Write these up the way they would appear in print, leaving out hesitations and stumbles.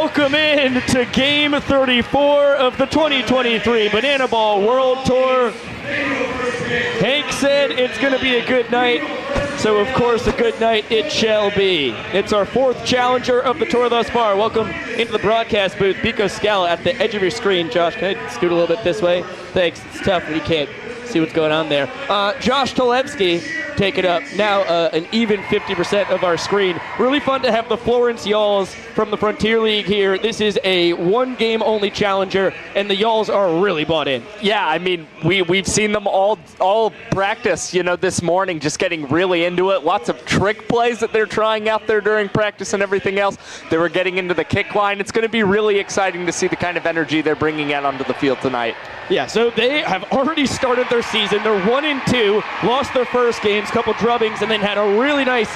Welcome in to Game 34 of the 2023 Banana Ball World Tour. Hank said it's going to be a good night, so of course a good night it shall be. It's our fourth challenger of the tour thus far. Welcome into the broadcast booth, Pico Scala at the edge of your screen. Josh, can I scoot a little bit this way? Thanks. It's tough when you can't see what's going on there. Josh Talevsky, take it up. Now an even 50% of our screen. Really fun to have the Florence Y'alls from the Frontier League here. This is a one-game only challenger, and the Y'alls are really bought in. Yeah, I mean, we've seen them all practice, this morning, just getting really into it. Lots of trick plays that they're trying out there during practice and everything else. They were getting into the kick line. It's going to be really exciting to see the kind of energy they're bringing out onto the field tonight. Yeah, so they have already started their season. They're 1-2, lost their first games, couple drubbings, and then had a really nice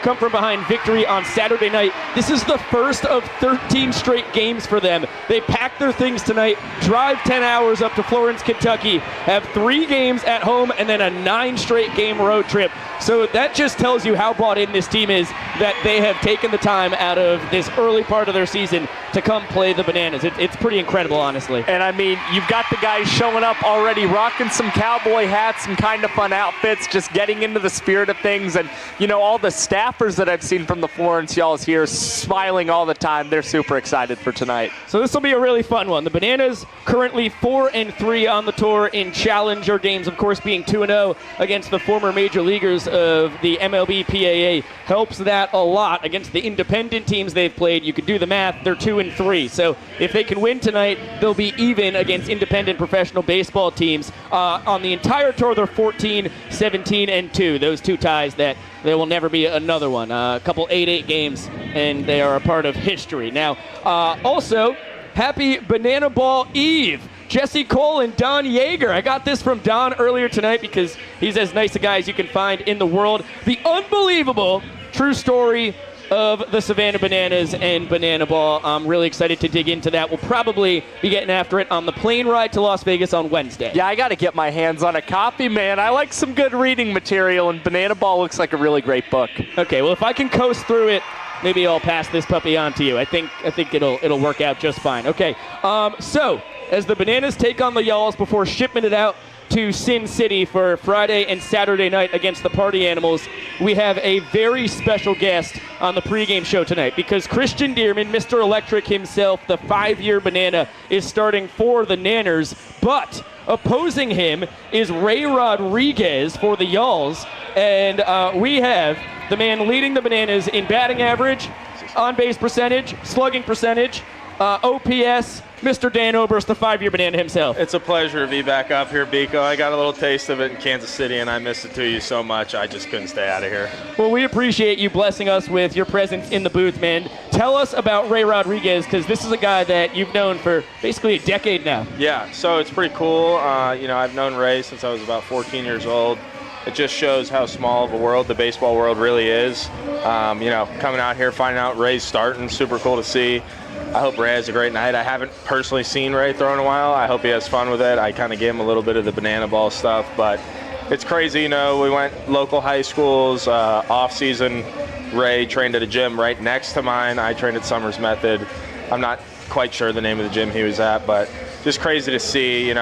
come from behind victory on Saturday night. This is the first of 13 straight games for them. They pack their things tonight, drive 10 hours up to Florence, Kentucky, have 3 games at home, and then a 9 straight game road trip. So that just tells you how bought in this team is, that they have taken the time out of this early part of their season to come play the Bananas. It's pretty incredible, honestly. And I mean, you've got the guys showing up already, rocking some cowboy hats, some kind of fun outfits, just getting into the spirit of things. And, all the staffers that I've seen from the Florence Y'alls here smiling all the time. They're super excited for tonight. So this will be a really fun one. The Bananas currently 4-3 on the tour in challenger games, of course, being 2-0 against the former major leaguers of the MLB PAA helps that a lot. Against the independent teams they've played, you could do the math, they're 2-3. So if they can win tonight, they'll be even against independent professional baseball teams. On the entire tour, they're 14-17-2. Those 2 ties that there will never be another one. A couple 8-8 games, and they are a part of history. Now, also, happy Banana Ball Eve. Jesse Cole and Don Yeager. I got this from Don earlier tonight because he's as nice a guy as you can find in the world. The unbelievable true story of the Savannah Bananas and Banana Ball. I'm really excited to dig into that. We'll probably be getting after it on the plane ride to Las Vegas on Wednesday. Yeah, I got to get my hands on a copy, man. I like some good reading material, and Banana Ball looks like a really great book. Okay, well, if I can coast through it, maybe I'll pass this puppy on to you. I think it'll work out just fine. Okay, so as the Bananas take on the Y'alls before shipping it out to Sin City for Friday and Saturday night against the Party Animals, we have a very special guest on the pregame show tonight because Christian Dearman, Mr. Electric himself, the 5-year Banana, is starting for the Nanners, but opposing him is Ray Rodriguez for the Y'alls, and we have the man leading the Bananas in batting average, on-base percentage, slugging percentage, OPS, Mr. Dan Oberst, the 5-year Banana himself. It's a pleasure to be back up here, Biko. I got a little taste of it in Kansas City, and I missed it to you so much, I just couldn't stay out of here. Well, we appreciate you blessing us with your presence in the booth, man. Tell us about Ray Rodriguez, because this is a guy that you've known for basically a decade now. Yeah, so it's pretty cool. I've known Ray since I was about 14 years old. It just shows how small of a world the baseball world really is. Coming out here, finding out Ray's starting, super cool to see. I hope Ray has a great night. I haven't personally seen Ray throw in a while. I hope he has fun with it. I kind of gave him a little bit of the Banana Ball stuff, but it's crazy. We went local high schools, off-season. Ray trained at a gym right next to mine. I trained at Summers Method. I'm not quite sure the name of the gym he was at, but just crazy to see,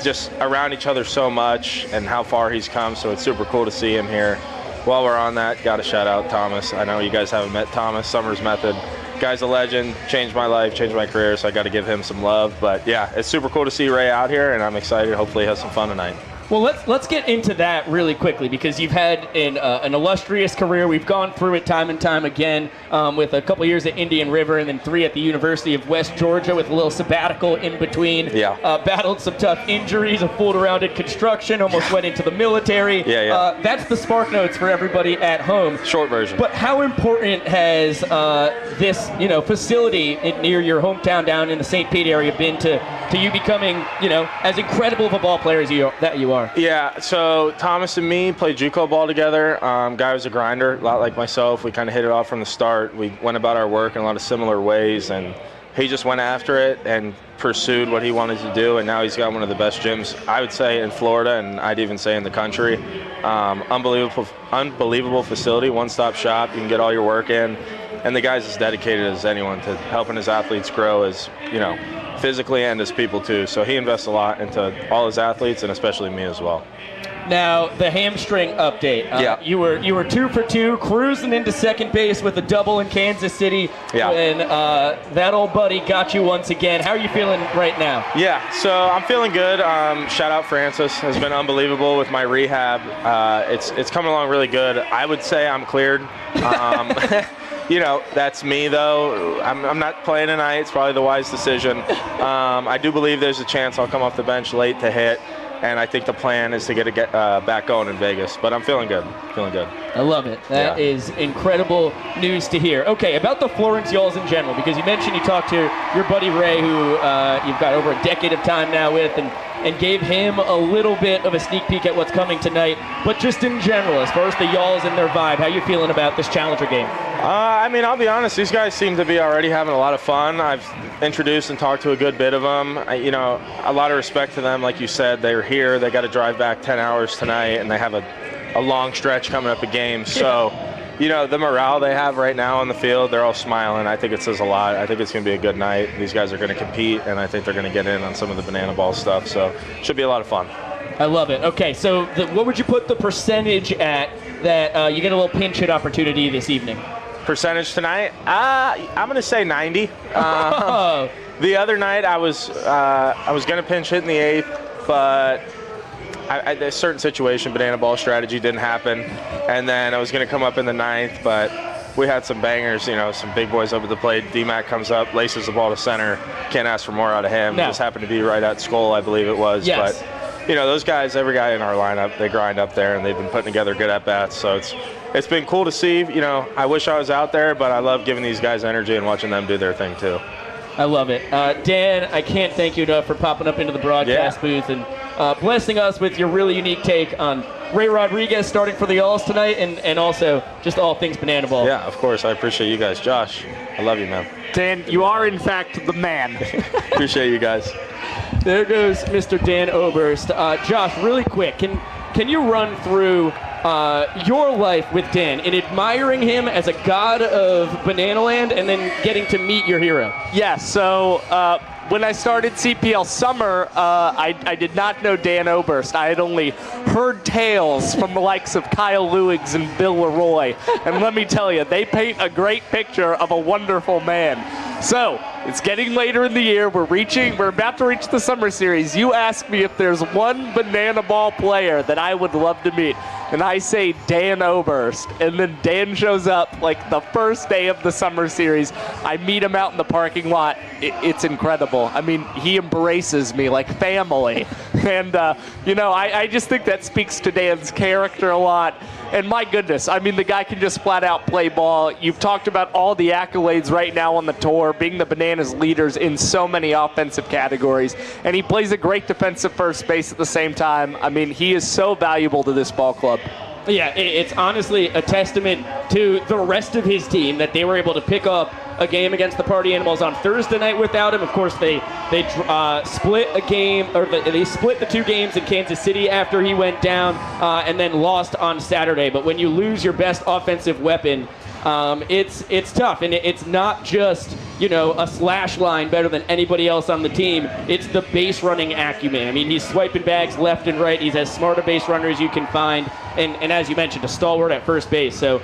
just around each other so much and how far he's come, so it's super cool to see him here. While we're on that, got to shout out Thomas. I know you guys haven't met Thomas, Summers Method. Guy's a legend, changed my life, changed my career, so I got to give him some love. But yeah, it's super cool to see Ray out here, and I'm excited. Hopefully he has some fun tonight. Well, let's get into that really quickly because you've had an illustrious career. We've gone through it time and time again with a couple years at Indian River and then 3 at the University of West Georgia with a little sabbatical in between. Yeah. Battled some tough injuries, fooled around in construction, almost went into the military. Yeah. That's the Spark Notes for everybody at home. Short version. But how important has this facility near your hometown down in the St. Pete area been to you becoming as incredible of a ball player as you are? Yeah, so Thomas and me played JUCO ball together. Guy was a grinder, a lot like myself. We kind of hit it off from the start. We went about our work in a lot of similar ways, and he just went after it and pursued what he wanted to do, and now he's got one of the best gyms, I would say, in Florida, and I'd even say in the country. Unbelievable facility, one-stop shop. You can get all your work in. and the guy's as dedicated as anyone to helping his athletes grow as, physically and as people too. So he invests a lot into all his athletes and especially me as well. Now, the hamstring update. Yeah. You were 2 for 2, cruising into second base with a double in Kansas City. Yeah. And that old buddy got you once again. How are you feeling right now? Yeah, so I'm feeling good. Shout out Francis, has been unbelievable with my rehab. It's coming along really good. I would say I'm cleared. That's me though. I'm not playing tonight. It's probably the wise decision. I do believe there's a chance I'll come off the bench late to hit. And I think the plan is to get back going in Vegas. But I'm feeling good. I love it. That is incredible news to hear. Okay, about the Florence Y'alls in general, because you mentioned you talked to your buddy Ray, who you've got over a decade of time now with, and gave him a little bit of a sneak peek at what's coming tonight. But just in general, as far as the Y'alls and their vibe, how you feeling about this Challenger game? I'll be honest, these guys seem to be already having a lot of fun. I've introduced and talked to a good bit of them. A lot of respect to them. Like you said, they're here. They got to drive back 10 hours tonight, and they have a long stretch coming up a game. So, the morale they have right now on the field, they're all smiling. I think it says a lot. I think it's going to be a good night. These guys are going to compete, and I think they're going to get in on some of the banana ball stuff. So, it should be a lot of fun. I love it. Okay, so what would you put the percentage at that you get a little pinch hit opportunity this evening? Percentage tonight? I'm going to say 90. The other night I was going to pinch hit in the 8th, but a certain situation, banana ball strategy didn't happen. And then I was going to come up in the 9th, but we had some bangers, some big boys up at the plate. D-Mac comes up, laces the ball to center. Can't ask for more out of him. No. Just happened to be right at Skull, I believe it was. Yes. But, those guys, every guy in our lineup, they grind up there, and they've been putting together good at-bats. So it's been cool to see. I wish I was out there, but I love giving these guys energy and watching them do their thing too. I love it. Dan, I can't thank you enough for popping up into the broadcast booth and blessing us with your really unique take on Ray Rodriguez starting for the Y'alls tonight and also just all things banana ball. Yeah, of course. I appreciate you guys. Josh, I love you, man. Dan, you are in fact the man. Appreciate you guys. There goes Mr. Dan Oberst. Josh, really quick, can you run through your life with Dan and admiring him as a god of Banana Land and then getting to meet your hero? Yeah, so when I started CPL Summer, I did not know Dan Oberst. I had only heard tales from the likes of Kyle Lewigs and Bill Leroy. And let me tell you, they paint a great picture of a wonderful man. So, it's getting later in the year. We're about to reach the Summer Series. You ask me if there's one banana ball player that I would love to meet. And I say Dan Oberst. And then Dan shows up like the first day of the Summer Series. I meet him out in the parking lot. It's incredible. I mean, he embraces me like family. And, I just think that speaks to Dan's character a lot. And my goodness, I mean, the guy can just flat out play ball. You've talked about all the accolades right now on the tour, being the Bananas leaders in so many offensive categories. And he plays a great defensive first base at the same time. I mean, he is so valuable to this ball club. Yeah, it's honestly a testament to the rest of his team that they were able to pick up a game against the Party Animals on Thursday night without him. Of course, they split a game, or they split the 2 games in Kansas City after he went down, and then lost on Saturday. But when you lose your best offensive weapon, it's tough, and it's not just a slash line better than anybody else on the team. It's the base running acumen. I mean, he's swiping bags left and right. He's as smart a base runner as you can find, and as you mentioned, a stalwart at first base. So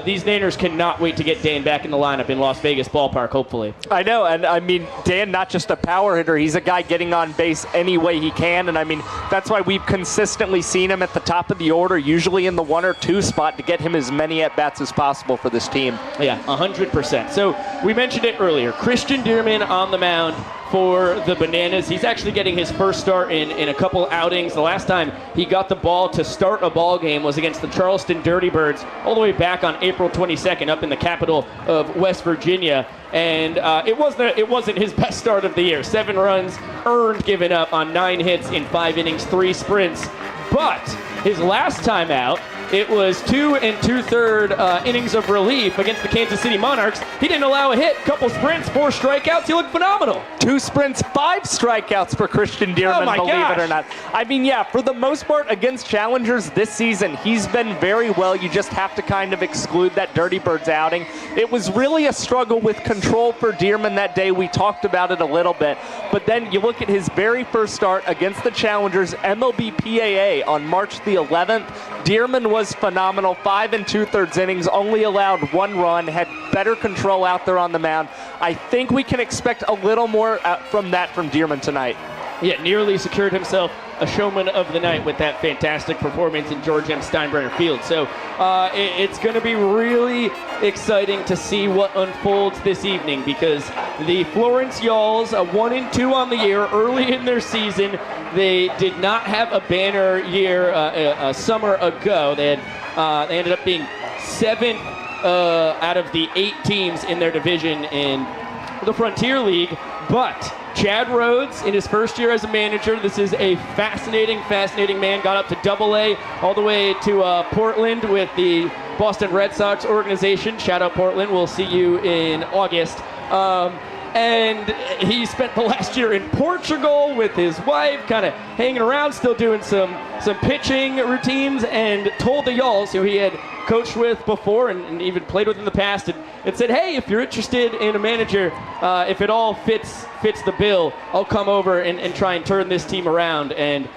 these Naners cannot wait to get Dan back in the lineup in Las Vegas Ballpark, hopefully. I know, and I mean, Dan, not just a power hitter, he's a guy getting on base any way he can, and I mean, that's why we've consistently seen him at the top of the order, usually in the 1 or 2 spot, to get him as many at-bats as possible for this team. Yeah, 100%. So we mentioned it earlier, Christian Dearman on the mound for the Bananas. He's actually getting his first start in a couple outings. The last time he got the ball to start a ball game was against the Charleston Dirty Birds all the way back on April 22nd up in the capital of West Virginia. And it wasn't his best start of the year. 7 runs earned, given up on 9 hits in 5 innings, 3 sprints. But his last time out, it was 2 2/3 innings of relief against the Kansas City Monarchs. He didn't allow a hit, couple sprints, 4 strikeouts. He looked phenomenal. 2 sprints, 5 strikeouts for Christian Dearman, believe it or not. I mean, yeah, for the most part against challengers this season, he's been very well. You just have to kind of exclude that Dirty Birds outing. It was really a struggle with control for Dearman that day. We talked about it a little bit. But then you look at his very first start against the challengers, MLB PAA on March the 11th. Dearman was phenomenal. 5 2/3 innings, only allowed 1 run, had better control out there on the mound. I think we can expect a little more from Dearman tonight. Yeah, nearly secured himself a showman of the night with that fantastic performance in George M. Steinbrenner Field. So it's going to be really exciting to see what unfolds this evening, because the Florence Yalls, 1-2 on the year, early in their season. They did not have a banner year a summer ago. They ended up being 7th out of the 8 teams in their division in the Frontier League, but Chad Rhodes, in his first year as a manager, this is a fascinating man, got up to AA, all the way to Portland with the Boston Red Sox organization. Shout out Portland, we'll see you in August. And he spent the last year in Portugal with his wife, kind of hanging around, still doing some pitching routines, and told the Yalls, who he had coached with before and even played with in the past, and said, hey, if you're interested in a manager, if it all fits the bill, I'll come over and try and turn this team around. And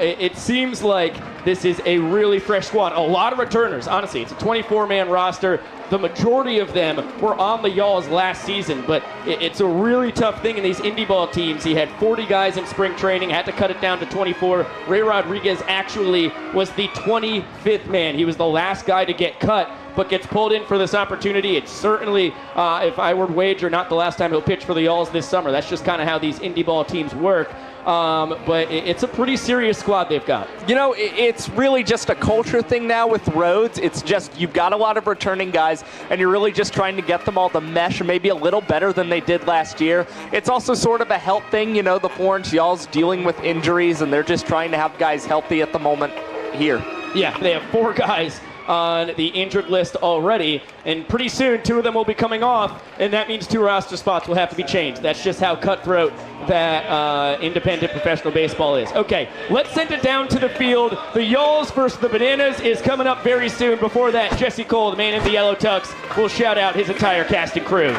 it seems like this is a really fresh squad. A lot of returners, honestly. It's a 24-man roster. The majority of them were on the Yalls last season, but it's a really tough thing in these indie ball teams. He had 40 guys in spring training, had to cut it down to 24. Ray Rodriguez actually was the 25th man. He was the last guy to get cut, but gets pulled in for this opportunity. It's certainly, if I were to wager, not the last time he'll pitch for the Yalls this summer. That's just kind of how these indie ball teams work. But it's a pretty serious squad they've got. You know, it's really just a culture thing now with Rhodes. It's just, you've got a lot of returning guys, and you're really just trying to get them all to mesh maybe a little better than they did last year. It's also sort of a health thing. You know, the Florence Yalls dealing with injuries, and they're just trying to have guys healthy at the moment here. Yeah, they have 4 guys on the injured list already, and pretty soon 2 of them will be coming off, and that means 2 roster spots will have to be changed. That's just how cutthroat that independent professional baseball is. Okay, let's send it down to the field. The Yalls versus the Bananas is coming up very soon. Before that, Jesse Cole, the man in the yellow tux, will shout out his entire cast and crew.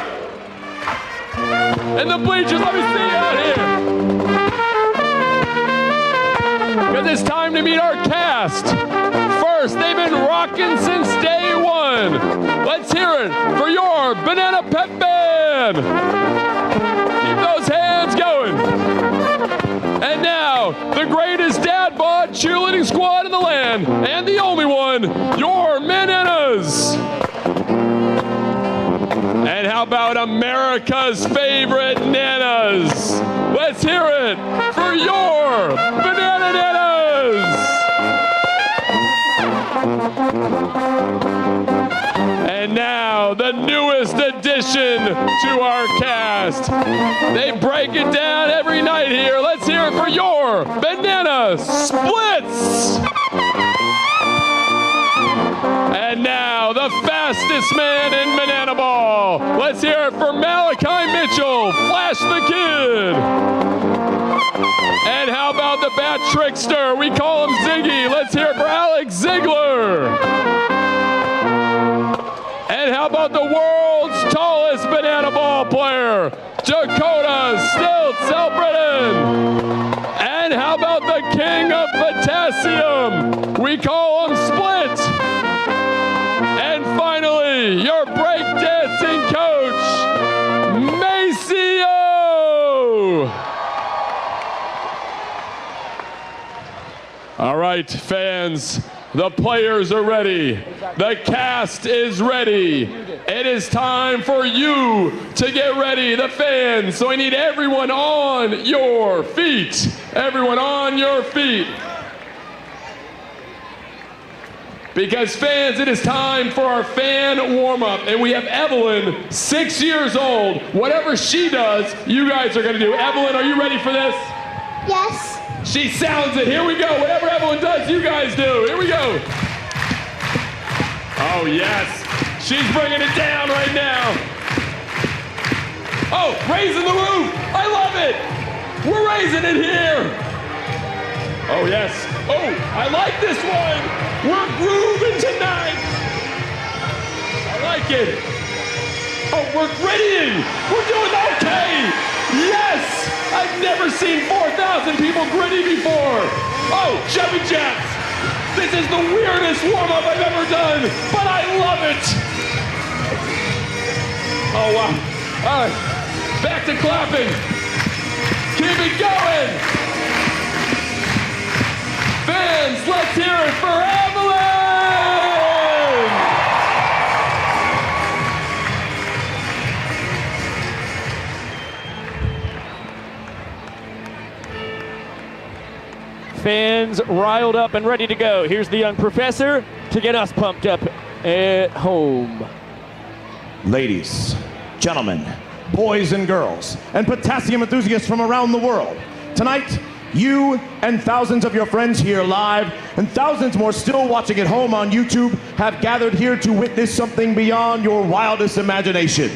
And the bleachers, let me see you out here. Because it's time to meet our cast. First, they've been rocking since day 1. Let's hear it for your Banana Pep Band. Keep those hands going. And now, the greatest dad bod cheerleading squad in the land, and the only one, your Bananas. And how about America's favorite nanas? Let's hear it for your Banana Nanas! And now, the newest addition to our cast. They break it down every night here. Let's hear it for your Banana Splits! And now, the fastest man in Banana Ball. Let's hear it for Malachi Mitchell, Flash the Kid. And how about the Bat Trickster? We call him Ziggy. Let's hear it for Alex Ziegler. And how about the world's tallest Banana Ball player, Dakota Stilts Elbritton? And how about the king of POTASSIUM? We call him Split. And finally, your breakdancing coach, Maceo! All right, fans, the players are ready. The cast is ready. It is time for you to get ready, the fans. So I need everyone on your feet. Everyone on your feet. Because fans, it is time for our fan warm-up. And we have Evelyn, 6 years old. Whatever she does, you guys are gonna do. Evelyn, are you ready for this? Yes. She sounds it. Here we go. Whatever Evelyn does, you guys do. Here we go. Oh, yes. She's bringing it down right now. Oh, raising the roof. I love it. We're raising it here. Oh, yes. Oh, I like this one. We're grooving tonight. I like it. Oh, we're grittying. We're doing okay. Yes. I've never seen 4,000 people gritty before. Oh, Chubby Jets. This is the weirdest warm-up I've ever done, but I love it. Oh, wow. All right. Back to clapping. Keep it going. Fans, let's hear it for Evelyn! Fans riled up and ready to go. Here's the young professor to get us pumped up at home. Ladies, gentlemen, boys and girls, and potassium enthusiasts from around the world. Tonight, you and thousands of your friends here live, and thousands more still watching at home on YouTube, have gathered here to witness something beyond your wildest imagination.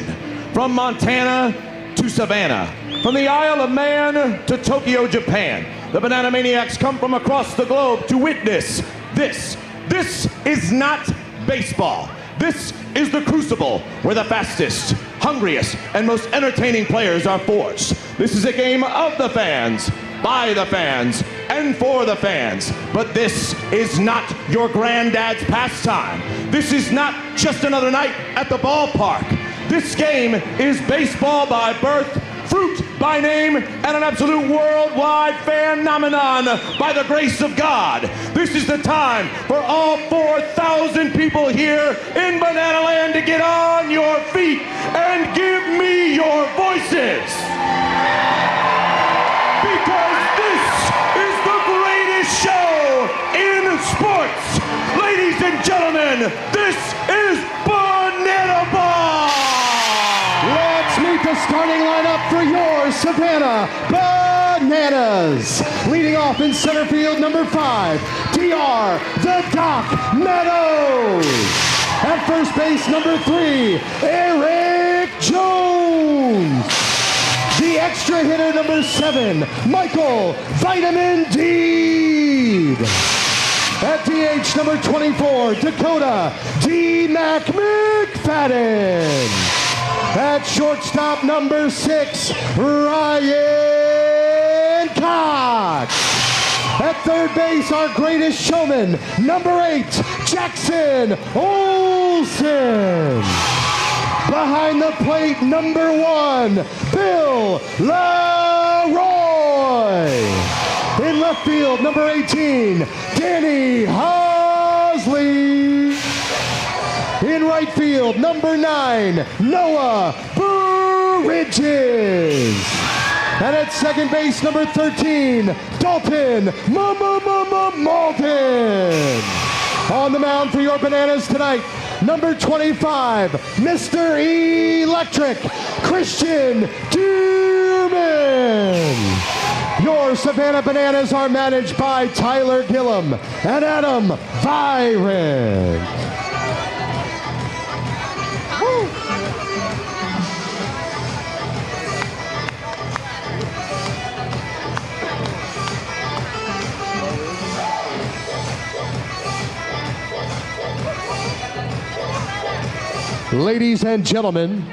From Montana to Savannah, from the Isle of Man to Tokyo, Japan, the Banana Maniacs come from across the globe to witness this. This is not baseball. This is the crucible where the fastest, hungriest, and most entertaining players are forged. This is a game of the fans, by the fans, and for the fans. But this is not your granddad's pastime. This is not just another night at the ballpark. This game is baseball by birth, fruit by name, and an absolute worldwide phenomenon by the grace of God. This is the time for all 4,000 people here in Banana Land to get on your feet and give me your voices. Because this is the greatest show in sports. Ladies and gentlemen, this is Banana Ball. Let's meet the starting lineup for your Savannah Bananas. Leading off in center field, number 5, DR the Doc Meadows. At first base, number 3, Eric Jones. The extra hitter, number 7, Michael Vitamin D. At DH, number 24, Dakota D. Mac McFadden. At shortstop, number 6, Ryan Cox. At third base, our greatest showman, number 8, Jackson Olsen. Behind the plate, number 1, Bill Leroy. In left field, number 18, Danny Hosley. In right field, number 9, Noah Bridges. And at second base, number 13, Dalton Malton. On the mound for your Bananas tonight, number 25, Mr. Electric, Christian Duman. Your Savannah Bananas are managed by Tyler Gillum and Adam Byron. Ladies and gentlemen,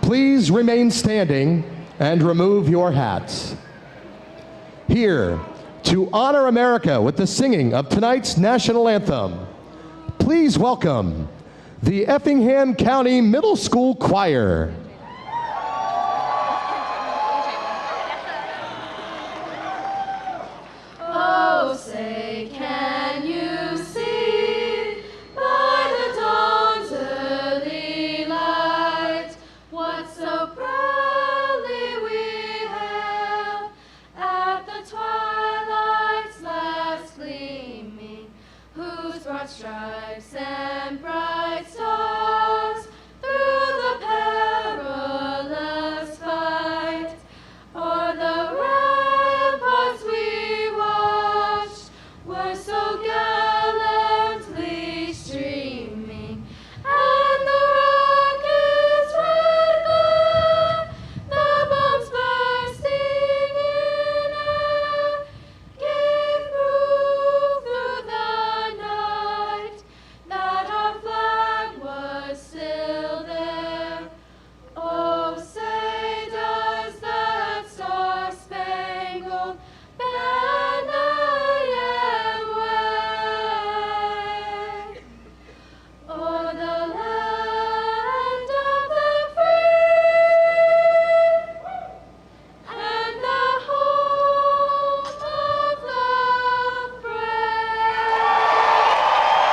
please remain standing and remove your hats. Here, to honor America with the singing of tonight's national anthem, please welcome the Effingham County Middle School Choir. Oh, say, can you see by the dawn's early light what so proudly we hailed at the twilight's last gleaming, whose broad stripes and bright stars through the perilous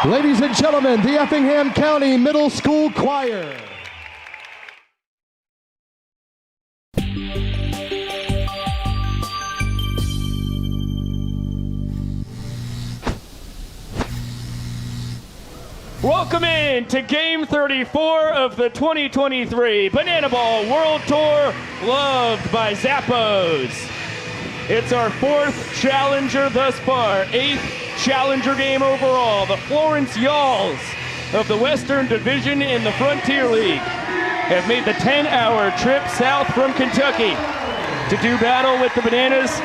Ladies and gentlemen, the Effingham County Middle School Choir. Welcome in to Game 34 of the 2023 Banana Ball World Tour, loved by Zappos. It's our 4th challenger thus far, 8th challenger game overall. The Florence Yalls of the Western Division in the Frontier League have made the 10-hour trip south from Kentucky to do battle with the Bananas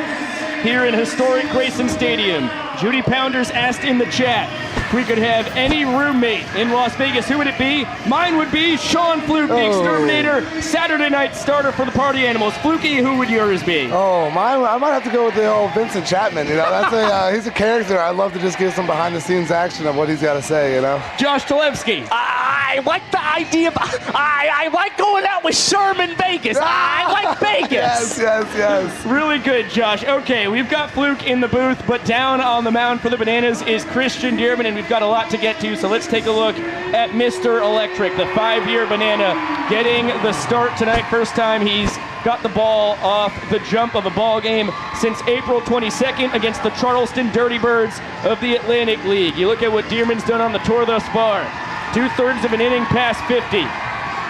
here in historic Grayson Stadium. Judy Pounders asked in the chat if we could have any roommate in Las Vegas. Who would it be? Mine would be Sean Fluke, the Exterminator, Saturday night starter for the Party Animals. Flukey, who would yours be? Oh, mine, I might have to go with the old Vincent Chapman. You know, that's he's a character. I'd love to just get some behind-the-scenes action of what he's got to say. You know. Josh Talevsky. I like the idea of, I like going out with Sherman Vegas. I like Vegas. Yes. Really good, Josh. Okay, we've got Fluke in the booth, but down on the mound for the Bananas is Christian Dearman, and we've got a lot to get to, so let's take a look at Mr. Electric, the 5-year Banana, getting the start tonight. First time he's got the ball off the jump of a ball game since April 22nd against the Charleston Dirty Birds of the Atlantic League. You look at what Dearman's done on the tour thus far. 2/3 of an inning past 50.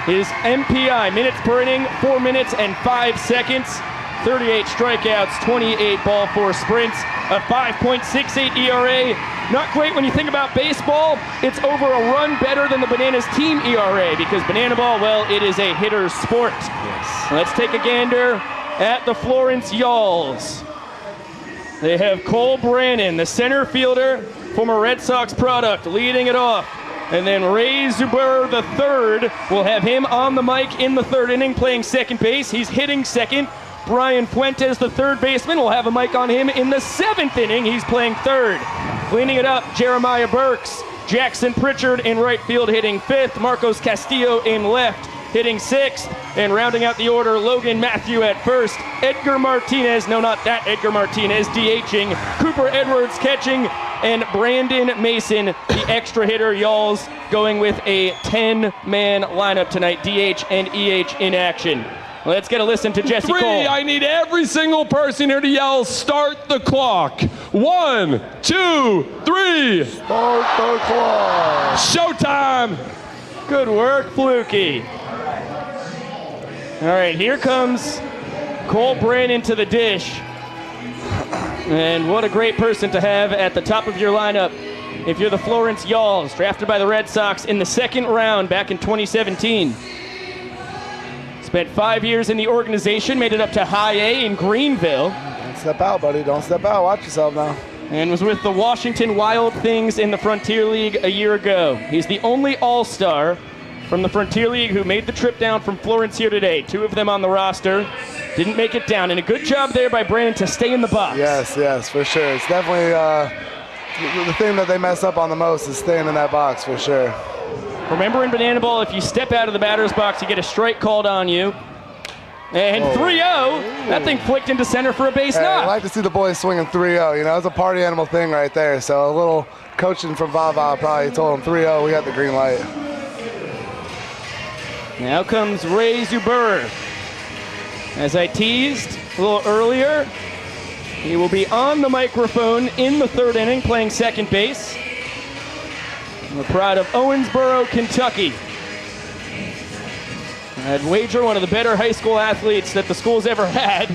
His MPI, minutes per inning, 4 minutes and 5 seconds. 38 strikeouts, 28 ball, 4 sprints, a 5.68 ERA. Not great when you think about baseball. It's over a run better than the Bananas team ERA because Banana Ball, well, it is a hitter's sport. Yes. Let's take a gander at the Florence Yalls. They have Cole Brannon, the center fielder, former Red Sox product, leading it off. And then Ray Zuber III, we'll have him on the mic in the 3rd inning playing second base. He's hitting second. Brian Fuentes, the 3rd baseman, we'll have a mic on him in the 7th inning. He's playing 3rd. Cleaning it up, Jeremiah Burks. Jackson Pritchard in right field hitting 5th. Marcos Castillo in left hitting 6th. And rounding out the order, Logan Matthew at 1st. Edgar Martinez, no, not that Edgar Martinez, DHing. Cooper Edwards catching. And Brandon Mason, the extra hitter. Yalls going with a 10-man lineup tonight, DH and EH in action. Let's get a listen to Jesse Cole. I need every single person here to yell, start the clock. 1, 2, 3. Start the clock. Showtime. Good work, Fluky. All right, here comes Cole Brannon to the dish. And what a great person to have at the top of your lineup if you're the Florence Yalls, drafted by the Red Sox in the 2nd round back in 2017. Spent 5 years in the organization, made it up to High A in Greenville. Don't step out, buddy. Don't step out. Watch yourself now. And was with the Washington Wild Things in the Frontier League a year ago. He's the only All-Star from the Frontier League who made the trip down from Florence here today. 2 of them on the roster. Didn't make it down. And a good job there by Brandon to stay in the box. Yes, for sure. It's definitely the thing that they mess up on the most is staying in that box, for sure. Remember in Banana Ball, if you step out of the batter's box, you get a strike called on you. And 3-0, that thing flicked into center for a base knock. I like to see the boys swinging 3-0. You know, it's a party animal thing right there. So a little coaching from Vava probably told him 3-0, we got the green light. Now comes Ray Zuber. As I teased a little earlier, he will be on the microphone in the 3rd inning playing second base. We're proud of Owensboro, Kentucky. I'd wager one of the better high school athletes that the school's ever had.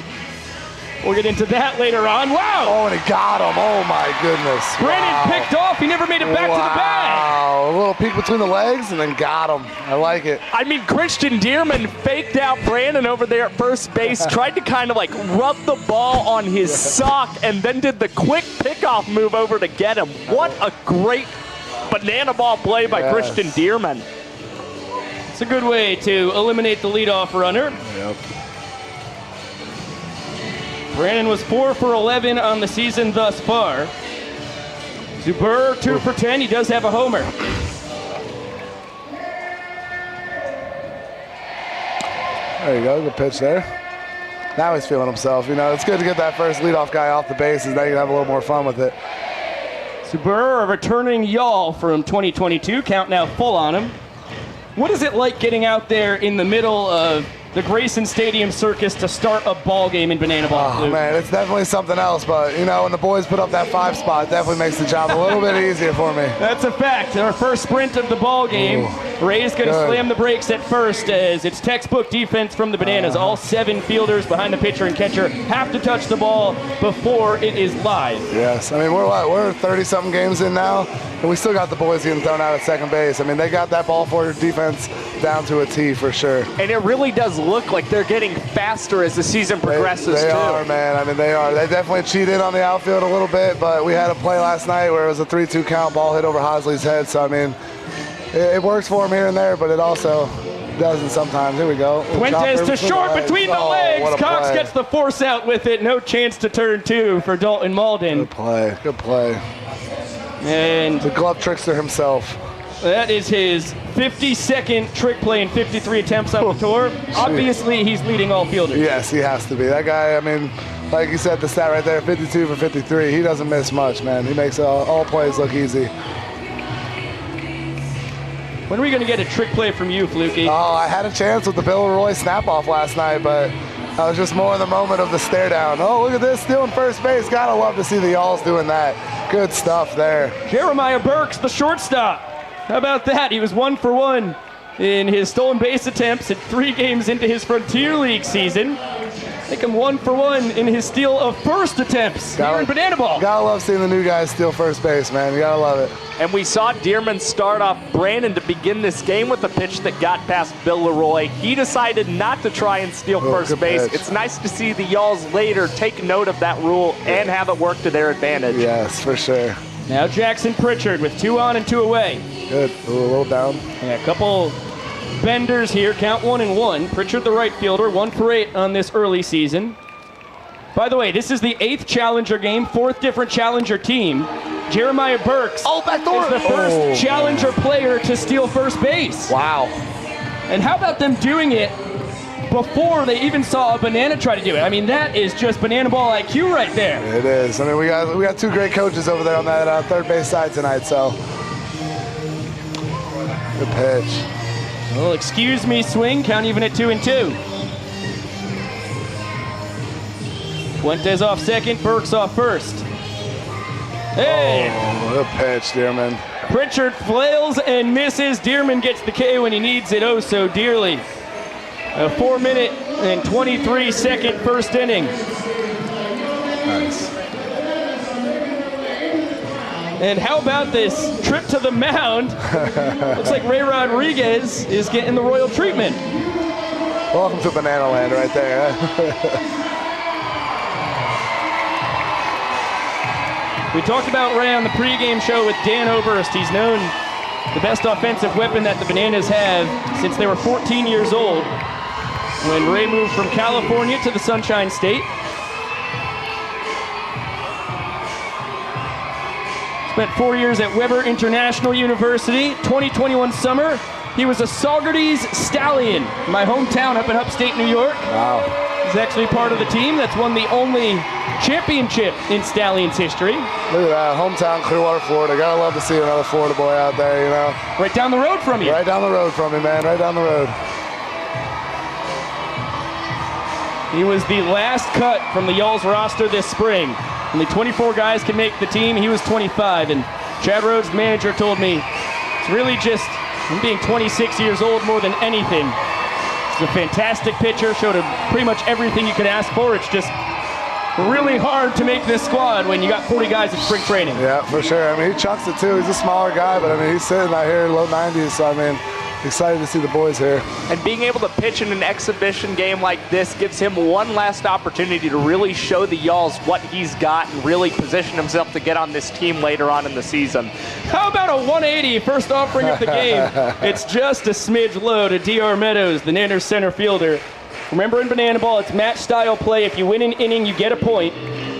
We'll get into that later on. Wow! Oh, and he got him. Oh, my goodness. Brandon picked off. He never made it back to the bag. Wow. A little peek between the legs and then got him. I like it. I mean, Christian Dearman faked out Brandon over there at first base, tried to kind of like rub the ball on his sock, and then did the quick pickoff move over to get him. What a great banana ball play by Christian Dearman. It's a good way to eliminate the leadoff runner. Yep. Brandon was 4 for 11 on the season thus far. Zuber 2 for 10. He does have a homer. There you go. Good pitch there. Now he's feeling himself. You know, it's good to get that first leadoff guy off the bases. Now you can have a little more fun with it. Burr, a returning Y'all from 2022. Count now full on him. What is it like getting out there in the middle of the Grayson Stadium circus to start a ball game in Banana Ball? Oh, man, it's definitely something else. But, you know, when the boys put up that 5 spot, it definitely makes the job a little bit easier for me. That's a fact. Our first sprint of the ball game. Ray's going to slam the brakes at first as it's textbook defense from the Bananas. All 7 fielders behind the pitcher and catcher have to touch the ball before it is live. Yes. I mean, we're 30-something games in now, and we still got the boys getting thrown out at second base. I mean, they got that ball for defense down to a T for sure. And it really does look like they're getting faster as the season progresses, they too. Are, man. I mean, they are. They definitely cheat in on the outfield a little bit, but we had a play last night where it was a 3-2 count, ball hit over Hosley's head. So, I mean, it works for him here and there, but it also doesn't sometimes. Here we go. Fuentes to short between the legs. Cox gets the force out with it. No chance to turn 2 for Dalton Malden. Good play. Good play. And the glove trickster himself. That is his 52nd trick play in 53 attempts on the tour. Obviously, he's leading all fielders. Yes, he has to be. That guy, I mean, like you said, the stat right there, 52 for 53. He doesn't miss much, man. He makes all plays look easy. When are we going to get a trick play from you, Fluky? Oh, I had a chance with the Bill Roy snap-off last night, but I was just more in the moment of the stare down. Oh, look at this, stealing first base. Gotta love to see the Y'alls doing that. Good stuff there. Jeremiah Burks, the shortstop. How about that? He was 1 for 1 in his stolen base attempts at 3 games into his Frontier League season. Make him 1 for 1 in his steal of first attempts here in Banana Ball. Gotta love seeing the new guys steal first base, man. You gotta love it. And we saw Dearman start off Brandon to begin this game with a pitch that got past Bill Leroy. He decided not to try and steal first base. Pitch. It's nice to see the Y'alls later take note of that rule and have it work to their advantage. Yes, for sure. Now Jackson Pritchard with 2 on and 2 away. Good. Ooh, a little down. Yeah, a couple benders here. Count 1-1. Pritchard, the right fielder, 1 for 8 on this early season. By the way, this is the 8th Challenger game, 4th different Challenger team. Jeremiah Burks is the first Challenger player to steal first base. Wow. And how about them doing it before they even saw a Banana try to do it? I mean, that is just Banana Ball IQ right there. It is. I mean, we got 2 great coaches over there on that third base side tonight, so. Good pitch. Well, excuse me, swing. Count even at 2-2. Fuentes off second, Burks off first. Hey! Oh, good pitch, Dearman. Pritchard flails and misses. Dearman gets the K when he needs it oh so dearly. A 4-minute and 23-second first inning. Nice. And how about this trip to the mound? Looks like Ray Rodriguez is getting the royal treatment. Welcome to Banana Land right there. We talked about Ray on the pregame show with Dan Oberst. He's known the best offensive weapon that the Bananas have since they were 14 years old when Ray moved from California to the Sunshine State. Spent 4 years at Weber International University. 2021 summer, he was a Saugerties Stallion, my hometown up in upstate New York. Wow. He's actually part of the team that's won the only championship in Stallions history. Look at that, hometown Clearwater, Florida. Gotta love to see another Florida boy out there, you know. Right down the road from you. Right down the road from me, man, right down the road. He was the last cut from the Y'alls roster this spring. Only 24 guys can make the team. He was 25, and Chad Rhodes, manager, told me it's really just him being 26 years old more than anything. He's a fantastic pitcher, showed him pretty much everything you could ask for. It's just really hard to make this squad when you got 40 guys in spring training. Yeah, for sure. I mean, he chunks it too. He's a smaller guy, but I mean, he's sitting out here low 90s, so I mean, excited to see the boys here. And being able to pitch in an exhibition game like this gives him one last opportunity to really show the Y'alls what he's got and really position himself to get on this team later on in the season. How about a 180 first offering of the game? It's just a smidge low to D.R. Meadows, the Nanners center fielder. Remember, in Banana Ball, it's match-style play. If you win an inning, you get a point.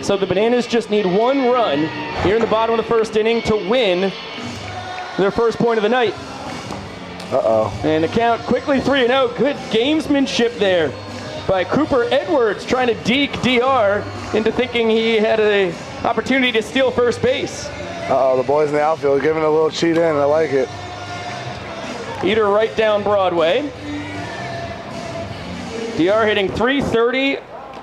So the Bananas just need 1 run here in the bottom of the first inning to win their first point of the night. Uh-oh. And the count quickly 3-0. Good gamesmanship there by Cooper Edwards, trying to deke DR into thinking he had an opportunity to steal first base. Uh-oh, the boys in the outfield giving a little cheat in. I like it. Eater right down Broadway. DR hitting 330,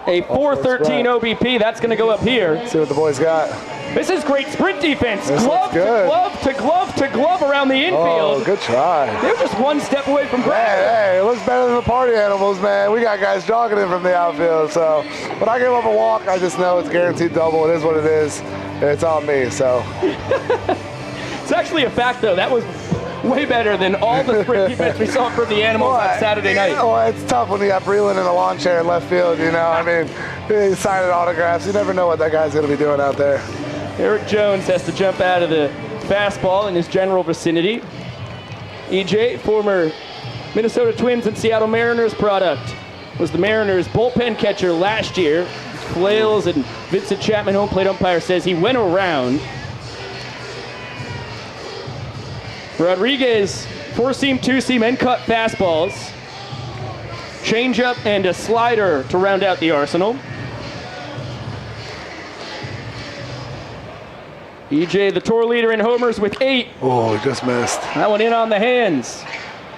a 413 OBP. That's going to go up here. Let's see what the boys got. This is great sprint defense. This Glove to good. glove to glove to glove around the infield. Oh, good try. They're just one step away from grabbing. Hey, it looks better than the party animals, man. We got guys jogging in from the outfield. So when I give up a walk, I just know it's guaranteed double. It is what it is. And it's on me, so. It's actually a fact, though. That was way better than all the sprint defense we saw from the animals on Saturday night. Well, it's tough when you got Breland in a lawn chair in left field, you know. I mean, he's signing autographs. You never know what that guy's going to be doing out there. Eric Jones has to jump out of the fastball in his general vicinity. EJ, former Minnesota Twins and Seattle Mariners product, was the Mariners bullpen catcher last year. Flails and Vincent Chapman, home plate umpire, says he went around. Rodriguez, four-seam, two-seam, and cut fastballs. Changeup and a slider to round out the arsenal. EJ, the tour leader in homers with 8. Oh, he just missed. That one in on the hands.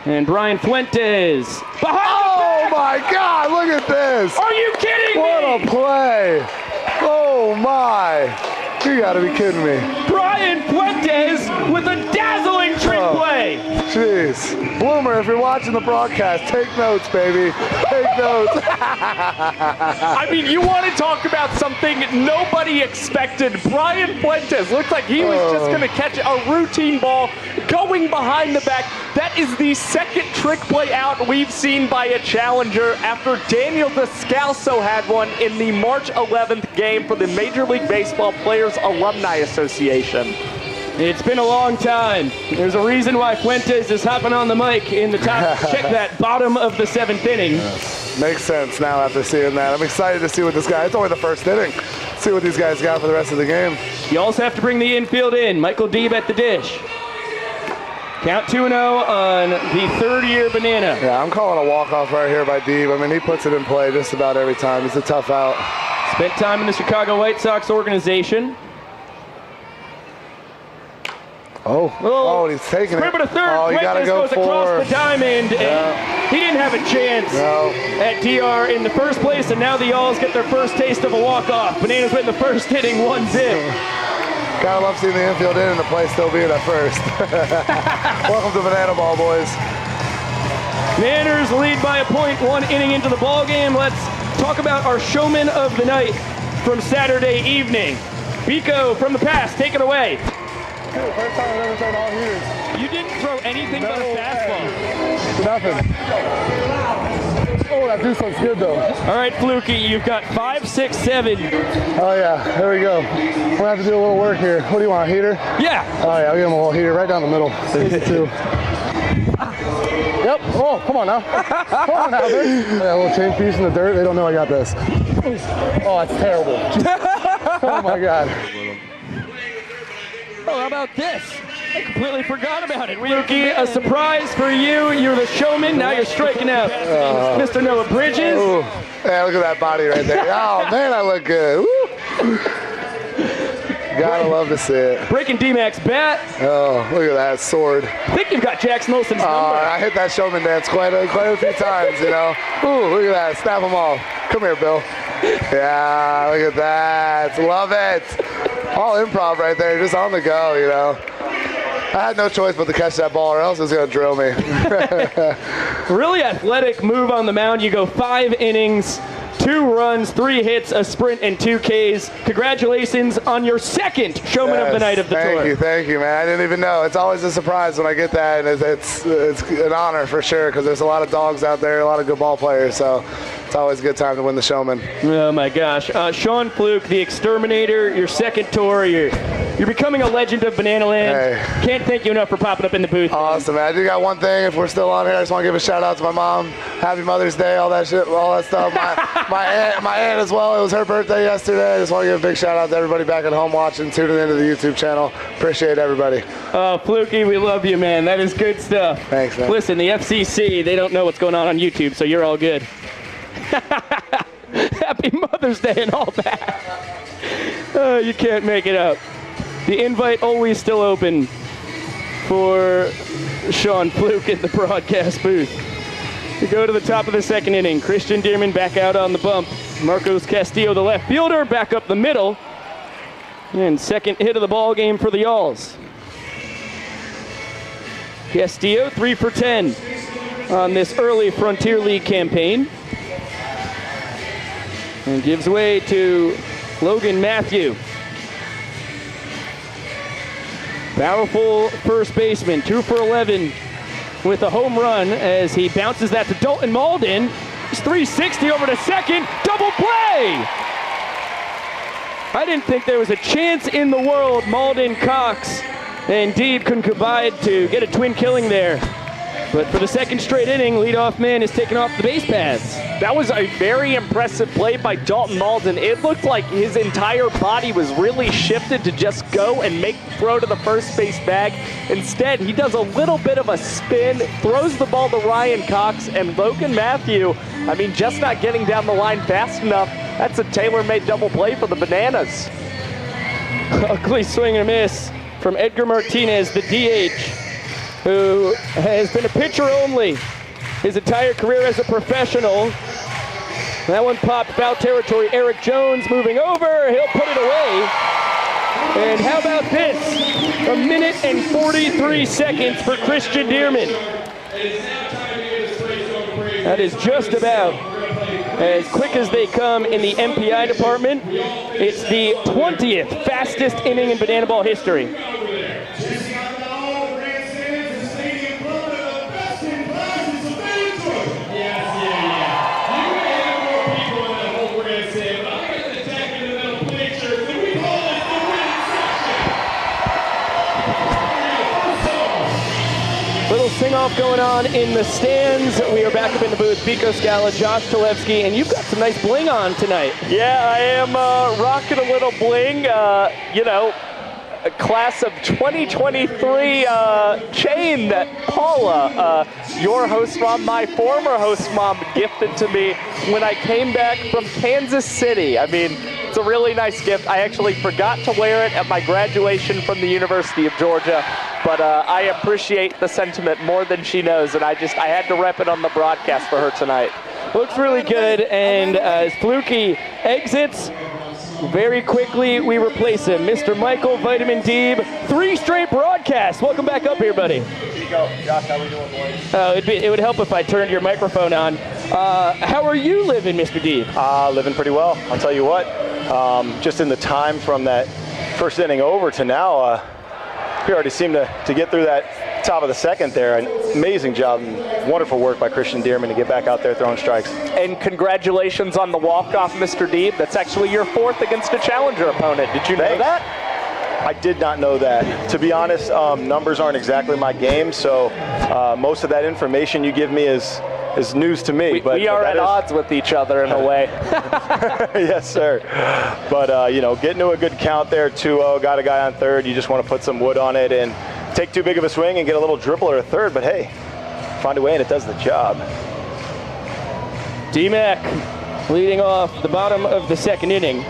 And Brian Fuentes. Oh, my God, look at this. Are you kidding me? What a play. Oh, my. You got to be kidding me. Brian Fuentes with a dazzling trick play. Jeez. Bloomer, if you're watching the broadcast, take notes, baby. Take notes. I mean, you want to talk about something nobody expected. Brian Fuentes looked like he was just going to catch a routine ball going behind the back. That is the second trick play out we've seen by a challenger after Daniel Descalso had one in the March 11th game for the Major League Baseball Players Alumni Association. It's been a long time. There's a reason why Fuentes is hopping on the mic in the top. Check that, bottom of the 7th inning. Makes sense now after seeing that. I'm excited to see what this guy, it's only the first inning. See what these guys got for the rest of the game. You also have to bring the infield in. Michael Deeb at the dish. Count 2-0 on the third-year Banana. Yeah, I'm calling a walk-off right here by Deeb. I mean, he puts it in play just about every time. It's a tough out. Spent time in the Chicago White Sox organization. Oh, he's taking it. Scrimp to third. Oh, you got to go goes across the diamond, Yeah. and he didn't have a chance at DR in the first place, and now the Y'alls get their first taste of a walk-off. Bananas win the first inning, 1-0. Gotta love seeing the infield in and the play still being at first. Welcome to Banana Ball, boys. Bananas lead by a point, 1 inning into the ball game. Let's talk about our showman of the night from Saturday evening. Biko from the past, take it away. Dude, first time I've ever thrown all heaters. You didn't throw anything but a fastball. Nothing. Oh, that juice looks good though. All right, Fluky, you've got 5, 6, 7. Oh yeah, there we go. We're gonna have to do a little work here. What do you want, a heater? Yeah. Oh yeah, I'll give him a little heater right down the middle. Two. Yep. Oh, come on now. Come on now, dude. Yeah, a little chain piece in the dirt. They don't know I got this. Oh, that's terrible. Oh my God. Oh, how about this? I completely forgot about it. Fluky, a surprise for you. You're the showman. Now you're striking out. Mr. Noah Bridges. Ooh. Yeah, look at that body right there. Oh man, I look good. Woo. Gotta love to see it. Breaking D-Mac's bat. Oh, look at that sword. I think you've got Jackson Olsen's number. I hit that showman dance quite a few times, you know. Ooh, look at that. Snap them all. Come here, Bill. Yeah, look at that. Love it. All improv right there, just on the go, you know. I had no choice but to catch that ball or else it was going to drill me. Really athletic move on the mound. You go 5 innings, 2 runs, 3 hits, a sprint, and 2 Ks. Congratulations on your second showman of the night of the tour. Thank you, man. I didn't even know. It's always a surprise when I get that, and it's an honor for sure because there's a lot of dogs out there, a lot of good ball players, so it's always a good time to win the showman. Oh my gosh. Sean Fluke, the exterminator, your second tour. You're becoming a legend of Banana Land. Hey. Can't thank you enough for popping up in the booth. Awesome, man. I do got one thing. If we're still on here, I just want to give a shout out to my mom. Happy Mother's Day, all that shit, all that stuff. My aunt as well. It was her birthday yesterday. I just want to give a big shout out to everybody back at home watching, tuning into the YouTube channel. Appreciate everybody. Oh, Fluky, we love you, man. That is good stuff. Thanks, man. Listen, the FCC, they don't know what's going on YouTube, so you're all good. Happy Mother's Day and all that. Oh, you can't make it up. The invite always still open for Sean Fluke in the broadcast booth. We go to the top of the second inning. Christian Dearman back out on the bump. Marcos Castillo, the left fielder, back up the middle. And second hit of the ball game for the Y'alls. Castillo 3 for 10 on this early Frontier League campaign. And gives way to Logan Matthew. Powerful first baseman, 2 for 11 with a home run as he bounces that to Dalton Malden. He's 360 over to second, double play! I didn't think there was a chance in the world Malden, Cox, and Deeb couldn't combine to get a twin killing there. But for the second straight inning, leadoff man is taking off the base paths. That was a very impressive play by Dalton Malden. It looked like his entire body was really shifted to just go and make the throw to the first base bag. Instead, he does a little bit of a spin, throws the ball to Ryan Cox, and Logan Matthew, I mean, just not getting down the line fast enough. That's a tailor-made double play for the Bananas. Ugly swing and a miss from Edgar Martinez, the DH, who has been a pitcher only his entire career as a professional. That one popped foul territory. Eric Jones moving over. He'll put it away. And how about this? A minute and 43 seconds for Christian Dearman. That is just about as quick as they come in the MPI department. It's the 20th fastest inning in banana ball history. Little sing-off going on in the stands. We are back up in the booth. Pico Scala, Josh Talevsky, and you've got some nice bling on tonight. Yeah, I am rocking a little bling. You know, a class of 2023 chain that Paula, your host mom, my former host mom, gifted to me when I came back from Kansas City. I mean, it's a really nice gift. I actually forgot to wear it at my graduation from the University of Georgia, but I appreciate the sentiment more than she knows, and I had to rep it on the broadcast for her tonight. Looks really good, and as Fluky exits, very quickly we replace him. Mr. Michael Vitamin Deeb, 3 straight broadcasts. Welcome back up here, buddy. Here you go. Josh, how we doing, boys? It would help if I turned your microphone on. How are you living, Mr. Deeb? Living pretty well. I'll tell you what, just in the time from that first inning over to now, we already seemed to get through that top of the second there. An amazing job and wonderful work by Christian Dearman to get back out there throwing strikes. And congratulations on the walk-off, Mr. Deeb. That's actually your 4th against a challenger opponent. Did you know that? I did not know that. To be honest, numbers aren't exactly my game, so most of that information you give me is news to me. We are at odds with each other in a way. Yes, sir. But, you know, getting to a good count there, 2-0, got a guy on third. You just want to put some wood on it and take too big of a swing and get a little dribble or a third. But, hey, find a way and it does the job. D-Mac leading off the bottom of the second inning.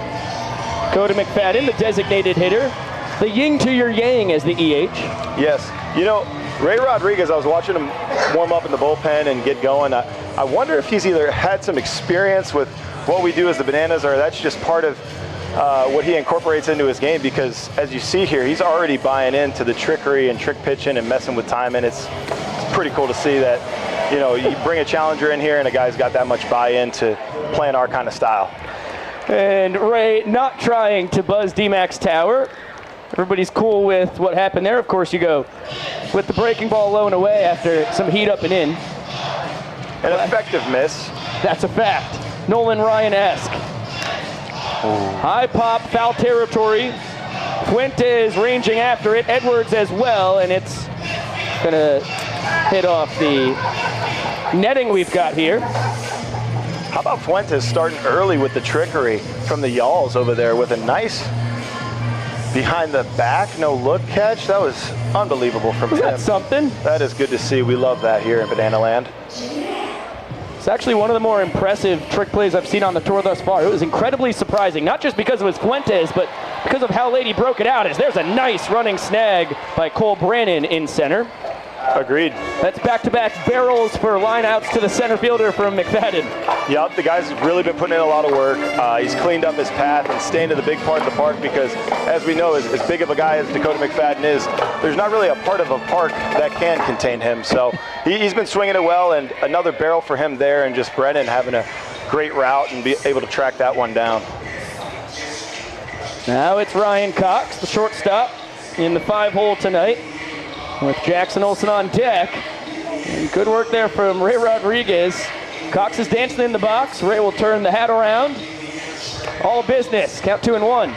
Coda McFadden, the designated hitter. The yin to your yang as the EH. Yes. You know, Ray Rodriguez, I was watching him warm up in the bullpen and get going. I wonder if he's either had some experience with what we do as the Bananas, or that's just part of what he incorporates into his game, because as you see here, he's already buying into the trickery and trick pitching and messing with time, and it's pretty cool to see that, you know, you bring a challenger in here and a guy's got that much buy-in to playing our kind of style. And Ray not trying to buzz D-Mac's tower. Everybody's cool with what happened there. Of course, you go with the breaking ball low and away after some heat up and in. An effective miss. That's a fact. Nolan Ryan-esque. High pop, foul territory. Fuentes ranging after it. Edwards as well, and it's going to hit off the netting we've got here. How about Fuentes starting early with the trickery from the Y'alls over there with a nice behind the back, no look catch? That was unbelievable from him. That's something. That is good to see. We love that here in Banana Land. It's actually one of the more impressive trick plays I've seen on the tour thus far. It was incredibly surprising, not just because it was Fuentes, but because of how late he broke it out. As there's a nice running snag by Cole Brannon in center. Agreed. That's back-to-back barrels for lineouts to the center fielder from McFadden. Yep, the guy's really been putting in a lot of work. He's cleaned up his path and staying to the big part of the park because, as we know, as big of a guy as Dakota McFadden is, there's not really a part of a park that can contain him. So he's been swinging it well, and another barrel for him there, and just Brennan having a great route and be able to track that one down. Now it's Ryan Cox, the shortstop, in the 5-hole tonight, with Jackson Olsen on deck. And good work there from Ray Rodriguez. Cox is dancing in the box. Ray will turn the hat around. All business. Count 2-1.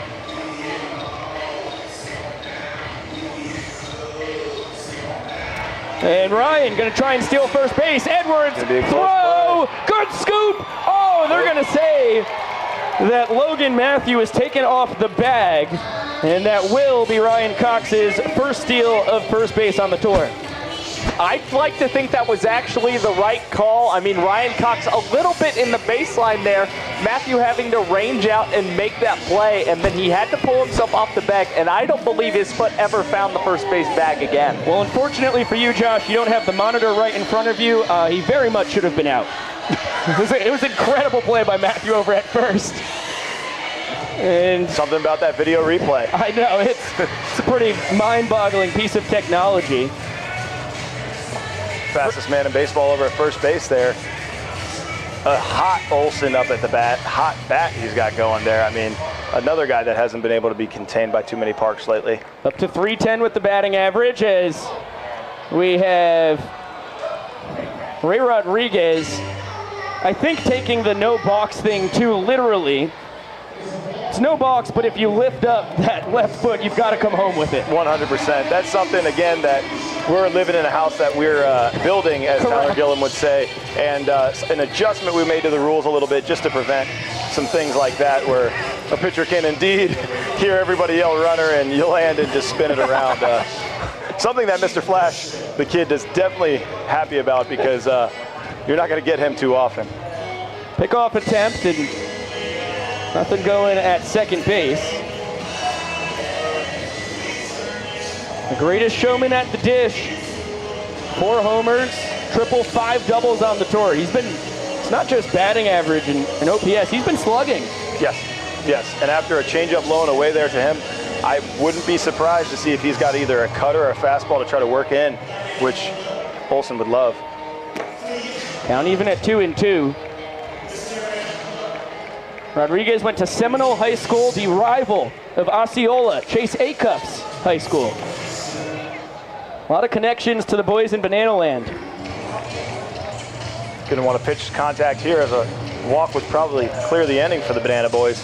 And Ryan going to try and steal first base. Edwards, throw, good scoop. Oh, they're going to say that Logan Matthew is taken off the bag, and that will be Ryan Cox's first steal of first base on the tour. I'd like to think that was actually the right call. I mean, Ryan Cox a little bit in the baseline there. Matthew having to range out and make that play, and then he had to pull himself off the bag, and I don't believe his foot ever found the first base bag again. Well, unfortunately for you, Josh, you don't have the monitor right in front of you. He very much should have been out. It was an incredible play by Matthew over at first. And something about that video replay. I know, it's a pretty mind-boggling piece of technology. Fastest man in baseball over at first base there. A hot Olsen up at the bat. Hot bat he's got going there. I mean, another guy that hasn't been able to be contained by too many parks lately. Up to 310 with the batting average, as we have Ray Rodriguez, I think, taking the no box thing too literally. It's no box, but if you lift up that left foot, you've got to come home with it. 100%. That's something, again, that we're living in a house that we're building, as Tyler Gillum would say, and an adjustment we made to the rules a little bit just to prevent some things like that, where a pitcher can indeed hear everybody yell runner and you land and just spin it around. Something that Mr. Flash, the kid, is definitely happy about, because you're not going to get him too often. Pickoff attempt, and nothing going at second base. The greatest showman at the dish. 4 homers, triple, 5 doubles on the tour. It's not just batting average and OPS, he's been slugging. Yes. And after a changeup low and away there to him, I wouldn't be surprised to see if he's got either a cutter or a fastball to try to work in, which Olsen would love. Count even at 2-2. Rodriguez went to Seminole High School, the rival of Osceola, Chase Acuff's high school. A lot of connections to the boys in Banana Land. Going to want to pitch contact here, as a walk would probably clear the inning for the Banana Boys.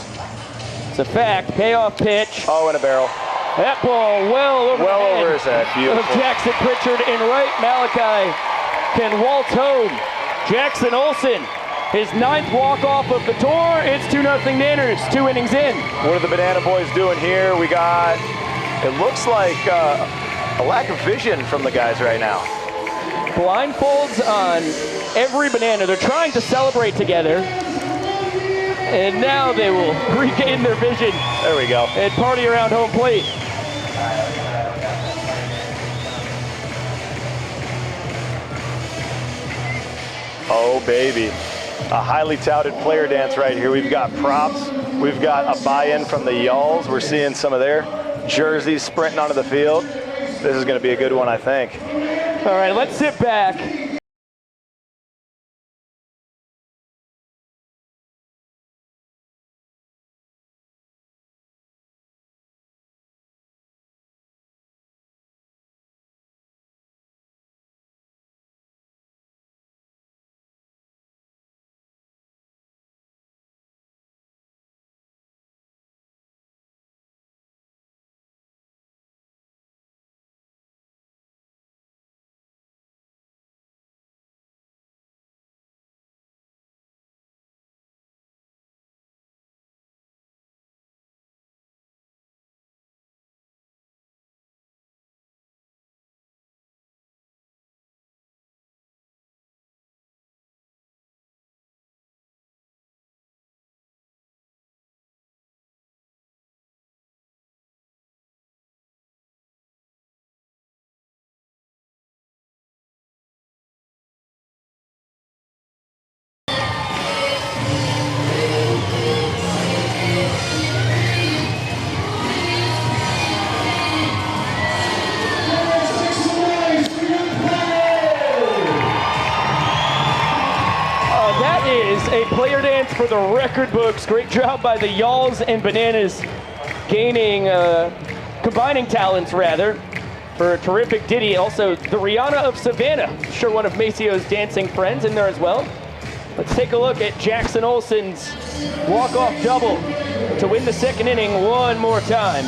It's a fact. Payoff pitch. Oh, in a barrel. That ball well over his head. Beautiful. Of Jackson Pritchard in right. Malachi can waltz home. Jackson Olsen, his 9th walk-off of the tour. It's 2-0 Nanners, 2 innings in. What are the Banana Boys doing here? We got, it looks like a lack of vision from the guys right now. Blindfolds on every banana. They're trying to celebrate together. And now they will regain their vision. There we go. And party around home plate. Oh, baby. A highly touted player dance right here. We've got props. We've got a buy-in from the Yalls. We're seeing some of their jerseys sprinting onto the field. This is going to be a good one, I think. All right, let's sit back. the record books. Great job by the Y'alls and Bananas combining talents rather, for a terrific ditty. Also, the Rihanna of Savannah, I'm sure one of Maceo's dancing friends in there as well. Let's take a look at Jackson Olsen's walk-off double to win the second inning one more time.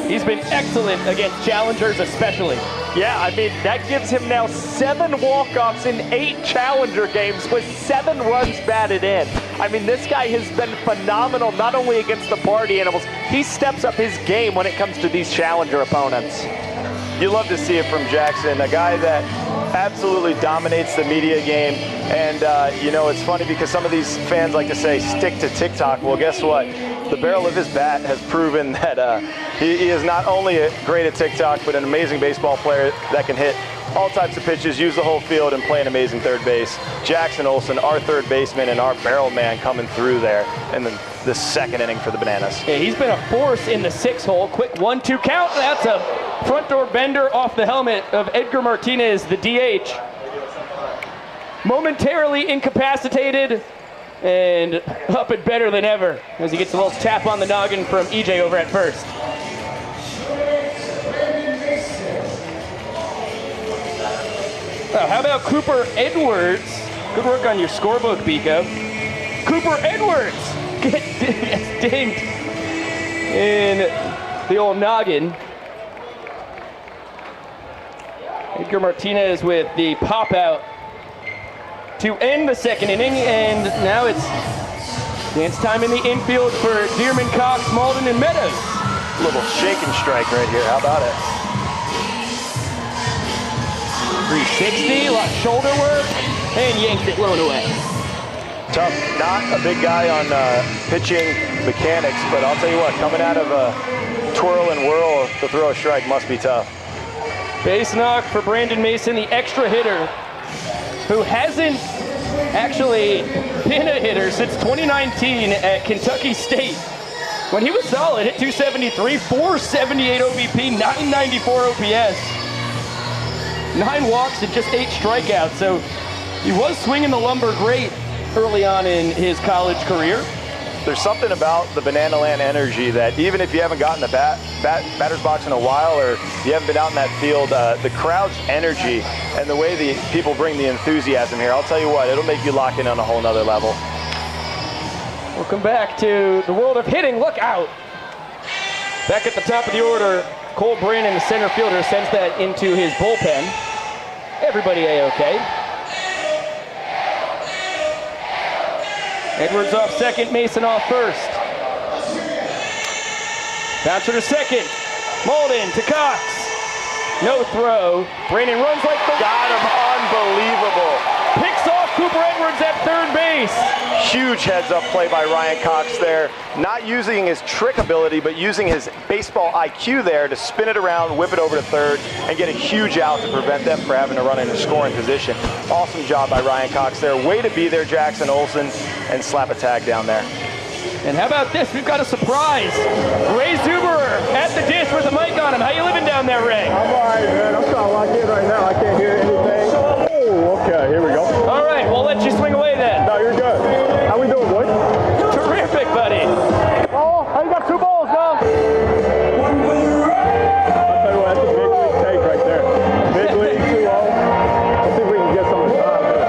He's been excellent against challengers especially. Yeah, I mean, that gives him now 7 walk-offs in 8 challenger games with 7 runs batted in. I mean, this guy has been phenomenal, not only against the party animals, he steps up his game when it comes to these challenger opponents. You love to see it from Jackson, a guy that absolutely dominates the media game. And, you know, it's funny because some of these fans like to say, stick to TikTok. Well, guess what? The barrel of his bat has proven that he is not only great at TikTok, but an amazing baseball player that can hit all types of pitches, use the whole field, and play an amazing third base. Jackson Olsen, our third baseman and our barrel man, coming through there in the second inning for the Bananas. Yeah, he's been a force in the 6-hole. Quick 1-2 count. That's a front door bender off the helmet of Edgar Martinez, the DH. Momentarily incapacitated and up and better than ever as he gets a little tap on the noggin from EJ over at first. How about Cooper Edwards? Good work on your scorebook, Biko. Cooper Edwards gets dinged in the old noggin. Edgar Martinez with the pop out to end the second inning, and now it's dance time in the infield for Dearman, Cox, Malden, and Meadows. A little shake and strike right here. How about it? 360, a lot of shoulder work, and yanked it blown away. Tough. Not a big guy on pitching mechanics, but I'll tell you what, coming out of a twirl and whirl to throw a strike must be tough. Base knock for Brandon Mason, the extra hitter, who hasn't actually been a hitter since 2019 at Kentucky State. When he was solid, hit 273, 478 OBP, 994 OPS. 9 walks and just 8 strikeouts, so he was swinging the lumber great early on in his college career. There's something about the Banana Land energy that even if you haven't gotten the batter's box in a while or you haven't been out in that field, the crowd's energy and the way the people bring the enthusiasm here, I'll tell you what, it'll make you lock in on a whole nother level. Welcome back to the world of hitting. Look out! Back at the top of the order, Cole Brandon, the center fielder, sends that into his bullpen. Everybody A-OK. Edwards off second, Mason off first. Bouncer to second. Malden to Cox. No throw. Brandon runs like the... Got him. Unbelievable. Picks off Cooper Edwards at third base. Huge heads-up play by Ryan Cox there. Not using his trick ability, but using his baseball IQ there to spin it around, whip it over to third, and get a huge out to prevent them from having to run in a scoring position. Awesome job by Ryan Cox there. Way to be there, Jackson Olsen, and slap a tag down there. And how about this? We've got a surprise. Ray Zuberer at the dish with a mic on him. How you living down there, Ray? I'm all right, man. I'm trying to lock in right now. I can't hear anything. Oh, okay. Here we go. All right. We'll let you swing away then. No, you're good. How we doing, boy? Terrific, buddy. Oh, I got 2 balls now. I'll tell you what, that's a big league take right there. Big league 2-0. Let's see if we can get some of the time here.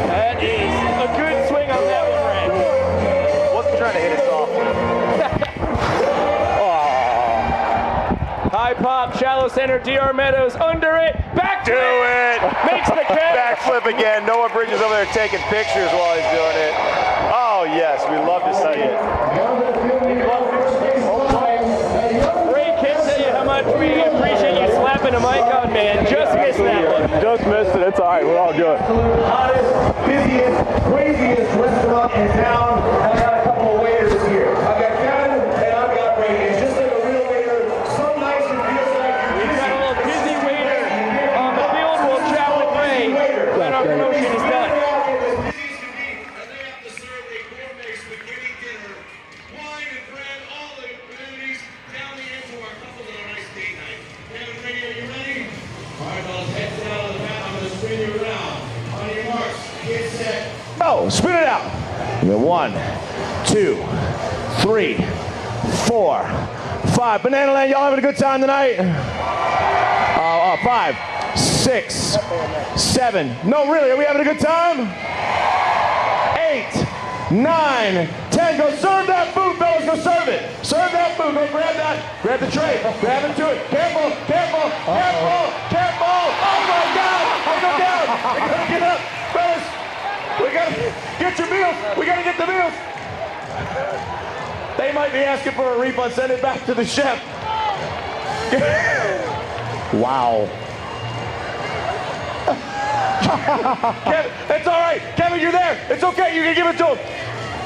That is a good swing on that one, Ray. Wasn't trying to hit it soft. High pop, shallow center, DR Meadows under it. Back to it. Makes the catch. Backflip again. Noah Bridges over there taking pictures while he's doing it. Oh, yes. We love to see it. Ray can't tell you how much we appreciate you slapping a mic on, man. Just missed that one. Just missed it. It's all right. We're all good. Hottest, busiest, craziest restaurant in town. I've got a couple of waiters here. I've got Kevin and I've got Brady. It's just like a real waiter. So nice and feels like you're We've got a little busy waiter on the field. We'll chat with Ray when our promotion is done. All right, go. Spin it out. And then 1, 2, 3, 4, 5. Banana Land, y'all having a good time tonight? 5, 6, 7. No, really, are we having a good time? 8, 9, 10. Go serve that food, fellas. Go serve it. Serve that food. Go grab that. Grab the tray. Grab into it. Careful, careful, careful, careful. Oh my God! I go down. We gotta get up, fellas. We gotta get your meals. We gotta get the meals. They might be asking for a refund. Send it back to the chef. Wow. Kevin, it's all right. Kevin, you're there. It's okay. You can give it to him.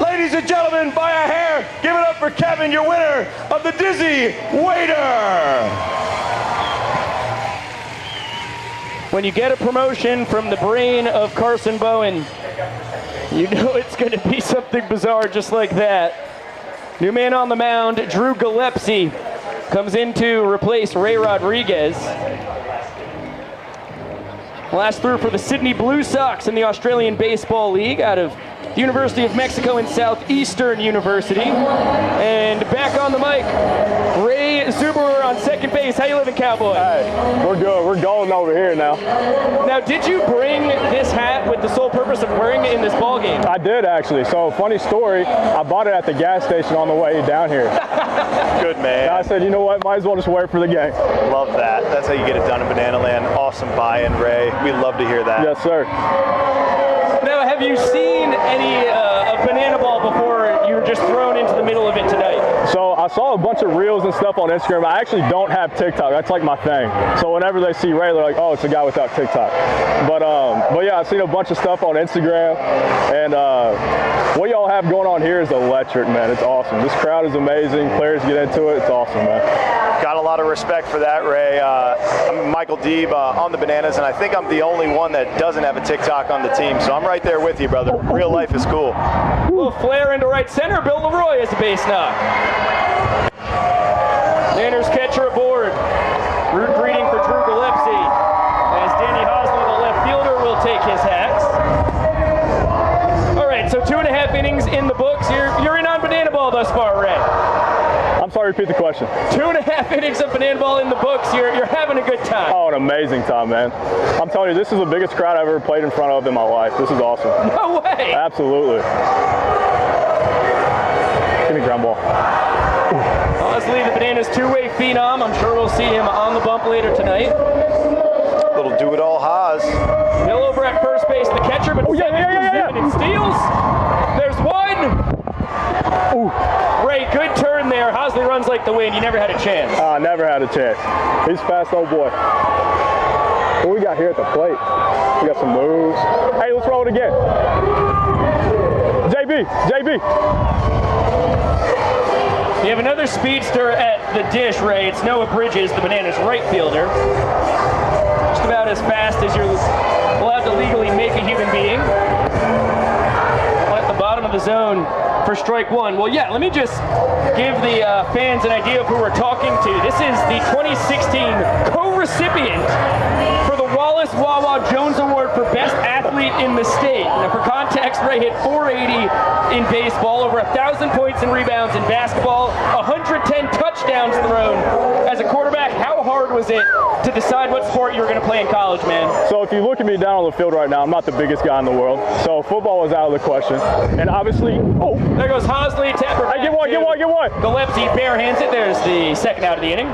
Ladies and gentlemen, by a hair, give it up for Kevin, your winner of the Dizzy Waiter. When you get a promotion from the brain of Carson Bowen, you know it's going to be something bizarre just like that. New man on the mound, Drew Gillespie, comes in to replace Ray Rodriguez. Last through for the Sydney Blue Sox in the Australian Baseball League out of the University of Mexico and Southeastern University. And back on the mic, Ray Zuberer on second base. How you living, Cowboy? Hey, we're good. We're golden over here now. Now, did you bring this hat with the sole purpose of wearing it in this ball game? I did, actually. So, funny story, I bought it at the gas station on the way down here. Good, man. And I said, you know what, might as well just wear it for the game. Love that. That's how you get it done in Banana Land. Awesome buy-in, Ray. We love to hear that. Yes, sir. Now, have you seen any of Banana Ball before you were just thrown into the middle of it tonight? So I saw a bunch of reels and stuff on Instagram. I actually don't have TikTok. That's like my thing. So whenever they see Ray, they're like, oh, it's a guy without TikTok. But yeah, I've seen a bunch of stuff on Instagram. And what y'all have going on here is electric, man. It's awesome. This crowd is amazing. Players get into it. It's awesome, man. Got a lot of respect for that, Ray. I'm Michael Deeb on the Bananas, and I think I'm the only one that doesn't have a TikTok on the team. So I'm right there with you, brother. Real life is cool. A little flare into right center. Bill Leroy as the base knock. Nanners catcher aboard. Rude greeting for Drew Gillespie as Danny Hosley, the left fielder, will take his hacks. All right, so 2.5 innings in the books. You're in on Banana Ball thus far, Ray. I'm sorry, repeat the question. 2.5 innings of Banana Ball in the books. You're having a good time. Oh, an amazing time, man. I'm telling you, this is the biggest crowd I've ever played in front of in my life. This is awesome. No way. Absolutely. Give me ground ball. Hosley, the Bananas two-way phenom. I'm sure we'll see him on the bump later tonight. Little do-it-all Haas. Hill over at first base, the catcher, but and steals. There's one. Ooh. Ray, good turn there. Hosley runs like the wind. You never had a chance. Never had a chance. He's fast, old boy. What we got here at the plate? We got some moves. Hey, let's roll it again. JB. You have another speedster at the dish, Ray. It's Noah Bridges, the Bananas right fielder. Just about as fast as you're allowed to legally make a human being. At the bottom of the zone for strike one. Well, yeah, let me just give the fans an idea of who we're talking to. This is the 2016 co-recipient for the Wallace Wawa Jones Award for Best Athlete in the state. Now, for context, Ray hit 480 in baseball, over 1,000 points and rebounds in basketball, 110 touchdowns thrown as a quarterback. How hard was it to decide what sport you were going to play in college, man? So if you look at me down on the field right now, I'm not the biggest guy in the world. So football was out of the question. And obviously, there goes Hosley. Tapper. Hey, get one. Gillespie bare hands it. There's the second out of the inning.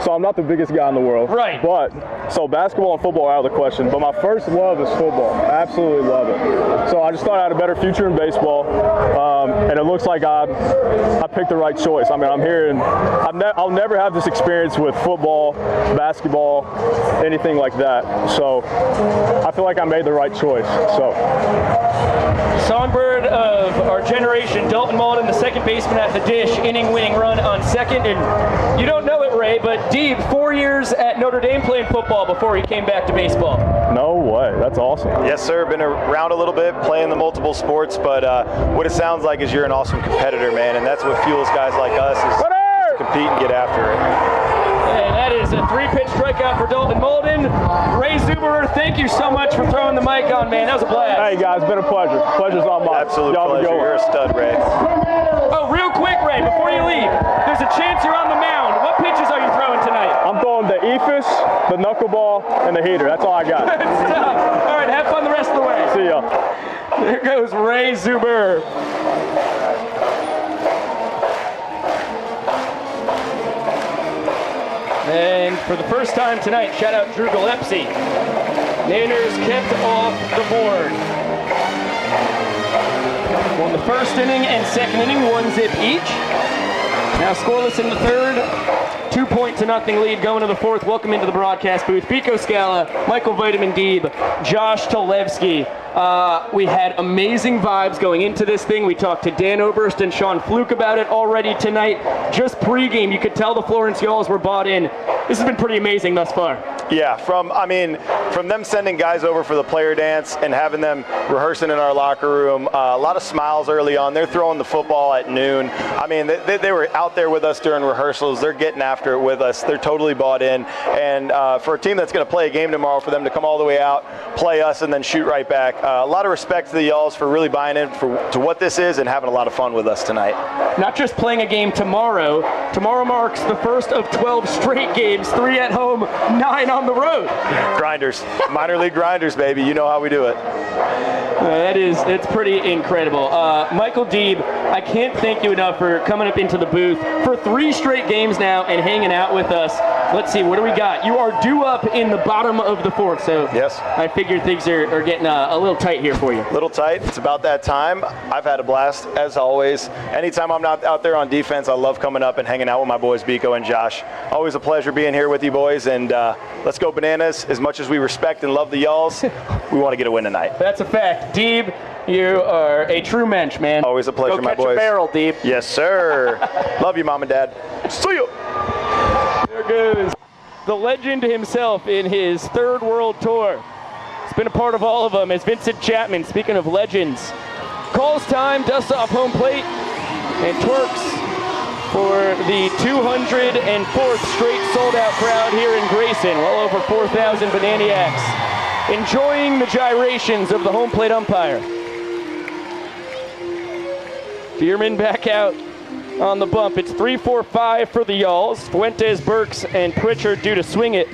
So I'm not the biggest guy in the world. Right. But, so basketball and football are out of the question. But my first love is football. I absolutely love it. So I just thought I had a better future in baseball. And it looks like I picked the right choice. I mean, I'm here and I'll never have this experience with football, basketball, anything like that. So I feel like I made the right choice. So. Songbird of our generation, Dalton Malden, the second baseman at the dish, inning-winning run on second. And you don't know it, Ray, but Deeb, 4 years at Notre Dame playing football before he came back to baseball. No way. That's awesome. Yes, sir. Been around a little bit, playing the multiple sports, but what it sounds like is you're an awesome competitor, man, and that's what fuels guys like us is to compete and get after it. And that is a 3-pitch strikeout for Dalton Molden. Ray Zuberer, thank you so much for throwing the mic on, man. That was a blast. Hey guys, been a pleasure. Pleasure's all mine. Absolute Y'all have a pleasure. good one. You're a stud, Ray. Oh, real quick, Ray, before you leave, there's a chance you're on the mound. What pitches are you throwing tonight? I'm throwing the E-fish, the knuckleball, and the heater. That's all I got. Good stuff. All right, have fun the rest of the way. See ya. There goes Ray Zuber. And for the first time tonight, shout out Drew Gillespie. Nanners kept off the board. Won the first inning and second inning, 1-zip each. Now scoreless in the third. 2-0 lead going to the fourth. Welcome into the broadcast booth. Pico Scala, Michael Vitamin Deeb, Josh Talevsky. We had amazing vibes going into this thing. We talked to Dan Oberst and Sean Fluke about it already tonight. Just pregame, you could tell the Florence Y'alls were bought in. This has been pretty amazing thus far. Yeah, from them sending guys over for the player dance and having them rehearsing in our locker room, a lot of smiles early on. They're throwing the football at noon. I mean, they were out there with us during rehearsals. They're getting after it with us. They're totally bought in. And for a team that's going to play a game tomorrow, for them to come all the way out, play us, and then shoot right back, a lot of respect to the Y'alls for really buying in to what this is and having a lot of fun with us tonight. Not just playing a game tomorrow. Tomorrow marks the first of 12 straight games, 3 at home, 9 on the road. Grinders. Minor league grinders, baby. You know how we do it. It's pretty incredible. Michael Deeb, I can't thank you enough for coming up into the booth for 3 straight games now and hanging out with us. Let's see, what do we got? You are due up in the bottom of the fourth, so yes. I figure things are getting a little tight here for you. A little tight. It's about that time. I've had a blast, as always. Anytime I'm not out there on defense, I love coming up and hanging out with my boys, Biko and Josh. Always a pleasure being here with you boys, and let's go Bananas. As much as we respect and love the Y'alls, we want to get a win tonight. That's a fact. Deeb, you are a true mensch, man. Always a pleasure, my boys. Go catch a barrel, Deeb. Yes, sir. Love you, Mom and Dad. See you. There goes the legend himself in his third world tour. He's been a part of all of them as Vincent Chapman, speaking of legends. Calls time, dusts off home plate, and twerks for the 204th straight sold-out crowd here in Grayson. Well over 4,000 Bananiacs enjoying the gyrations of the home plate umpire. Bierman back out on the bump. It's 3-4-5 for the Y'alls. Fuentes, Burks, and Pritchard due to swing it.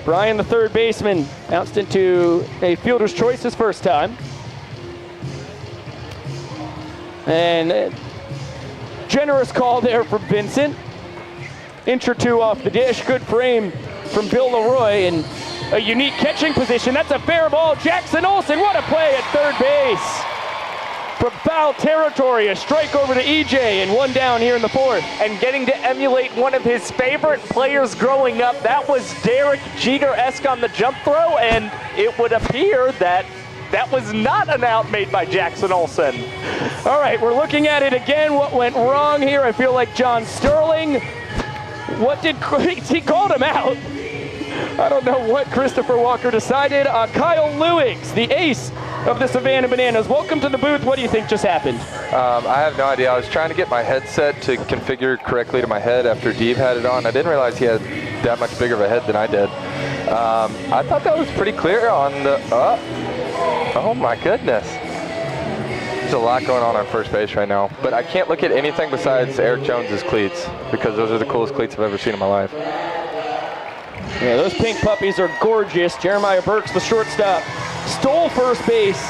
Brian, the third baseman, bounced into a fielder's choice his first time. And generous call there from Vincent. Inch or two off the dish. Good frame from Bill Leroy and a unique catching position. That's a fair ball. Jackson Olsen, what a play at third base. From foul territory, a strike over to EJ and 1 down here in the fourth. And getting to emulate one of his favorite players growing up, that was Derek Jeter-esque on the jump throw, and it would appear that was not an out made by Jackson Olsen. All right, we're looking at it again. What went wrong here? I feel like John Sterling. He called him out. I don't know what Christopher Walker decided. Kyle Lewis, the ace of the Savannah Bananas. Welcome to the booth. What do you think just happened? I have no idea. I was trying to get my headset to configure correctly to my head after Deeb had it on. I didn't realize he had that much bigger of a head than I did. I thought that was pretty clear on the oh my goodness. There's a lot going on first base right now, but I can't look at anything besides Eric Jones's cleats because those are the coolest cleats I've ever seen in my life. Yeah, those pink puppies are gorgeous. Jeremiah Burks, the shortstop, stole first base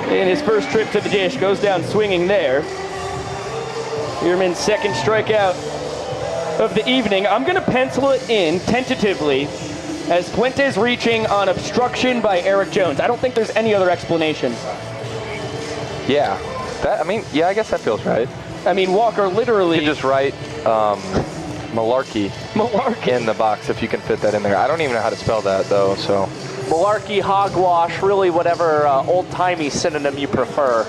in his first trip to the dish. Goes down swinging there. Bierman's second strikeout of the evening. I'm going to pencil it in tentatively as Fuentes reaching on obstruction by Eric Jones. I don't think there's any other explanation. Yeah, I guess that feels right. I mean, Walker literally... You could just write malarkey in the box if you can fit that in there. I don't even know how to spell that, though, so... Malarkey, hogwash, really whatever old-timey synonym you prefer.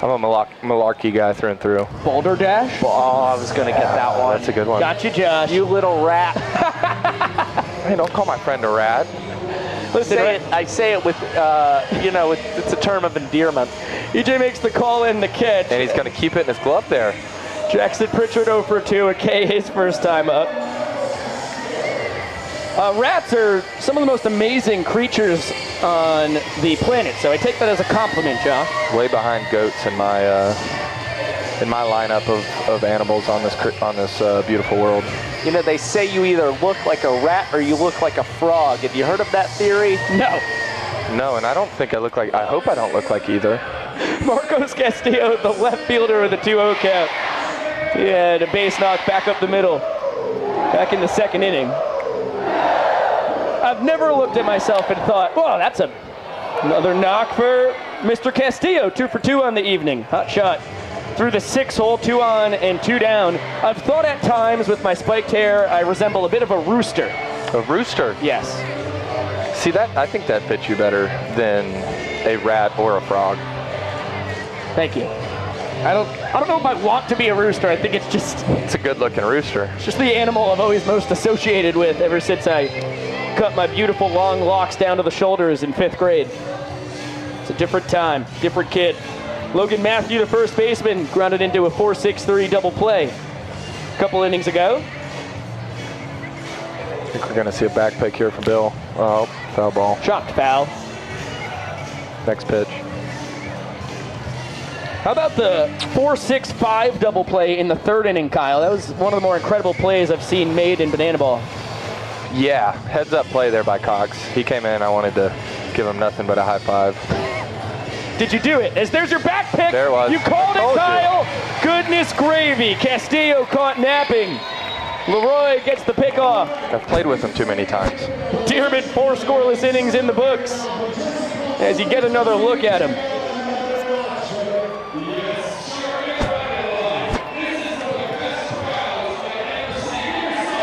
I'm a malarkey guy through and through. Boulder Dash? Oh, I was going to get that one. That's a good one. Got you, Josh. You little rat. Hey, don't call my friend a rat. Listen, I say it with, it's a term of endearment. EJ makes the call in the catch. And he's going to keep it in his glove there. Jackson Pritchard 0 for 2, a K his first time up. Rats are some of the most amazing creatures on the planet, so I take that as a compliment, Josh. Way behind goats in my lineup of animals on this beautiful world. You know, they say you either look like a rat or you look like a frog. Have you heard of that theory? No. No, and I don't think I look like. I hope I don't look like either. Marcos Castillo, the left fielder with the 2-0 count. He had a base knock back up the middle, back in the second inning. I've never looked at myself and thought, "Whoa, that's another knock for Mr. Castillo, 2 for 2 on the evening." Hot shot through the 6-hole, 2 on and 2 down. I've thought at times with my spiked hair, I resemble a bit of a rooster. A rooster? Yes. See, that I think that fits you better than a rat or a frog. Thank you. I don't know if I want to be a rooster. I think it's a good-looking rooster. It's just the animal I've always most associated with ever since I cut my beautiful long locks down to the shoulders in 5th grade. It's a different time, different kid. Logan Matthew, the first baseman, grounded into a 4-6-3 double play a couple innings ago. I think we're going to see a back pick here for Bill. Oh, foul ball. Chopped foul. Next pitch. How about the 4-6-5 double play in the 3rd inning, Kyle? That was one of the more incredible plays I've seen made in banana ball. Yeah, heads up play there by Cox. He came in, I wanted to give him nothing but a high five. Did you do it? As there's your back pick. There it was. You called it, Kyle. Goodness gravy. Castillo caught napping. Leroy gets the pick off. I've played with him too many times. Dearman, 4 scoreless innings in the books. As you get another look at him.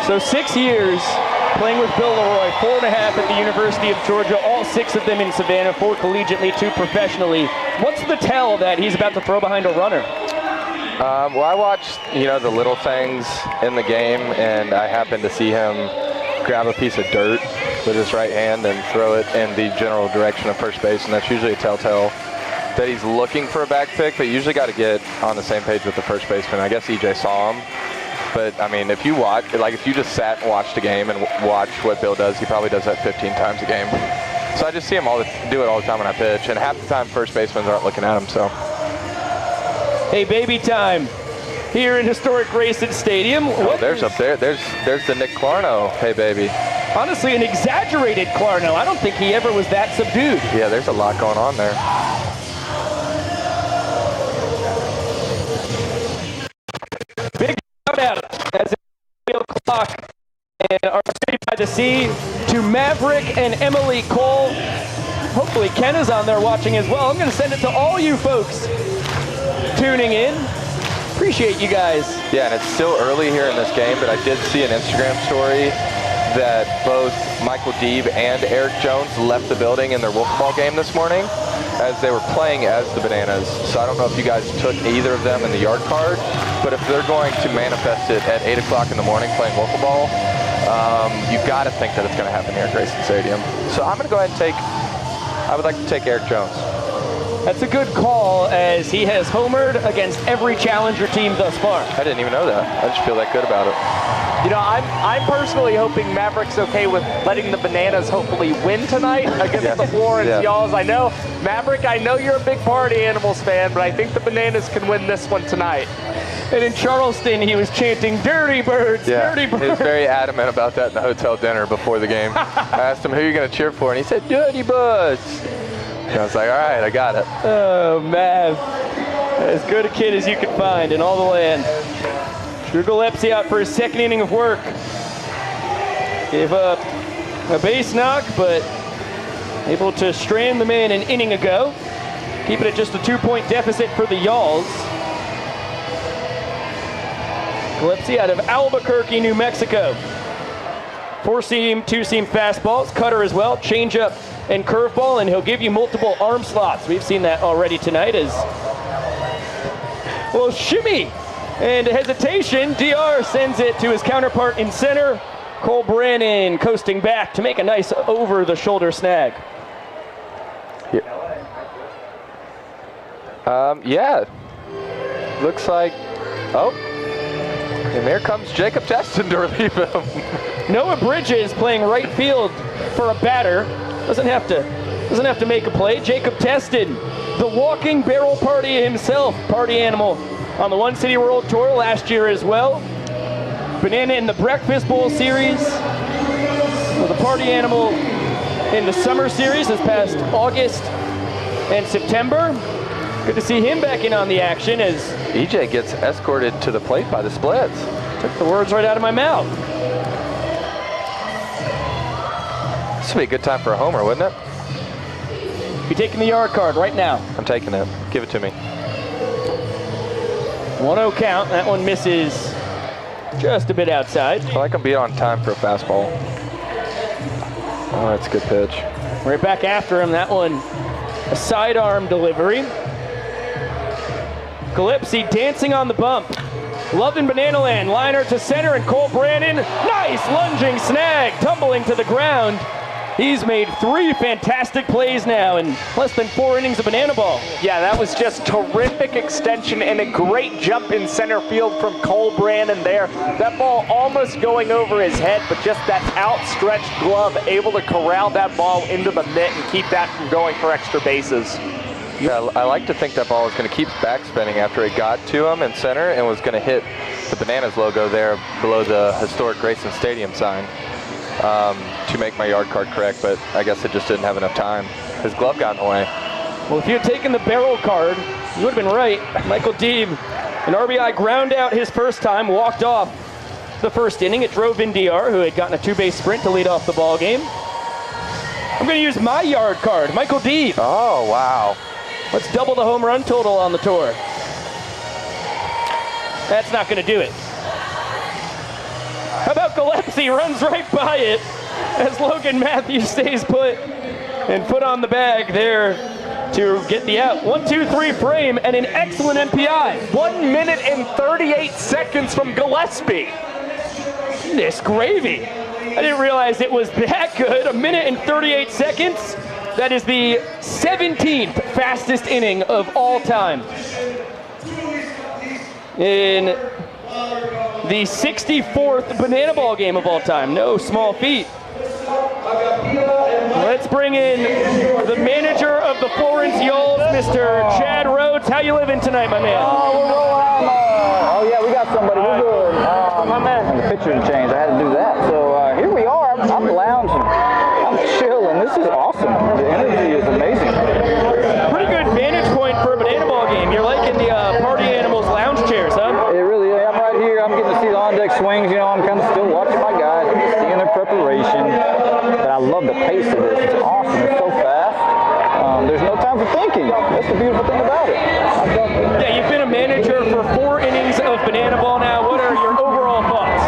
So 6 years playing with Bill Leroy, 4.5 at the University of Georgia, all 6 of them in Savannah, 4 collegiately, 2 professionally. What's the tell that he's about to throw behind a runner? Well, I watched, the little things in the game, and I happened to see him grab a piece of dirt with his right hand and throw it in the general direction of first base, and that's usually a telltale that he's looking for a back pick, but you usually got to get on the same page with the first baseman. I guess EJ saw him. But, I mean, if you watch, if you just sat and watched a game and watched what Bill does, he probably does that 15 times a game. So I just see him do it all the time when I pitch, and half the time first basemen aren't looking at him, so. Hey, baby time here in historic Grayson Stadium. Oh, there's up there. There's the Nick Clarno. Hey, baby. Honestly, an exaggerated Clarno. I don't think he ever was that subdued. Yeah, there's a lot going on there. Big shout out as it's o'clock and our City by the Sea to Maverick and Emily Cole. Hopefully Ken is on there watching as well. I'm going to send it to all you folks tuning in. Appreciate you guys. Yeah, and it's still early here in this game, but I did see an Instagram story that both Michael Deeb and Eric Jones left the building in their Wolf Ball game this morning as they were playing as the Bananas. So I don't know if you guys took either of them in the yard card, but if they're going to manifest it at 8 o'clock in the morning playing Wolf Ball, you've got to think that it's going to happen here at Grayson Stadium. So I'm going to go ahead and I would like to take Eric Jones. That's a good call, as he has homered against every challenger team thus far. I didn't even know that. I just feel that good about it. I'm personally hoping Maverick's okay with letting the Bananas hopefully win tonight against the Florence Y'alls. I know, Maverick, I know you're a big Party Animals fan, but I think the Bananas can win this one tonight. And in Charleston, he was chanting, "Dirty Birds, Dirty Birds." He was very adamant about that in the hotel dinner before the game. I asked him, who are you going to cheer for? And he said, "Dirty Birds." And I was like, all right, I got it. Oh, Mav. As good a kid as you could find in all the land. Drew Gillespie out for his second inning of work. Gave up a base knock, but able to strand the man an inning ago. Keep it at just a 2-point deficit for the Y'alls. Gillespie out of Albuquerque, New Mexico. 4-seam, 2-seam fastballs, cutter as well, changeup and curveball, and he'll give you multiple arm slots. We've seen that already tonight as, well, shimmy and hesitation. DR sends it to his counterpart in center. Cole Brannon coasting back to make a nice over-the-shoulder snag. Yeah. Looks like, and there comes Jacob Teston to relieve him. Noah Bridges playing right field for a batter. Doesn't have to make a play. Jacob Teston, the walking barrel party himself, party animal on the One City World Tour last year as well. Banana in the Breakfast Bowl Series. The party animal in the Summer Series this past August and September. Good to see him back in on the action as EJ gets escorted to the plate by the splits. Took the words right out of my mouth. This would be a good time for a homer, wouldn't it? Be taking the yard card right now. I'm taking it. Give it to me. 1-0 count. That one misses just a bit outside. I like him being on time for a fastball. Oh, that's a good pitch. Right back after him. That one, a sidearm delivery. Gillespie dancing on the bump. Love in Banana Land. Liner to center and Cole Brannon. Nice lunging snag. Tumbling to the ground. He's made 3 fantastic plays now in less than 4 innings of banana ball. Yeah, that was just terrific extension and a great jump in center field from Cole Brannon there. That ball almost going over his head, but just that outstretched glove able to corral that ball into the mitt and keep that from going for extra bases. Yeah, I like to think that ball was going to keep backspinning after it got to him in center and was going to hit the Bananas logo there below the historic Grayson Stadium sign to make my yard card correct, but I guess it just didn't have enough time. His glove got in the way. Well, if you had taken the barrel card, you would have been right. Michael Deeb, an RBI ground out his first time, walked off the first inning. It drove in DR, who had gotten a 2-base sprint to lead off the ball game. I'm going to use my yard card, Michael Deeb. Oh, wow. Let's double the home run total on the tour. That's not going to do it. How about Gillespie runs right by it as Logan Matthews stays put and put on the bag there to get the out. 1-2-3 frame and an excellent MPI. 1 minute and 38 seconds from Gillespie. This gravy. I didn't realize it was that good. 1 minute and 38 seconds. That is the 17th fastest inning of all time. In the 64th banana ball game of all time. No small feat. Let's bring in the manager of the Florence Yolls, Mr. Chad Rhodes. How you living tonight, my man? Oh, we're rolling on. Oh, yeah, we got somebody. We're good. My man. The picture changed. I had to do that. So here we are. I'm lounging. I'm chilling. This is awesome. The energy is amazing. Pretty good vantage point for a banana ball game. You're like in the Party Animals lounge chairs, huh? It really is. I'm right here. I'm getting to see the on-deck swings. You know, I'm kind of still watching my guys. I'm just seeing their preparation. But I love the pace of this. It's awesome. It's so fast. There's no time for thinking. That's the beautiful thing about it. Yeah, you've been a manager for 4 innings of banana ball now. What are your overall thoughts?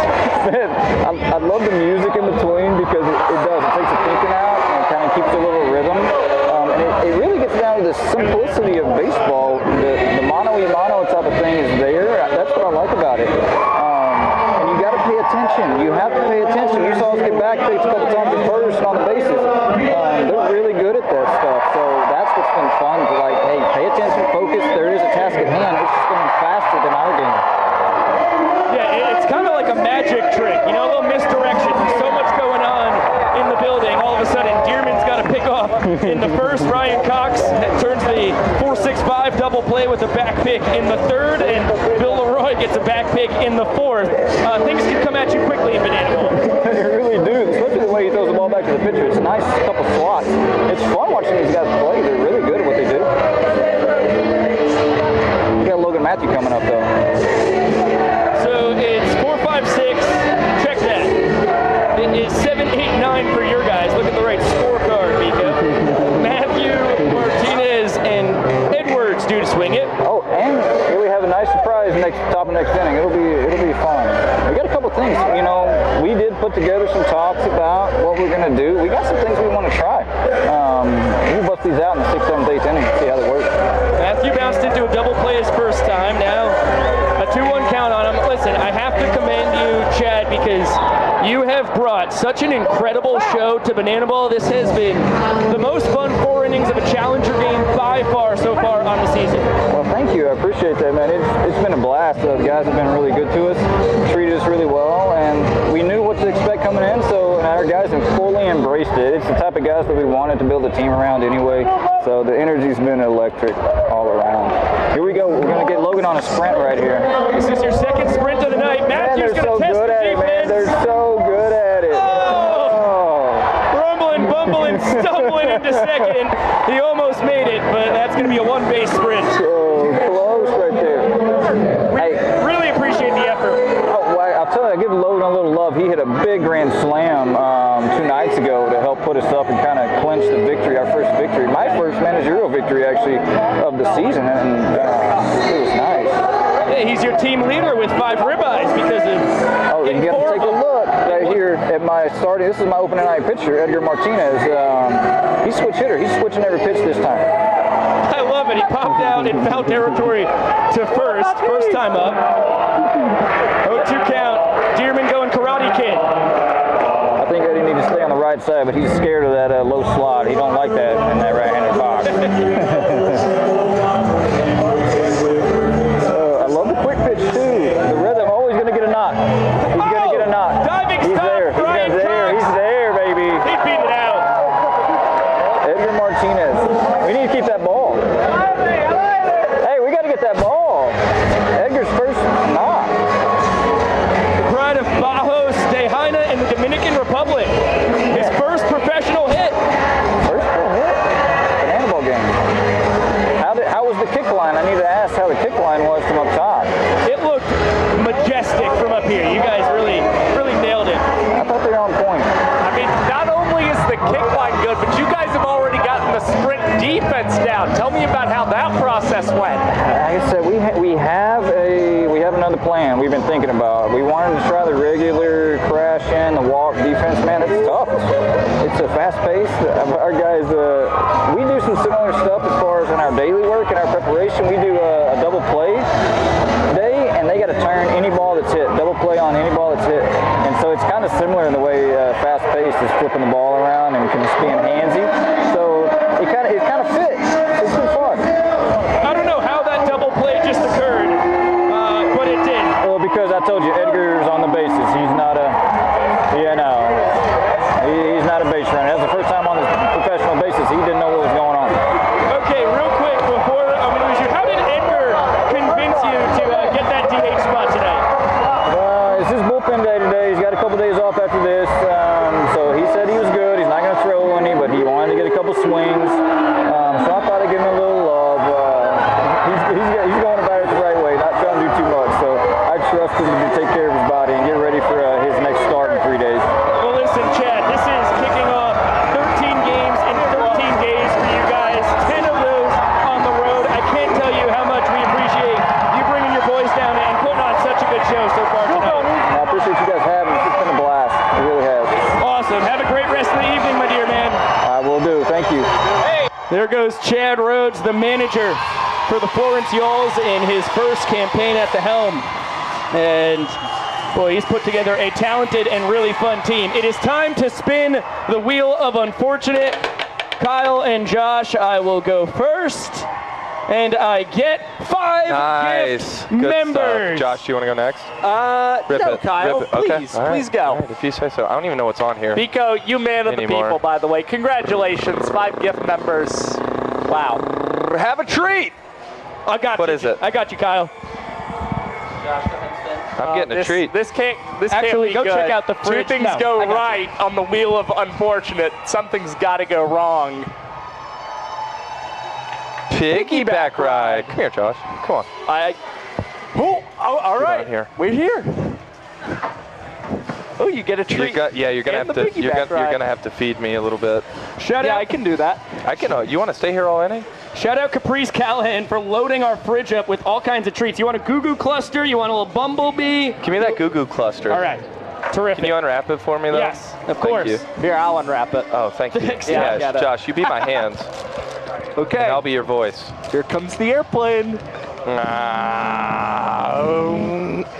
Man, I love the music in between because it does. It takes the thinking out and it kind of keeps a little rhythm. And it really gets down to the simplicity of baseball. The mano-a-mano type of thing is there. That's what I like about it. And you got to pay attention. You have to pay attention. You saw us get back picks a couple times at first and on the bases. They're really good at that stuff. So that's what's been fun. To like, hey, pay attention, focus. There is a task at hand. It's just going faster than our game. Yeah, it's kind of like a magic trick, you know, a little misdirection. There's so much going on in the building. All of a sudden, Dearman's got to pick off in the first. Ryan Cox turns the 4-6-5 double play with a back pick in the third, and Bill Leroy gets a back pick in the fourth. Things can come at you quickly in banana ball. They really do, especially the way he throws the ball back to the pitcher. It's a nice couple slots. It's fun watching these guys play. They're really good at what they do. We got Logan Matthew coming up, though. So it's 4-5-6. Check that. It is 7-8-9 for your guys. Look at the right scorecard, Mika. Matthew, Martinez, and Edwards due to swing it. Oh, and here we have a nice surprise top of next inning. It'll be fun. We got a couple things. You know, we did put together some talks about what we're gonna do. We got some things we want to try. We'll bust these out in the 6th, 7th, 8th inning and see how they work. Matthew bounced into a double play his first time. Now a 2-1 count on him. Listen, I have to commend you, Chad, because you have brought such an incredible show to Banana Ball. This has been the most fun 4 innings of a Challenger game by far so far on the season. Well, thank you. I appreciate that, man. It's been a blast. The guys have been really good to us, treated us really well, and we knew what to expect coming in, so our guys have fully embraced it. It's the type of guys that we wanted to build a team around anyway, so the energy's been electric all around. Here we go. We're going to get Logan on a sprint right here. This is your second sprint of the night. Matthew's going to test the defense. They're so good at it. Rumbling, bumbling, stumbling into second. He almost made it, but that's going to be a one-base sprint. So close right there. Really appreciate the effort. Oh, well, I'll tell you, I give Logan a little love. He hit a big grand slam 2 nights ago to help put us up and kind of clinch the victory, our first victory. My first managerial victory, actually, of the season, and it was nice. Yeah, he's your team leader with 5 ribeyes because of you got to take a look right here at my starting. This is my opening night pitcher, Edgar Martinez. He's switch hitter. He's switching every pitch this time. I love it. He popped out in foul territory to first time up. 0-2 count. Dearman going Karate Kid. I think Eddie needs to stay on the right side, but he's scared of that low slide. He don't like that in that right-handed box. I love the quick pitch too. The rhythm, always going to get a knock. He's going to get a knock. Diving He's stop, there. Brian He's there. Cox. He's there, baby. He beat it out. Edgar Martinez. We need to keep that ball. Hey, we got to get that ball. Edgar's first knock. The pride of Bajos de Jaina in the Dominican Republic. His first professional hit. First full hit. Banana ball game. How was the kick line? I need to ask how the kick line was from up top. It looked majestic from up here. You guys really nailed it. I thought they were on point. I mean, not only is the kick line good, but you guys have already gotten the sprint defense down. Tell me about how that process went. Like I said, we have another plan we've been thinking about. We wanted to try the regular crash in, the walk defense. Man, it's tough. It's a fast pace. Our guys, we do some similar stuff as far as in our daily work and our preparation. We do a double play day, and they got to turn any ball that's hit, double play on any ball that's hit. And so it's kind of similar in the way fast paced is flipping the ball around and just being handsy. So it kind of fits. It's been fun. I don't know how that double play just occurred, but it did. Well, because I told you, Edgar's on the bases. He's not he's not a base runner. That's the first time on the professional basis. He didn't know what was going on. Okay, real quick before I'm going to lose you, how did Edgar convince you to get that DH spot tonight? It's his bullpen day today. He's got a couple days off after this, so he said he was good. He's not going to throw any, but he wanted to get a couple swings. So I thought I'd give him a little love. He's going about it the right way, not trying to do too much. So I trust him to take care of his body and get ready for his next start in 3 days. Well, listen, Chad, this is kicking off 13 games in 13 days for you guys, 10 of those on the road. I can't tell you how much we appreciate you bringing your boys down and putting on such a good show so far tonight. I appreciate you guys having me. It's been a blast. It really has. Awesome. Have a great rest of the evening, my dear man. I will do. Thank you. There goes Chad Rhodes, the manager for the Florence Yalls in his first campaign at the helm. And boy, he's put together a talented and really fun team. It is time to spin the wheel of unfortunate. Kyle and Josh, I will go first. And I get 5 gift Good members. Stuff. Josh, do you want to go next? No, Kyle, Rip it. Okay. please, All right. please go. All right, if you say so. I don't even know what's on here. Pico, you man of the Anymore. people, by the way. Congratulations, 5 gift members. Wow. Have a treat. I got What you. is it? I got you, Kyle. I'm getting a treat. This can't Actually, be go good. check out the fridge. 2 things No, go I got right on the wheel of unfortunate. Something's got to go wrong. Piggyback ride. Come here, Josh. Come on. All right. on here. We're here. Oh, you get a treat. You're gonna And have the to. You're piggyback ride. gonna have to feed me a little bit. Shout out. I can do that. I can. You want to stay here all inning? Shout out Caprice Callahan for loading our fridge up with all kinds of treats. You want a Goo Goo cluster? You want a little bumblebee? Give me that Goo Goo cluster. All right. Terrific. Can you unwrap it for me, though? Yes, of Thank course. you. Here, I'll unwrap it. Oh, thank you. Thanks, Yes, Josh. Josh, you be my hands. Okay. And I'll be your voice. Here comes the airplane.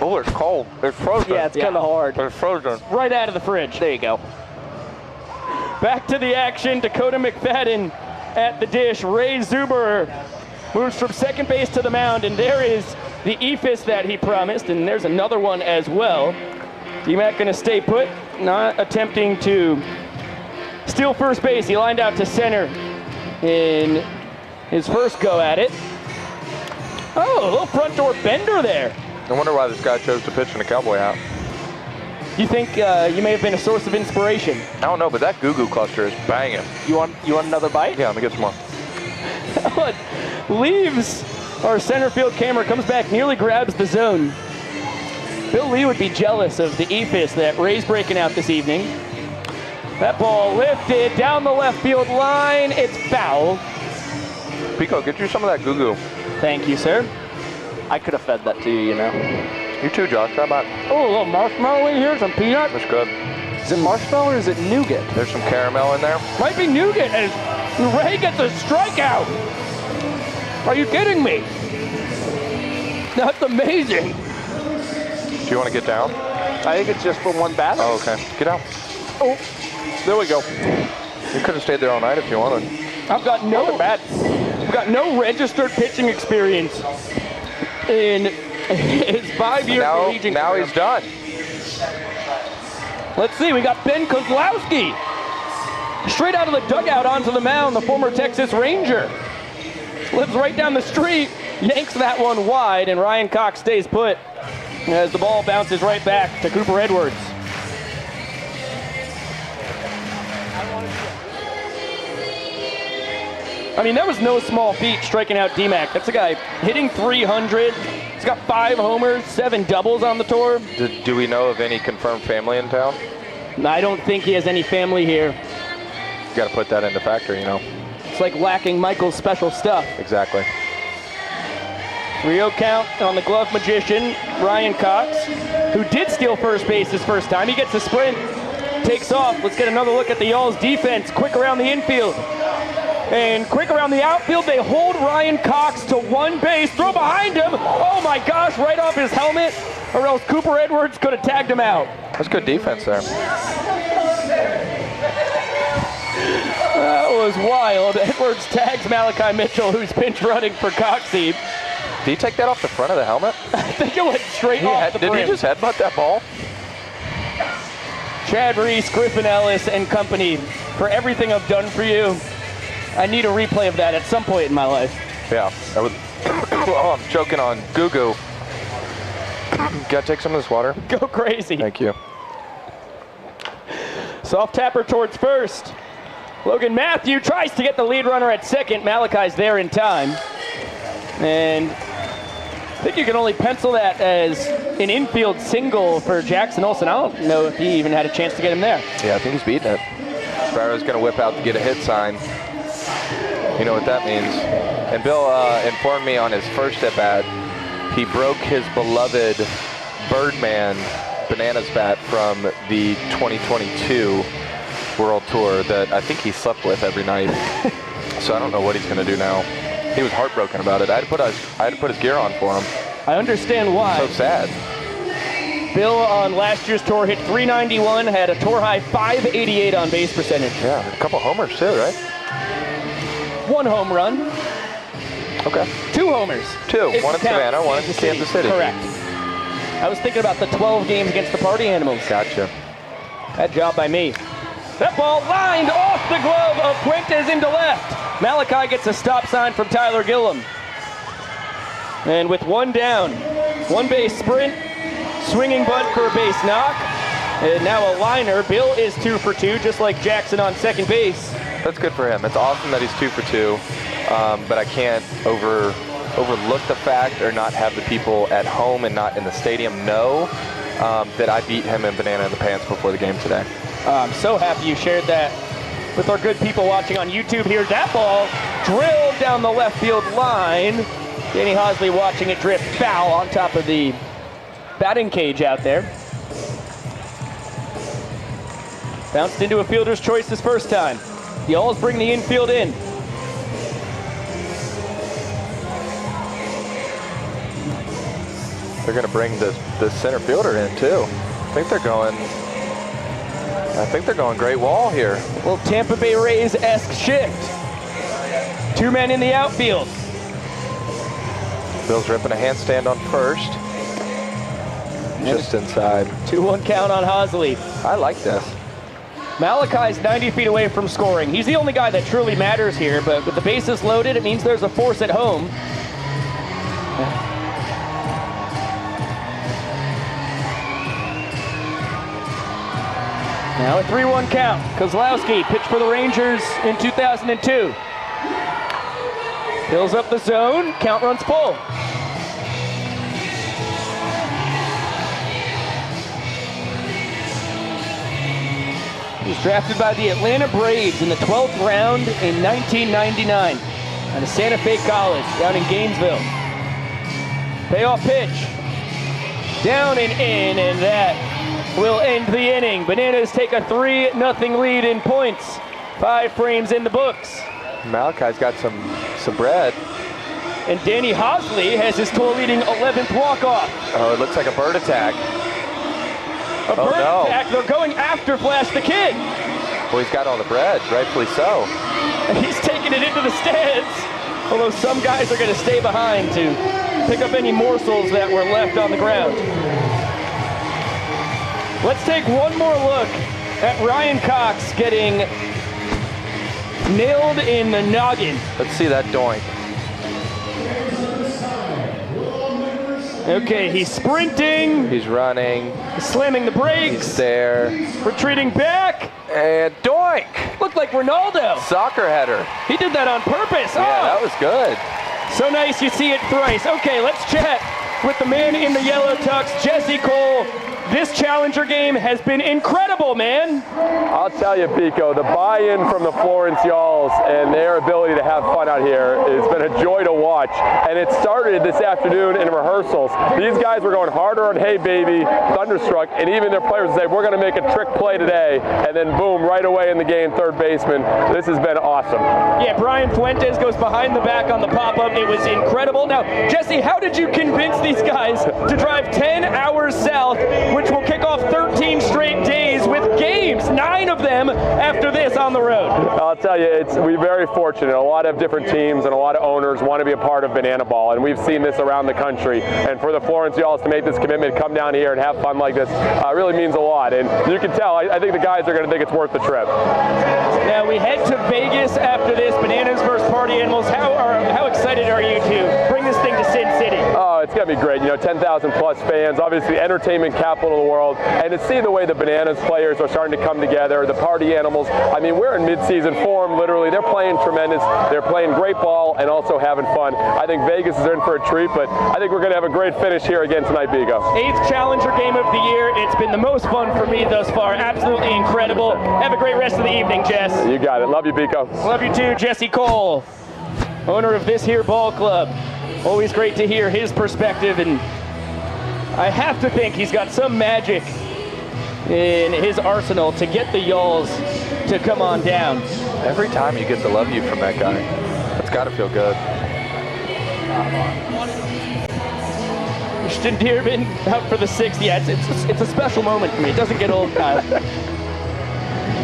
Oh, it's cold. It's frozen. Yeah, it's kind of hard. It's frozen. Right out of the fridge. There you go. Back to the action. Dakota McFadden at the dish. Ray Zuber moves from second base to the mound, and there is the eephus that he promised, and there's another one as well. D-Mac going to stay put, not attempting to steal first base. He lined out to center in his first go at it. Oh, a little front door bender there. I wonder why this guy chose to pitch in a cowboy hat. You think you may have been a source of inspiration? I don't know, but that goo-goo cluster is banging. You want another bite? Yeah, let me get some more. Leaves our center field camera, comes back, nearly grabs the zone. Bill Lee would be jealous of the eephus that Ray's breaking out this evening. That ball lifted down the left field line. It's foul. Pico, get you some of that goo-goo. Thank you, sir. I could have fed that to you, you know. You too, Josh. How about? Oh, a little marshmallow in here, some peanut. That's good. Is it marshmallow or is it nougat? There's some caramel in there. Might be nougat, and Ray gets a strikeout. Are you kidding me? That's amazing. Do you want to get down? I think it's just for one bat. Oh, okay. Get out. Oh, there we go. You could have stayed there all night if you wanted. I've got no registered pitching experience in his 5-year collegiate Now career. he's done. Let's see, we got Ben Kozlowski. Straight out of the dugout onto the mound, the former Texas Ranger. Lives right down the street, yanks that one wide, and Ryan Cox stays put as the ball bounces right back to Cooper Edwards. I mean, that was no small feat striking out D-Mac. That's a guy hitting 300. He's got 5 homers, 7 doubles on the tour. Do we know of any confirmed family in town? I don't think he has any family here. You got to put that into factor, you know. It's like lacking Michael's special stuff. Exactly. 3-0 count on the glove magician, Ryan Cox, who did steal first base his first time. He gets a sprint, takes off. Let's get another look at the Y'all's defense. Quick around the infield. And quick around the outfield, they hold Ryan Cox to one base. Throw behind him. Oh my gosh, right off his helmet, or else Cooper Edwards could have tagged him out. That's good defense there. That was wild. Edwards tags Malachi Mitchell, who's pinch running for Coxie. Did he take that off the front of the helmet? I think it went straight off the Did brim. he just headbutt that ball? Chad Reese, Griffin Ellis, and company, for everything I've done for you, I need a replay of that at some point in my life. Yeah. That was oh, I'm choking on goo-goo. Gotta take some of this water. Go crazy. Thank you. Soft tapper towards first. Logan Matthew tries to get the lead runner at second. Malachi's there in time. And I think you can only pencil that as an infield single for Jackson Olsen. I don't know if he even had a chance to get him there. Yeah, I think he's beating it. Sparrow's gonna whip out to get a hit sign. You know what that means. And Bill informed me on his first at-bat, he broke his beloved Birdman Bananas bat from the 2022 World Tour that I think he slept with every night. So I don't know what he's going to do now. He was heartbroken about it. I had to put his gear on for him. I understand why. So sad. Bill on last year's tour hit 391, had a tour high 588 on base percentage. Yeah, a couple homers too, right? 1 home run. Okay. 2 homers. 2. One in Savannah, one in Kansas City. Correct. I was thinking about the 12 games against the Party Animals. Gotcha. That job by me. That ball lined off the glove of Fuentes into left. Malachi gets a stop sign from Tyler Gillum. And with 1 down, 1 base sprint, swinging bunt for a base knock, and now a liner. Bill is 2 for 2, just like Jackson on second base. That's good for him. It's awesome that he's 2 for 2, but I can't overlook the fact or not have the people at home and not in the stadium know that I beat him in Banana in the Pants before the game today. I'm so happy you shared that with our good people watching on YouTube here. That ball drilled down the left field line. Danny Hosley watching it drift foul on top of the batting cage out there. Bounced into a fielder's choice this first time. The Alls bring the infield in. They're going to bring the center fielder in too. I think they're going great wall here. Little Tampa Bay Rays-esque shift. 2 men in the outfield. Bill's ripping a handstand on first. just inside. 2-1 count on Hosley. I like this. Malachi's 90 feet away from scoring. He's the only guy that truly matters here, but with the bases loaded, it means there's a force at home. Now a 3-1 count. Kozlowski pitched for the Rangers in 2002. Fills up the zone, count runs full. He was drafted by the Atlanta Braves in the 12th round in 1999 out of Santa Fe College down in Gainesville. Payoff pitch. Down and in, and that will end the inning. Bananas take a 3-0 lead in points. 5 frames in the books. Malachi's got some bread. And Danny Hosley has his tour-leading 11th walk-off. Oh, it looks like a bird attack. A bird attack. They're going after Flash the Kid. Well, he's got all the bread, rightfully so. And he's taking it into the stands. Although some guys are going to stay behind to pick up any morsels that were left on the ground. Let's take one more look at Ryan Cox getting nailed in the noggin. Let's see that doink. Okay, he's sprinting. He's running. He's slamming the brakes. He's there. Retreating back. And doink! Looked like Ronaldo. Soccer header. He did that on purpose. Yeah, that was good. So nice you see it thrice. Okay, let's chat with the man in the yellow tux, Jesse Cole. This Challenger game has been incredible, man. I'll tell you, Pico, the buy-in from the Florence Y'alls and their ability to have fun out here has been a joy to watch. And it started this afternoon in rehearsals. These guys were going harder on Hey Baby, Thunderstruck, and even their players would say, we're going to make a trick play today. And then boom, right away in the game, third baseman. This has been awesome. Yeah, Brian Fuentes goes behind the back on the pop-up. It was incredible. Now, Jesse, how did you convince these guys to drive 10 hours south, which will kick off 13 straight days with games, 9 of them after this on the road? I'll tell you, we're very fortunate. A lot of different teams and a lot of owners want to be a part of Banana Ball, and we've seen this around the country. And for the Florence Y'alls to make this commitment, come down here and have fun like this, really means a lot. And you can tell, I think the guys are going to think it's worth the trip. Now we head to Vegas after this, Bananas versus Party Animals. How excited are you to bring this thing to Sin City? Oh, it's going to be great. 10,000 plus fans, obviously entertainment capital of the world, and to see the way the Bananas players are starting to come together, the Party Animals. I mean, we're in mid-season form, literally. They're playing tremendous. They're playing great ball and also having fun. I think Vegas is in for a treat, but I think we're going to have a great finish here again tonight, Bigo. 8th Challenger game of the year. It's been the most fun for me thus far. Absolutely incredible. Have a great rest of the evening, Jess. You got it. Love you, Bigo. Love you too, Jesse Cole, owner of this here ball club. Always great to hear his perspective, and I have to think he's got some magic in his arsenal to get the Y'alls to come on down. Every time you get the love you from that guy, it's got to feel good. Christian Dearman out for the 6th. Yeah, it's a special moment for me. It doesn't get old, Kyle.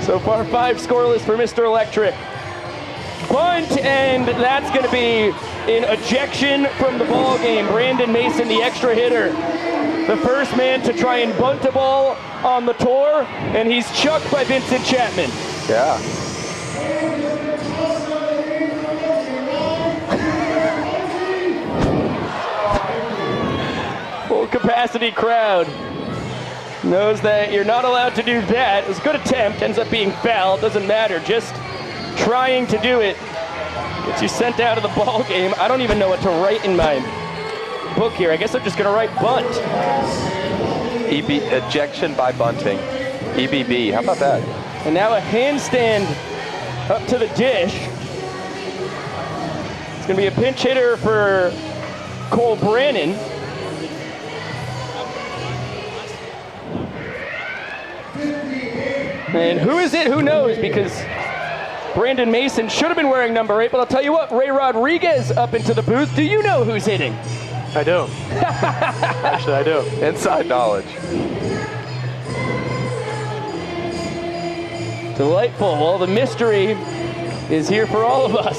So far, 5 scoreless for Mr. Electric. Bunt, and that's going to be an ejection from the ball game. Brandon Mason, the extra hitter, the first man to try and bunt a ball on the tour, and he's chucked by Vincent Chapman. Yeah. Full capacity crowd knows that you're not allowed to do that. It was a good attempt, ends up being foul, doesn't matter. Just trying to do it gets you sent out of the ball game. I don't even know what to write in my book here. I guess I'm just gonna write bunt. Ejection by Bunting. EBB, how about that? And now a handstand up to the dish. It's gonna be a pinch hitter for Cole Brannon. And who is it? Who knows? Because Brandon Mason should have been wearing number 8, but I'll tell you what, Ray Rodriguez up into the booth. Do you know who's hitting? I do. Actually, I do. Inside knowledge. Delightful. Well, the mystery is here for all of us.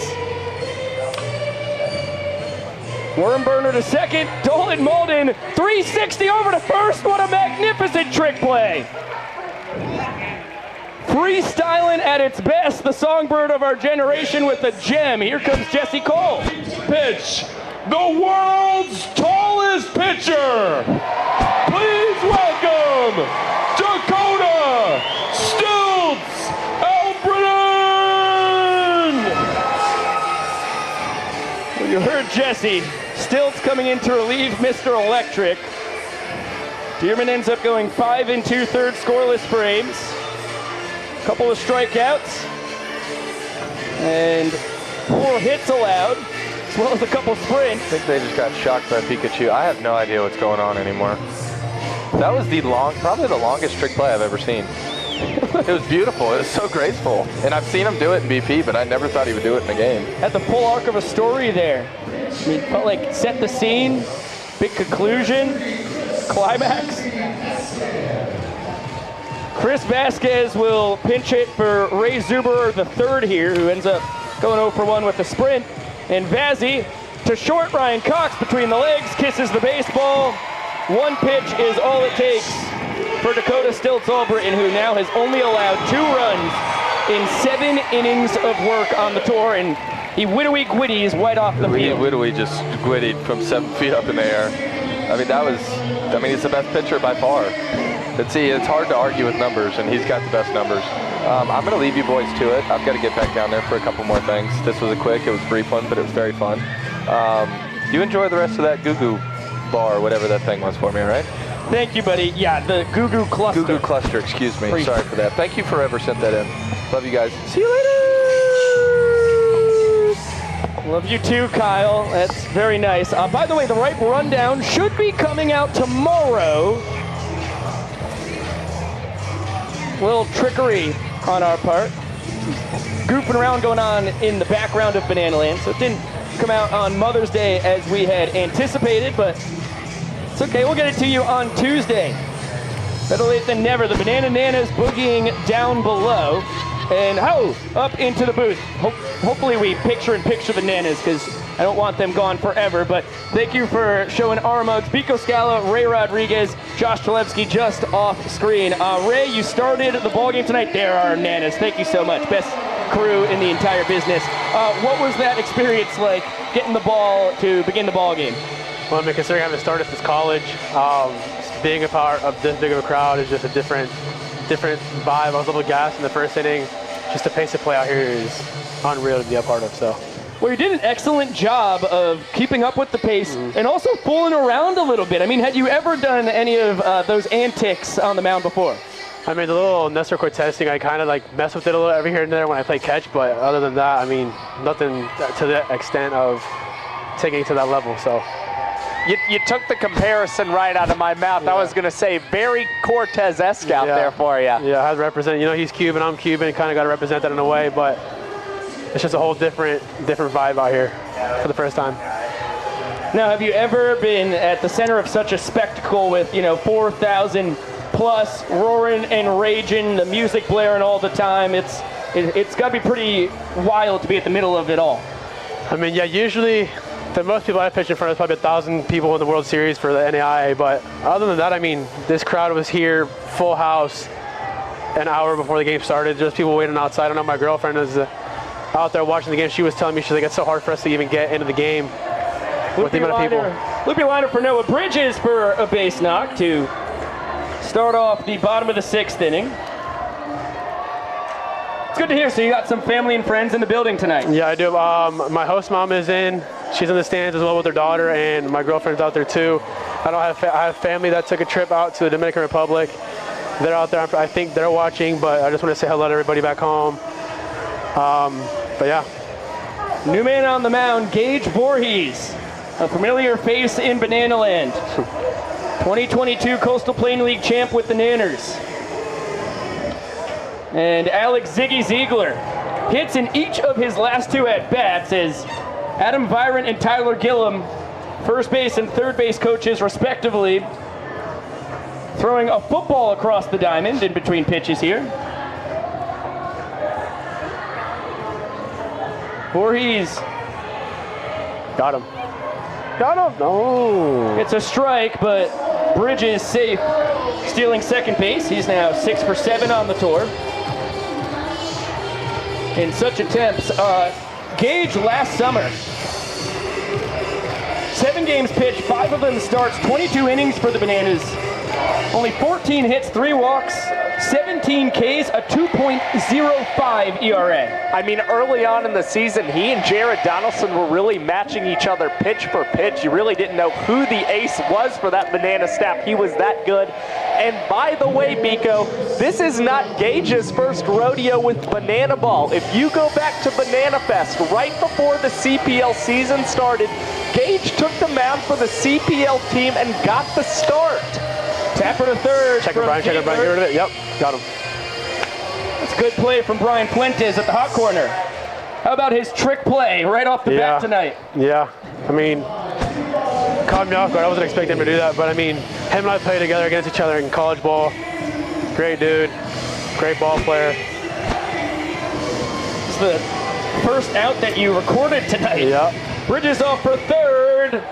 Worm burner to second. Dolan Malden, 360 over to first. What a magnificent trick play. Freestyling at its best, the songbird of our generation with a gem. Here comes Jesse Cole. Pitch, the world's tallest pitcher. Please welcome Dakota Stilts Albritton. Well, you heard Jesse. Stilts coming in to relieve Mr. Electric. Dearman ends up going 5 2/3 scoreless frames. Couple of strikeouts. And 4 hits allowed, as well as a couple sprints. I think they just got shocked by Pikachu. I have no idea what's going on anymore. That was probably the longest trick play I've ever seen. It was beautiful. It was so graceful. And I've seen him do it in BP, but I never thought he would do it in a game. At the full arc of a story there. I mean, felt like set the scene, big conclusion, climax. Chris Vasquez will pinch hit for Ray Zuberer III here, who ends up going 0 for 1 with the sprint. And Vazzy to short. Ryan Cox between the legs, kisses the baseball. 1 pitch is all it takes for Dakota Stilts Albritton, who now has only allowed 2 runs in 7 innings of work on the tour, and he widowy gwiddies right off the field. Widowy just gwiddied from 7 feet up in the air. I mean, he's the best pitcher by far. But see, it's hard to argue with numbers, and he's got the best numbers. I'm going to leave you boys to it. I've got to get back down there for a couple more things. This was a quick, it was a brief one, but it was very fun. You enjoy the rest of that Goo bar, whatever that thing was for me, right? Thank you, buddy. Yeah, the Goo Cluster. Goo Cluster, excuse me. Free. Sorry for that. Thank you for ever sent that in. Love you guys. See you later. Love you too, Kyle. That's very nice. By the way, the right rundown should be coming out tomorrow. Little trickery on our part. Goofing around going on in the background of Banana Land, so it didn't come out on Mother's Day as we had anticipated, but it's okay. We'll get it to you on Tuesday. Better late than never. The Banana Nanas boogieing down below. And up into the booth. Hopefully we picture the Nanas, because I don't want them gone forever. But thank you for showing our mugs. Pico Scala, Ray Rodriguez, Josh Trelevsky just off screen. Ray, you started the ball game tonight. There are Nanas. Thank you so much. Best crew in the entire business. What was that experience like, getting the ball to begin the ball game? Well, I mean, considering having started since college, being a part of this big of a crowd is just a different vibe. I was a little gassed in the first inning. Just the pace of play out here is unreal to be a part of. So, well, you did an excellent job of keeping up with the pace and also fooling around a little bit. I mean, had you ever done any of those antics on the mound before? I mean, the little Nestor Cortez thing, I kind of like mess with it a little every here and there when I play catch, but other than that, I mean, nothing to the extent of taking it to that level. So. You took the comparison right out of my mouth. Yeah. I was going to say very Cortez-esque out there for you. Yeah, I had to represent. You know, he's Cuban, I'm Cuban. Kind of got to represent that in a way, but it's just a whole different vibe out here for the first time. Now, have you ever been at the center of such a spectacle with 4,000 plus roaring and raging, the music blaring all the time? It's got to be pretty wild to be at the middle of it all. I mean, yeah, usually. The most people I pitched in front of is probably 1,000 people in the World Series for the NAIA, but other than that, I mean, this crowd was here, full house, an hour before the game started. Just people waiting outside. I know my girlfriend is out there watching the game. She was telling me, she's like, it's so hard for us to even get into the game with the amount of people. Loopy liner for Noah Bridges for a base knock to start off the bottom of the 6th inning. It's good to hear. So you got some family and friends in the building tonight. Yeah, I do. My host mom is in. She's in the stands as well with her daughter, and my girlfriend's out there too. I have family that took a trip out to the Dominican Republic. They're out there. I think they're watching, but I just want to say hello to everybody back home. But yeah. New man on the mound, Gage Voorhees, a familiar face in Banana Land. 2022 Coastal Plain League champ with the Nanners. And Alex Ziggy Ziegler hits in each of his last 2 at-bats as Adam Virant and Tyler Gillum, first base and third base coaches respectively, throwing a football across the diamond in between pitches here. Voorhees. Got him. No. It's a strike, but Bridges safe, stealing second base. He's now 6 for 7 on the tour. In such attempts, Gage last summer, 7 games pitched, 5 of them starts, 22 innings for the Bananas. Only 14 hits, 3 walks, 17 Ks, a 2.05 ERA. I mean, early on in the season, he and Jared Donaldson were really matching each other pitch for pitch. You really didn't know who the ace was for that Banana staff. He was that good. And by the way, Biko, this is not Gage's first rodeo with Banana Ball. If you go back to Banana Fest, right before the CPL season started, Gage took the mound for the CPL team and got the start. Tapper to third. Check it, Brian. Get rid of it. Yep, got him. That's good play from Brian Fuentes at the hot corner. How about his trick play right off the bat tonight? Yeah, I mean, caught me off guard. I wasn't expecting him to do that, but I mean, him and I played together against each other in college ball. Great dude, great ball player. It's the first out that you recorded tonight. Yeah. Bridges off for third.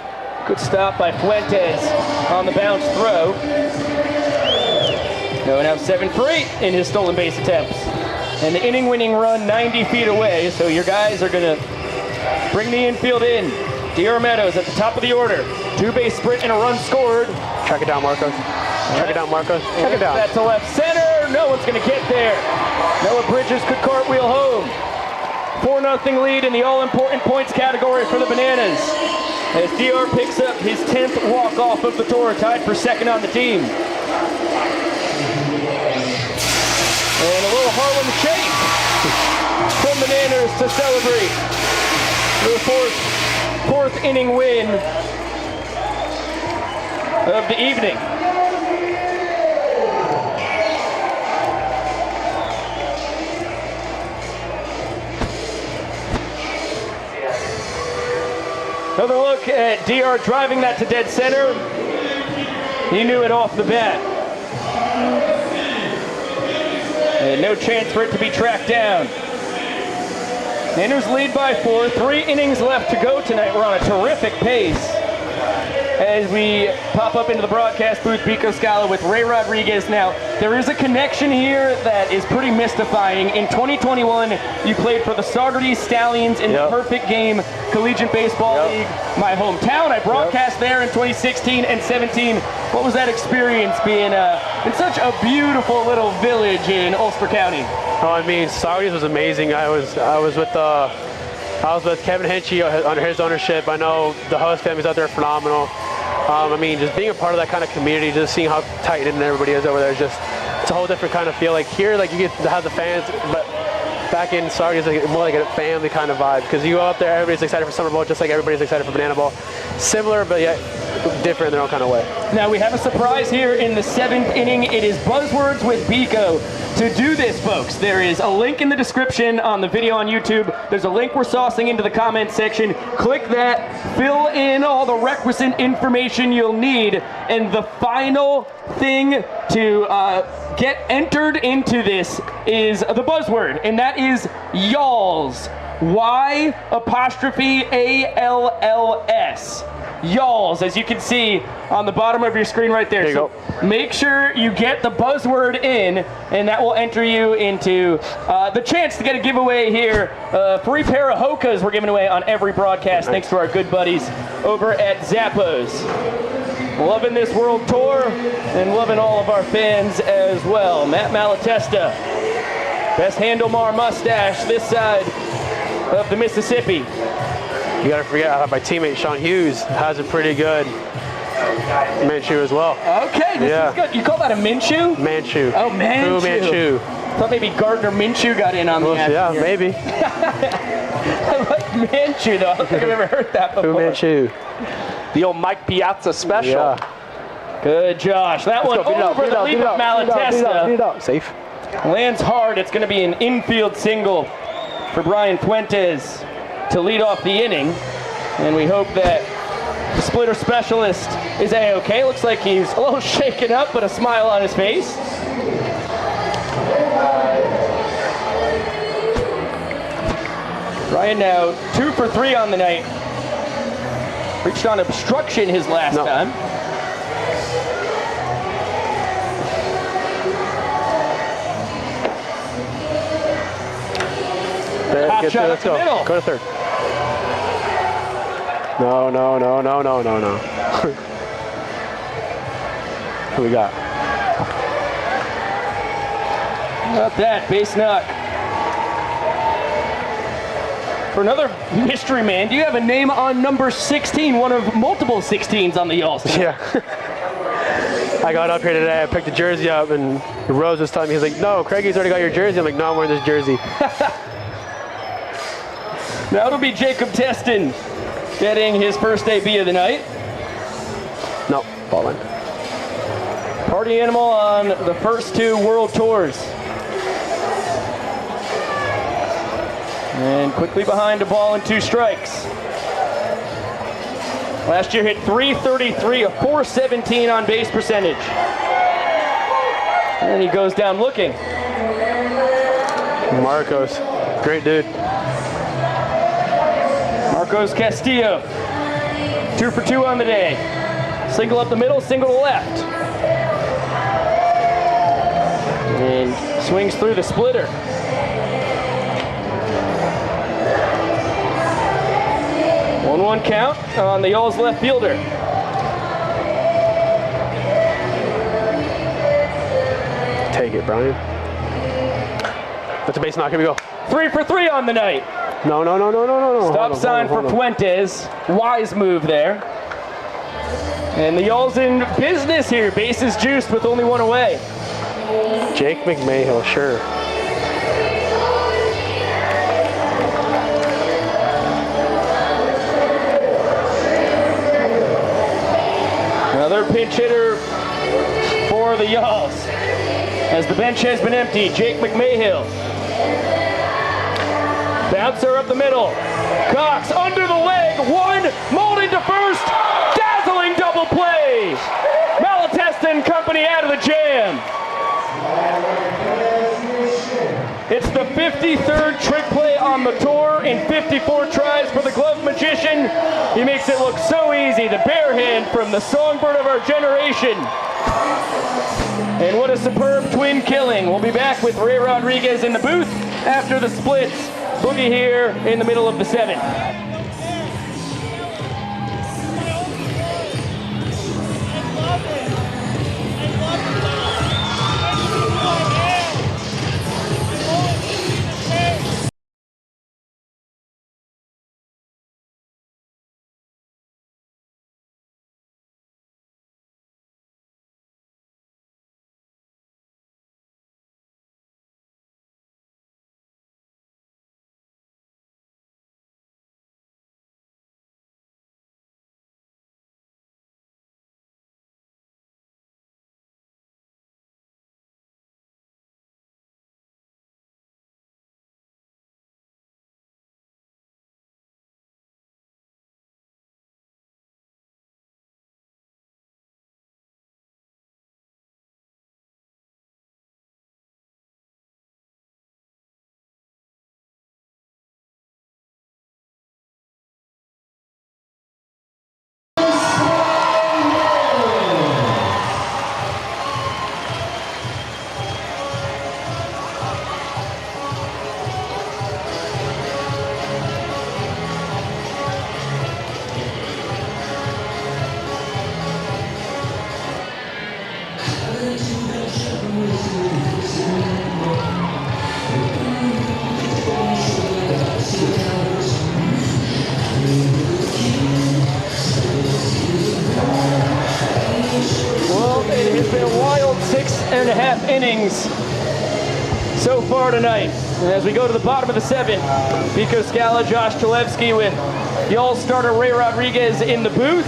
Good stop by Fuentes on the bounce throw. Going out 7 for 8 in his stolen base attempts. And the inning-winning run 90 feet away, so your guys are going to bring the infield in. DR Meadows at the top of the order. 2-base sprint and a run scored. Track it down, Marcos. Track it down, Marcos. Track it down. That's to left center. No one's going to get there. Noah Bridges could cartwheel home. 4-0 lead in the all-important points category for the Bananas. As DR picks up his 10th walk-off of the tour, tied for second on the team. And a little Harlem shake from Bananas to celebrate the fourth inning win of the evening. Another look at DR driving that to dead center. He knew it off the bat. And no chance for it to be tracked down. Niners lead by 4. 3 innings left to go tonight. We're on a terrific pace. As we pop up into the broadcast booth, Biko Scala with Ray Rodriguez. Now, there is a connection here that is pretty mystifying. In 2021, you played for the Saugerties Stallions in the Perfect Game Collegiate Baseball League, my hometown. I broadcast there in 2016 and 17. What was that experience being in such a beautiful little village in Ulster County? Oh, I mean, Saugerties was amazing. I was with Kevin Henchy under his ownership. I know the host families out there are phenomenal. I mean, just being a part of that kind of community, just seeing how tight-knit everybody is over there, it's a whole different kind of feel. Like here, like you get to have the fans, but back in Saugerties, it's more like a family kind of vibe. Because you go up there, everybody's excited for Summer Bowl, just like everybody's excited for Banana Bowl. Similar, but yet different in their own kind of way. Now we have a surprise here in the 7th inning. It is Buzzwords with Biko. To do this, folks, there is a link in the description on the video on YouTube. There's a link we're saucing into the comments section. Click that, fill in all the requisite information you'll need, and the final thing to get entered into this is the buzzword, and that is y'alls. Y''ALLS. Y'alls, as you can see on the bottom of your screen right there. There you go. Make sure you get the buzzword in, and that will enter you into the chance to get a giveaway here. Free pair of Hokas we're giving away on every broadcast, thanks to our good buddies over at Zappos. Loving this world tour and loving all of our fans as well. Matt Malatesta, best handlebar mustache this side of the Mississippi. You gotta forget my teammate Sean Hughes has a pretty good Manchu as well. Okay, this is good. You call that a Minshew? Manchu. Oh, Manchu. Fu Manchu. Thought maybe Gardner Minshew got in on the action. Yeah, here. maybe. I like Manchu though. I don't think I've ever heard that before. Fu Manchu. The old Mike Piazza special. Yeah. Good, Josh. That one over the leap of Malatesta. Safe. Lands hard. It's going to be an infield single for Brian Fuentes to lead off the inning. And we hope that the splitter specialist is A-OK. Looks like he's a little shaken up, but a smile on his face. Brian now 2 for 3 on the night. Reached on obstruction his last time. Hot shot let's go. Middle. Go to third. No. Who we got? How about that? Base knock. For another mystery man, do you have a name on number 16, one of multiple 16s on the Y'alls? Yeah. I got up here today, I picked the jersey up, and Rose was telling me, he's like, no, Craigie's already got your jersey. I'm like, no, I'm wearing this jersey. Now it'll be Jacob Teston getting his first AB of the night. No, ball in. Party animal on the first 2 World Tours. And quickly behind a ball and 2 strikes. Last year hit .333, a .417 on base percentage. And he goes down looking. Marcos, great dude. Marcos Castillo, 2 for 2 on the day. Single up the middle, single to left. And swings through the splitter. One count on the Y'alls left fielder. Take it, Brian. That's a base knock. Here we go. 3 for 3 on the night. No. Stop sign for Fuentes. Wise move there. And the Y'alls in business here. Bases juiced with only 1 away. Jake McMahill, sure. Another pinch hitter for the Y'alls. As the bench has been emptied, Jake McMahill. Bouncer up the middle. Cox under the leg. 1, mauled into first. Dazzling double play. Malatesta and company out of the jam. It's the 53rd trick play on the tour in 54 tries for the glove magician. He makes it look so easy. The bare hand from the songbird of our generation. And what a superb twin killing. We'll be back with Ray Rodriguez in the booth after the splits. Boogie here in the middle of the 7th. Innings so far tonight. And as we go to the bottom of the 7th, Pico Scala, Josh Chalevsky with Y'alls starter Ray Rodriguez in the booth.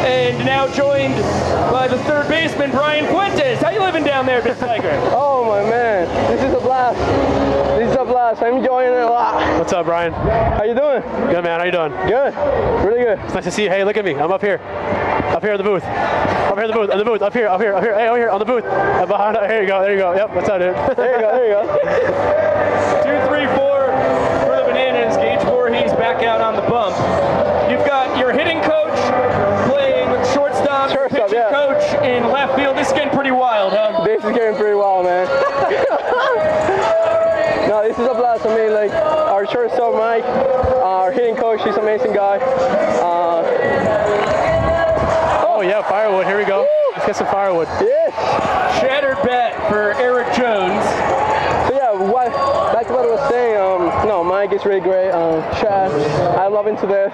And now joined by the 3rd baseman, Brian Fuentes. How you living down there, Big Tiger? Oh my man, this is a blast. This is a blast. I'm enjoying it a lot. What's up, Brian? How you doing? Good, man. How you doing? Good. Really good. It's nice to see you. Hey, look at me. I'm up here. Up here in the booth. Up here in the booth. In the booth. Up here. Hey, over here on the booth. Behind. Here you go. There you go. Yep. What's up, dude? There you go. 2, 3, 4 for the Bananas. Gage Voorhees back out on the bump. You've got your hitting coach amazing guy. Oh yeah, firewood. Here we go. Let's get some firewood. Yes. Shattered bet for Eric Jones. So yeah, back to what I was saying. No, Mike is really great. Chad, I love him to death.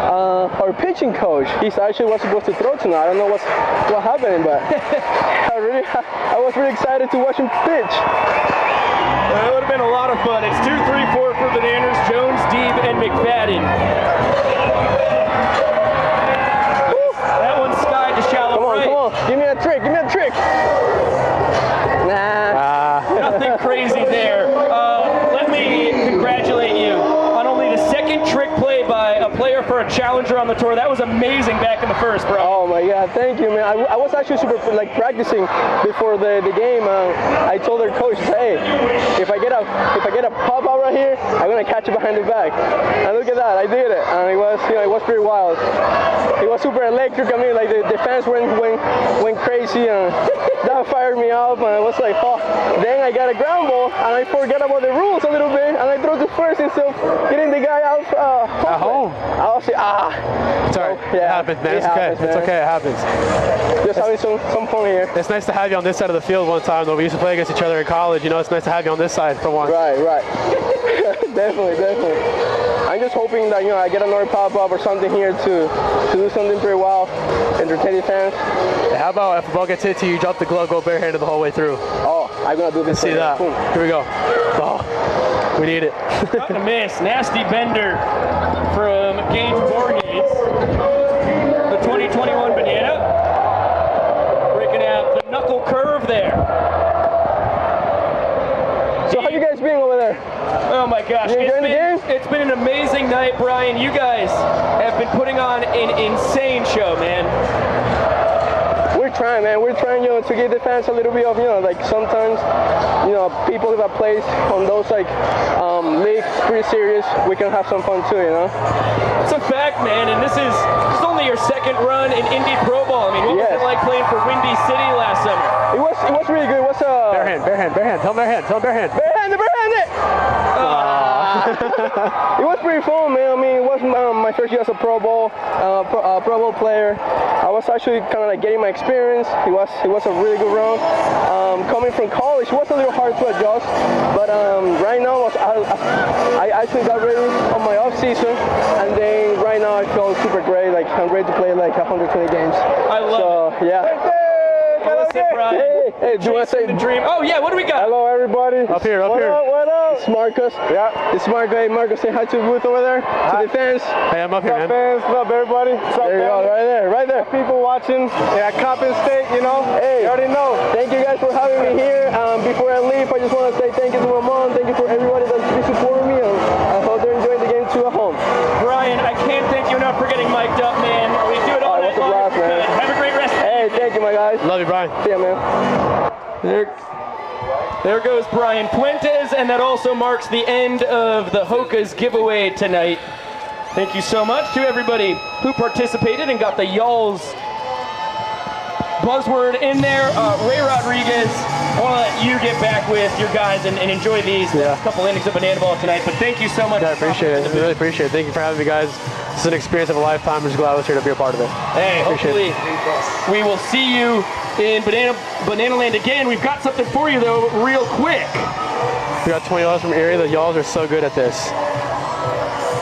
Our pitching coach, he actually was supposed to throw tonight. I don't know what happened, but I was really excited to watch him pitch. It would have been a lot of fun. It's 2-3-4 for Bananas, Jones, Deeb, and McFadden. That one's skied to shallow right. Come on, give me a trick, Nah. Nothing crazy there. Let me congratulate you on only the second trick play by a player for a challenger on the tour. That was amazing back in the first, bro. Oh my God, thank you, man. I was actually super practicing before the game. I told their coach, hey, if I get a pop out right here, I'm gonna catch it behind the back. And look at that, I did it, and it was pretty wild. It was super electric. I mean, like the fans went crazy, and that fired me up. And I was like, oh, then I got a ground ball, and I forgot about the rules a little bit, and I threw to first instead of getting the guy out at home. I was like, It's all right. Yeah, it happens, man. It's okay. It's okay. It happens. Just having some fun here. It's nice to have you on this side of the field one time, though. We used to play against each other in college. You know, it's nice to have you on this side for once. Right. Definitely. I'm just hoping that I get another pop-up or something here to do something pretty well, entertain the fans. Yeah, how about if the ball gets hit to you, drop the glove, go barehanded the whole way through? Oh, I'm gonna do this. Let's see that. Boom. Here we go. Oh, we need it. Not a miss. Nasty bender from Gage Voorhees. The 2021 Banana. Breaking out the knuckle curve there. So how you guys being over there? Oh my gosh. You enjoying the game? It's been an amazing night, Brian. You guys have been putting on an insane show, man. We're trying, man. We're trying, to give the fans a little bit of, like sometimes, people that plays on those leagues pretty serious. We can have some fun too, It's a fact, man. And this is only your second run in Indy Pro Ball. I mean, what was it like playing for Windy City last summer? It was really good. It was barehand. Tell them barehand. Barehand it. It was pretty fun, man. I mean, it was my first year as a Pro Bowl player. I was actually kind of getting my experience. It was a really good run. Coming from college, it was a little hard to adjust, but right now I actually got ready on my off season, and then right now I feel super great. Like I'm ready to play 120 games. I love it. Yeah. Hey, do you want to say the dream? Oh yeah, what do we got? Hello, everybody. Up here. What up? It's Marcus. Yeah. It's Marcus. Hey, Marcus, say hi to the booth over there. To the fans. Hey, I'm up here, man. Fans, what's up, everybody? What's up, there you go, right there. People watching. Yeah, Coppin State, Hey, you already know. Thank you guys for having me here. Before I leave, I just want to say thank you to my mom. Thank you for everybody that's been supporting me. And I hope they're enjoying the game too at home. Brian, I can't thank you enough for getting mic'd up, man. We do it all night long. Blast, man. Have a great rest. Hey, thank you, my guys. Love you, Brian. See ya, man. There goes Brian Fuentes, and that also marks the end of the Hoka's giveaway tonight. Thank you so much to everybody who participated and got the y'all's buzzword in there. Ray Rodriguez, I want to let you get back with your guys and enjoy these couple innings of banana ball tonight, but thank you so much. I appreciate it. I really appreciate it. Thank you for having me, guys. This is an experience of a lifetime. I'm just glad I was here to be a part of it. Hey, hopefully we will see you in Banana Land again. We've got something for you, though, real quick. We got $20 from Erie. The y'alls are so good at this.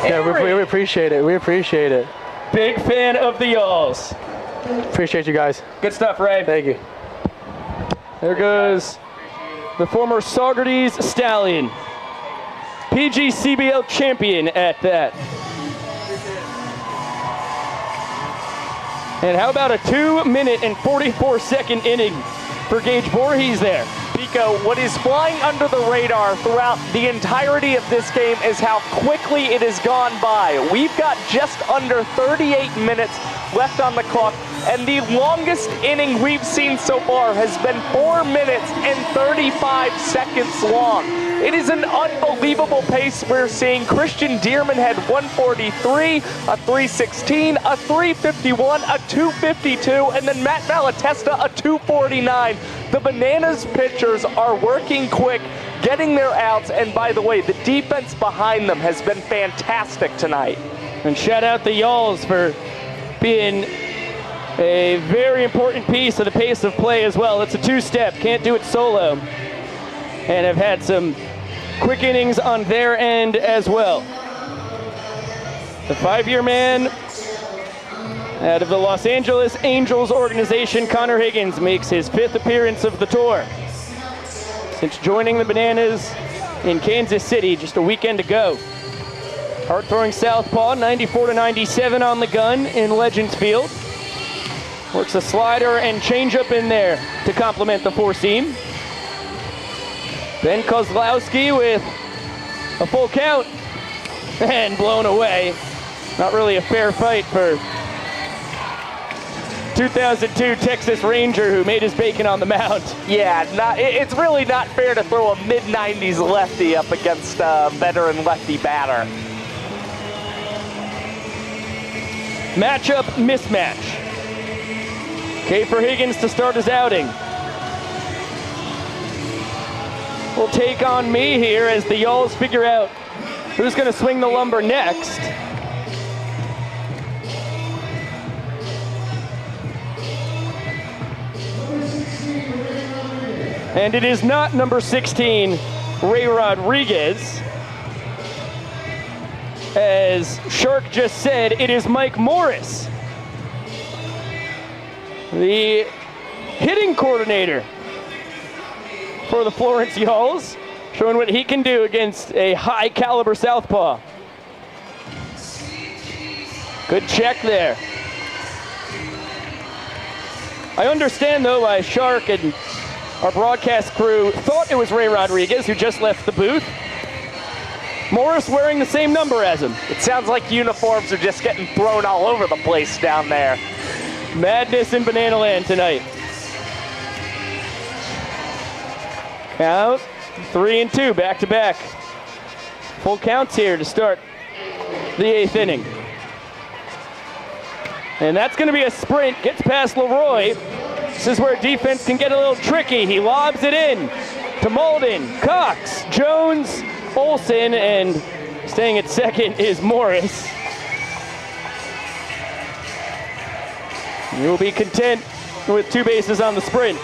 Yeah, we appreciate it. We appreciate it. Big fan of the y'alls. Appreciate you guys. Good stuff, Ray. Thank you. There goes the former Saugerties Stallion. PGCBL champion at that. And how about a 2-minute and 44-second inning for Gage Voorhees there? Pico, what is flying under the radar throughout the entirety of this game is how quickly it has gone by. We've got just under 38 minutes left on the clock, and the longest inning we've seen so far has been 4 minutes and 35 seconds long. It is an unbelievable pace we're seeing. Christian Dearman had 143, a 316, a 351, a 252, and then Matt Malatesta a 249. The Bananas pitchers are working quick, getting their outs, and by the way, the defense behind them has been fantastic tonight. And shout out the Y'alls for being a very important piece of the pace of play as well. It's a two-step, can't do it solo. And have had some quick innings on their end as well. The 5-year man out of the Los Angeles Angels organization, Connor Higgins, makes his 5th appearance of the tour since joining the Bananas in Kansas City just a weekend ago. Hard-throwing southpaw, 94-97 on the gun in Legends Field. Works a slider and changeup in there to complement the four-seam. Ben Kozlowski with a full count and blown away. Not really a fair fight for 2002 Texas Ranger who made his bacon on the mound. Yeah, it's really not fair to throw a mid-90s lefty up against a veteran lefty batter. Matchup mismatch. Okay for Higgins to start his outing. Will take on me here as the Y'alls figure out who's going to swing the lumber next. And it is not number 16, Ray Rodriguez. As Shark just said, it is Mike Morris, the hitting coordinator for the Florence Y'alls, showing what he can do against a high caliber southpaw. Good check there. I understand though why Shark and our broadcast crew thought it was Ray Rodriguez who just left the booth. Morris wearing the same number as him. It sounds like uniforms are just getting thrown all over the place down there. Madness in Banana Land tonight. Count 3-2, back to back. Full counts here to start the 8th inning. And that's going to be a sprint, gets past Leroy. This is where defense can get a little tricky. He lobs it in to Malden, Cox, Jones, Olsen, and staying at second is Morris. You'll be content with 2 bases on the sprint.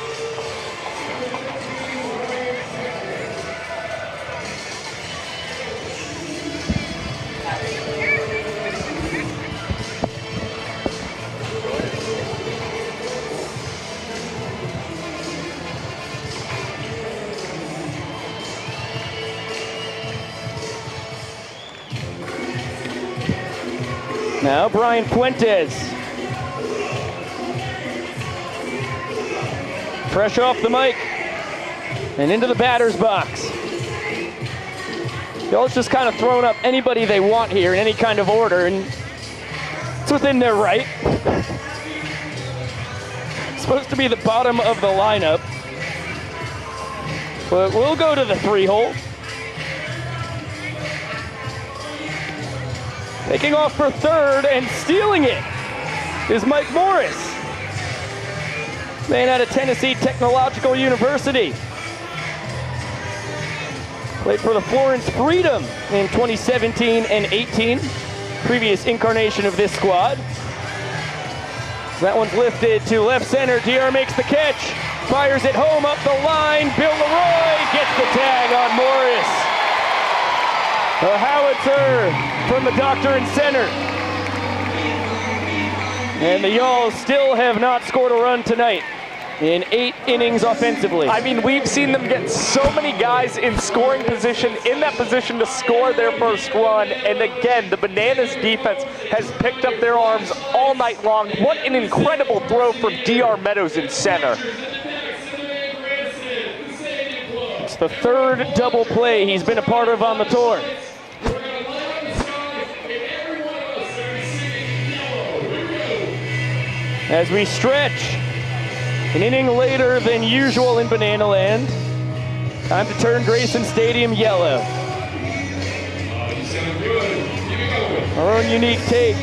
Now Brian Fuentes. Fresh off the mic and into the batter's box. Y'all's just kind of throwing up anybody they want here in any kind of order, and it's within their right. It's supposed to be the bottom of the lineup, but we'll go to the 3-hole. Taking off for third and stealing it is Mike Morris, man out of Tennessee Technological University. Played for the Florence Freedom in 2017 and 18, previous incarnation of this squad. That one's lifted to left center. DR makes the catch, fires it home up the line. Bill Leroy gets the tag on Morris. A howitzer from the doctor in center. And the Y'alls still have not scored a run tonight in 8 innings offensively. I mean, we've seen them get so many guys in scoring position, in that position to score their first run. And again, the Bananas defense has picked up their arms all night long. What an incredible throw from DR Meadows in center. It's the 3rd double play he's been a part of on the tour. As we stretch, an inning later than usual in Banana Land, time to turn Grayson Stadium yellow. Our own unique take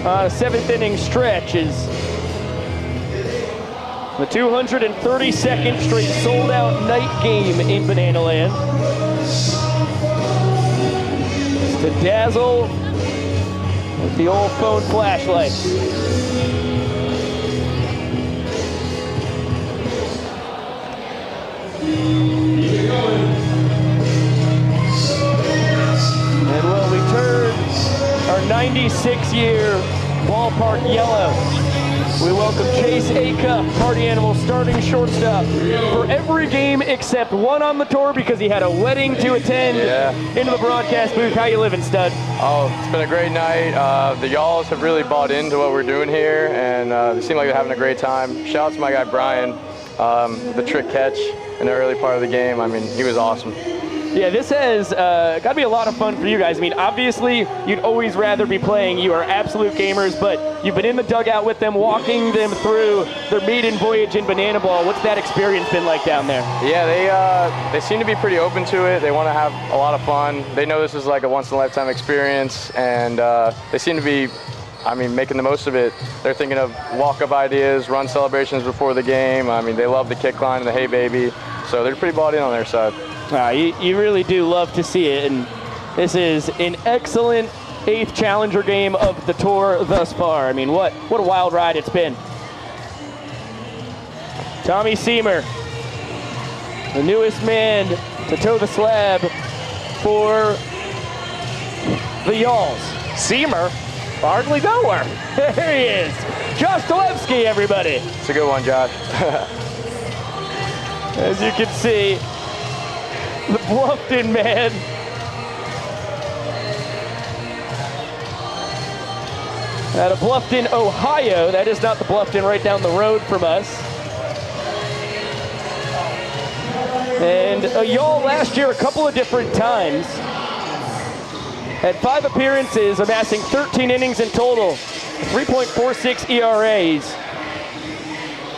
on a 7th inning stretch is the 232nd straight sold-out night game in Banana Land. To dazzle with the old phone flashlight. And well, we turn our 96-year ballpark yellow. We welcome Chase Acuff, Party Animal, starting shortstop for every game except one on the tour because he had a wedding to attend. Into the broadcast booth. How you living, stud? Oh, it's been a great night. The y'alls have really bought into what we're doing here, and they seem like they're having a great time. Shout out to my guy Brian, the trick catch in the early part of the game. I mean, he was awesome. Yeah, this has got to be a lot of fun for you guys. I mean, obviously, you'd always rather be playing. You are absolute gamers, but you've been in the dugout with them, walking them through their maiden voyage in Banana Ball. What's that experience been like down there? Yeah, they seem to be pretty open to it. They want to have a lot of fun. They know this is like a once-in-a-lifetime experience, and they seem to be, I mean, making the most of it. They're thinking of walk-up ideas, run celebrations before the game. I mean, they love the kick line and the hey baby, so they're pretty bought in on their side. You really do love to see it, and this is an excellent 8th Challenger game of the tour thus far. I mean, what a wild ride it's been. Tommy Seamer, the newest man to toe the slab for the Yalls. Seamer? Hardly know her. There he is. Josh Dolevsky, everybody. It's a good one, Josh. As you can see, the Bluffton man. Out of Bluffton, Ohio. That is not the Bluffton right down the road from us. And a Yall last year a couple of different times. Had 5 appearances, amassing 13 innings in total, 3.46 ERAs.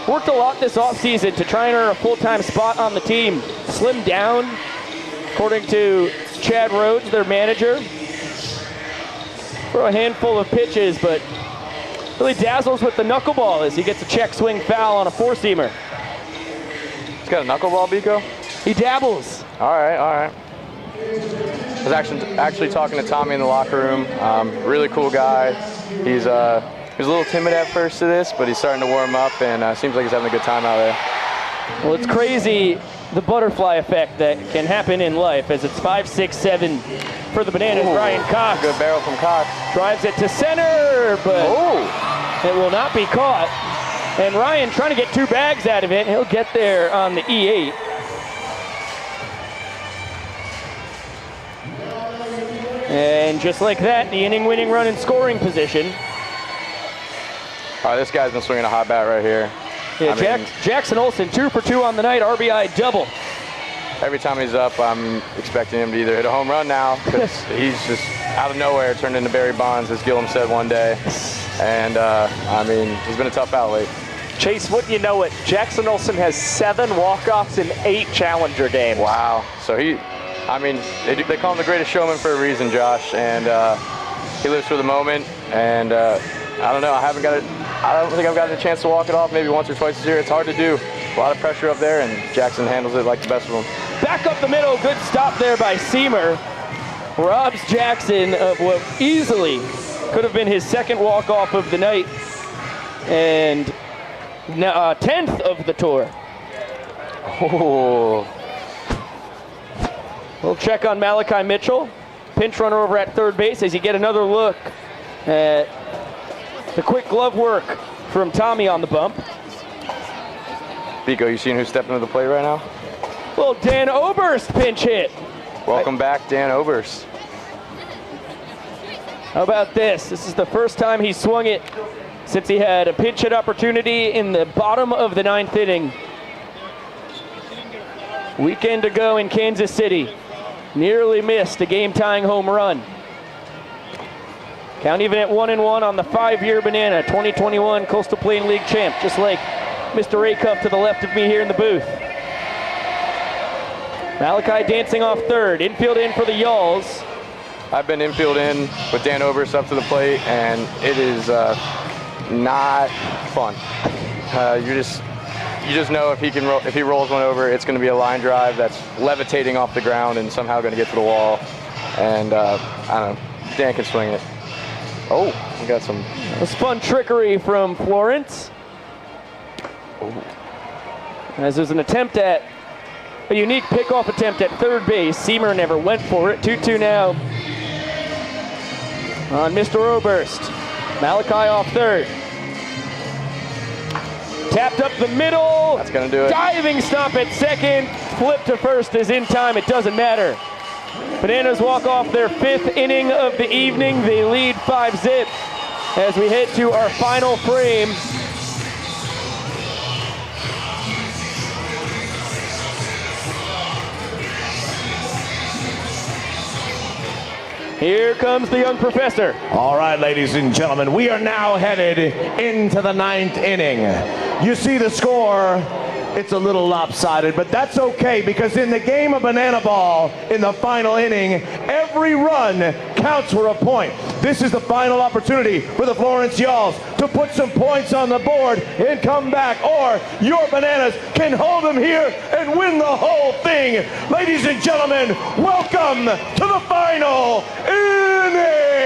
Worked a lot this offseason to try and earn a full-time spot on the team. Slimmed down, according to Chad Rhodes, their manager, for a handful of pitches, but really dazzles with the knuckleball as he gets a check swing foul on a four-seamer. He's got a knuckleball, Biko? He dabbles. All right, all right. I was actually talking to Tommy in the locker room. Really cool guy. He was a little timid at first to this, but he's starting to warm up, and seems like he's having a good time out there. Well, it's crazy the butterfly effect that can happen in life as it's 5-6-7 for the Bananas. Ryan Cox. Good barrel from Cox. Drives it to center, but it will not be caught. And Ryan trying to get 2 bags out of it. He'll get there on the E8. And just like that, the inning-winning run in scoring position. All right, this guy's been swinging a hot bat right here. Yeah, Jackson Olsen, 2 for 2 on the night, RBI double. Every time he's up, I'm expecting him to either hit a home run now, because he's just out of nowhere turned into Barry Bonds, as Gillum said one day. And, I mean, he's been a tough out late. Chase, wouldn't you know it, Jackson Olsen has 7 walk-offs in 8 Challenger games. Wow. So they call him the greatest showman for a reason, Josh, and he lives for the moment, and I don't know, I don't think I've gotten a chance to walk it off maybe once or twice this year. It's hard to do. A lot of pressure up there, and Jackson handles it like the best of them. Back up the middle, good stop there by Seamer. Robs Jackson of what easily could have been his 2nd walk-off of the night, and 10th of the tour. Oh. We'll check on Malachi Mitchell. Pinch runner over at third base as you get another look at the quick glove work from Tommy on the bump. Biko, you seen who's stepping to the plate right now? Little Dan Oberst pinch hit. Welcome back, Dan Oberst. How about this? This is the first time he swung it since he had a pinch hit opportunity in the bottom of the 9th inning. Weekend ago in Kansas City. Nearly missed a game-tying home run. Count even at 1-1 on the 5-year Banana, 2021 Coastal Plain League champ, just like Mr. Acuff to the left of me here in the booth. Malachi dancing off third, infield in for the Yalls. I've been infield in with Dan Oberst up to the plate, and it is not fun. You just know if he rolls one over, it's going to be a line drive that's levitating off the ground and somehow going to get to the wall. And I don't know, Dan can swing it. Oh, we got some. That's fun trickery from Florence. As there's an attempt at a unique pickoff attempt at third base. Seamer never went for it. 2-2 now on Mr. Oberst. Malachi off third. Tapped up the middle. That's going to do it. Diving stop at second. Flip to first is in time. It doesn't matter. Bananas walk off their 5th inning of the evening. They lead 5-zip as we head to our final frame. Here comes the young professor. All right, ladies and gentlemen, we are now headed into the 9th inning. You see the score, it's a little lopsided, but that's okay because in the game of banana ball, in the final inning, every run counts for a point. This is the final opportunity for the Florence Yalls to put some points on the board and come back, or your Bananas can hold them here and win the whole thing. Ladies and gentlemen, welcome to the final inning.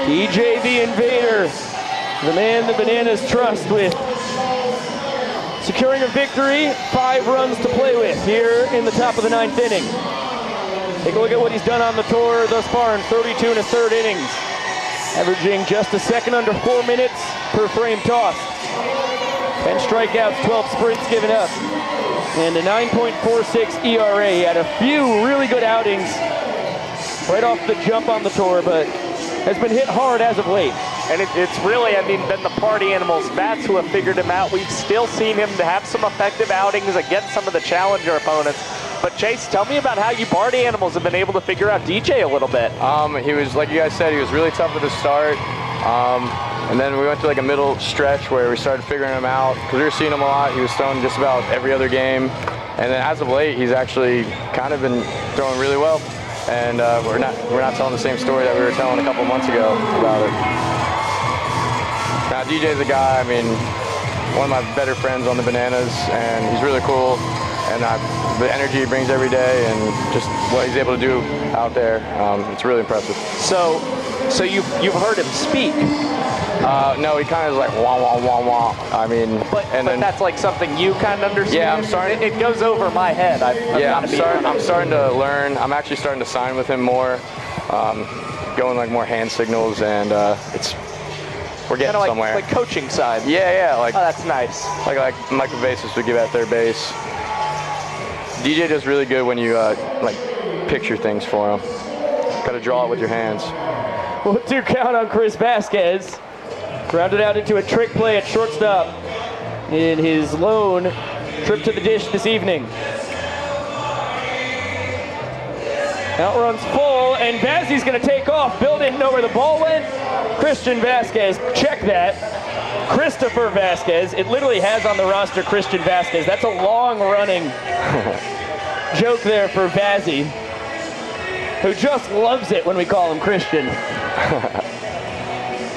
DJ the Invader, the man the Bananas trust with securing a victory, 5 runs to play with here in the top of the 9th inning. Take a look at what he's done on the tour thus far in 32 1/3 innings, averaging just a second under 4 minutes per frame tossed. 10 strikeouts, 12 sprints given up, and a 9.46 ERA. He had a few really good outings right off the jump on the tour, but has been hit hard as of late. And it's really, I mean, been the party animals bats who have figured him out. We've still seen him to have some effective outings against some of the challenger opponents. But Chase, tell me about how you party animals have been able to figure out DJ a little bit. He was, like you guys said, he was really tough at the start. And then we went to like a middle stretch where we started figuring him out because we were seeing him a lot. He was throwing just about every other game. And then as of late, he's actually kind of been throwing really well. And we're not telling the same story that we were telling a couple months ago about it. Now DJ's a guy, I mean, one of my better friends on the Bananas, and he's really cool. And the energy he brings every day and just what he's able to do out there, it's really impressive. So you've heard him speak? No, he kind of is like wah wah wah wah. I mean, but that's like something you kind of understand. Yeah, I'm starting. It goes over my head. I'm starting to learn. I'm actually starting to sign with him more, going like more hand signals, and we're getting somewhere. Like coaching side. Yeah, like. Oh, that's nice. Like Michael Basis would give at third base. DJ does really good when you like picture things for him. Got to draw it with your hands. 1-2 count on Chris Vasquez. Grounded out into a trick play at shortstop in his lone trip to the dish this evening. Outruns full, and Vazzy's going to take off. Bill didn't know where the ball went. Christian Vasquez, check that. Christopher Vasquez. It literally has on the roster Christian Vasquez. That's a long-running joke there for Vazzy, who just loves it when we call him Christian.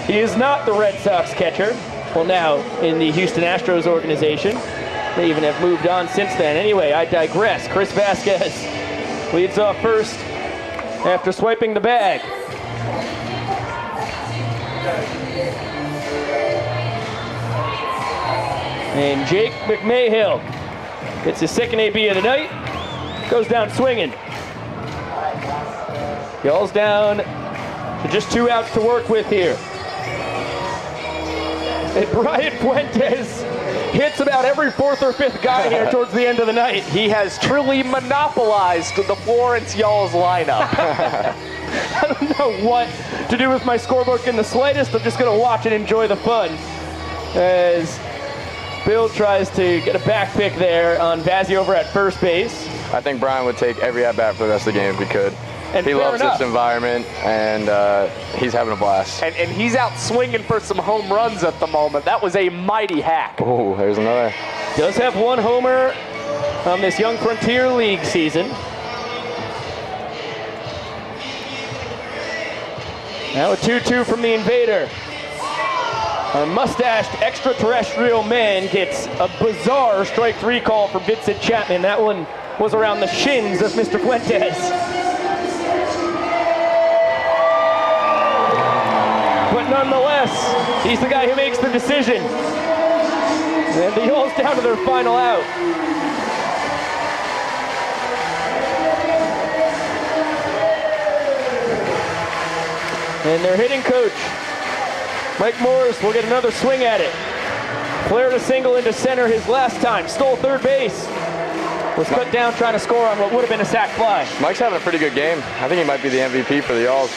He is not the Red Sox catcher. Well, now in the Houston Astros organization. They even have moved on since then. Anyway, I digress. Chris Vasquez leads off first after swiping the bag. And Jake McMahill gets his second AB of the night. Goes down swinging. Yalls down to just 2 outs to work with here. And Brian Fuentes hits about every 4th or 5th guy here towards the end of the night. He has truly monopolized the Florence Yalls lineup. I don't know what to do with my scorebook in the slightest. I'm just going to watch and enjoy the fun as Bill tries to get a back pick there on Vazzy over at first base. I think Brian would take every at-bat for the rest of the game if he could. And he loves enough. this environment, and he's having a blast. And he's out swinging for some home runs at the moment. That was a mighty hack. Oh, there's another. Does have 1 homer on this Young Frontier League season. Now a 2-2 from the Invader. Our mustached extraterrestrial man gets a bizarre strike 3 call from Vincent Chapman. That one was around the shins of Mr. Fuentes. But nonetheless, he's the guy who makes the decision. And the Eagles down to their final out. And their hitting coach, Mike Morris, will get another swing at it. Flared a single into center his last time. Stole third base. Was cut down trying to score on what would have been a sac fly. Mike's having a pretty good game. I think he might be the MVP for the Y'alls.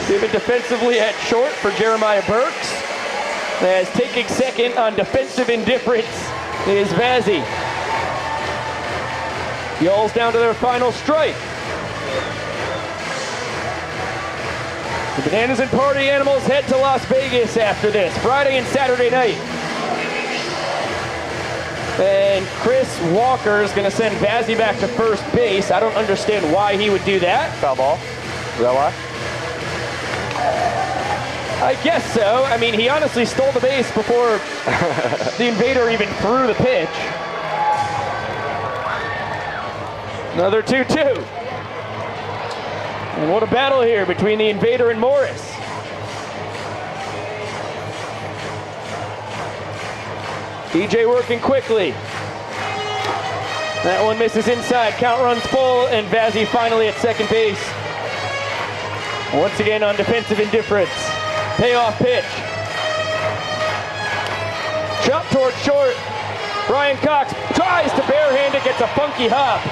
Even defensively at short for Jeremiah Burks. As taking second on defensive indifference is Vazzy. Y'alls down to their final strike. The Bananas and Party Animals head to Las Vegas after this, Friday and Saturday night. And Chris Walker is going to send Vazzy back to first base. I don't understand why he would do that. Foul ball. Is that why? I guess so. I mean, he honestly stole the base before the invader even threw the pitch. Another 2-2. And what a battle here between the invader and Morris. DJ working quickly. That one misses inside. Count runs full, and Vazzy finally at second base. Once again on defensive indifference. Payoff pitch. Chop toward short. Brian Cox tries to barehand it, gets a funky hop.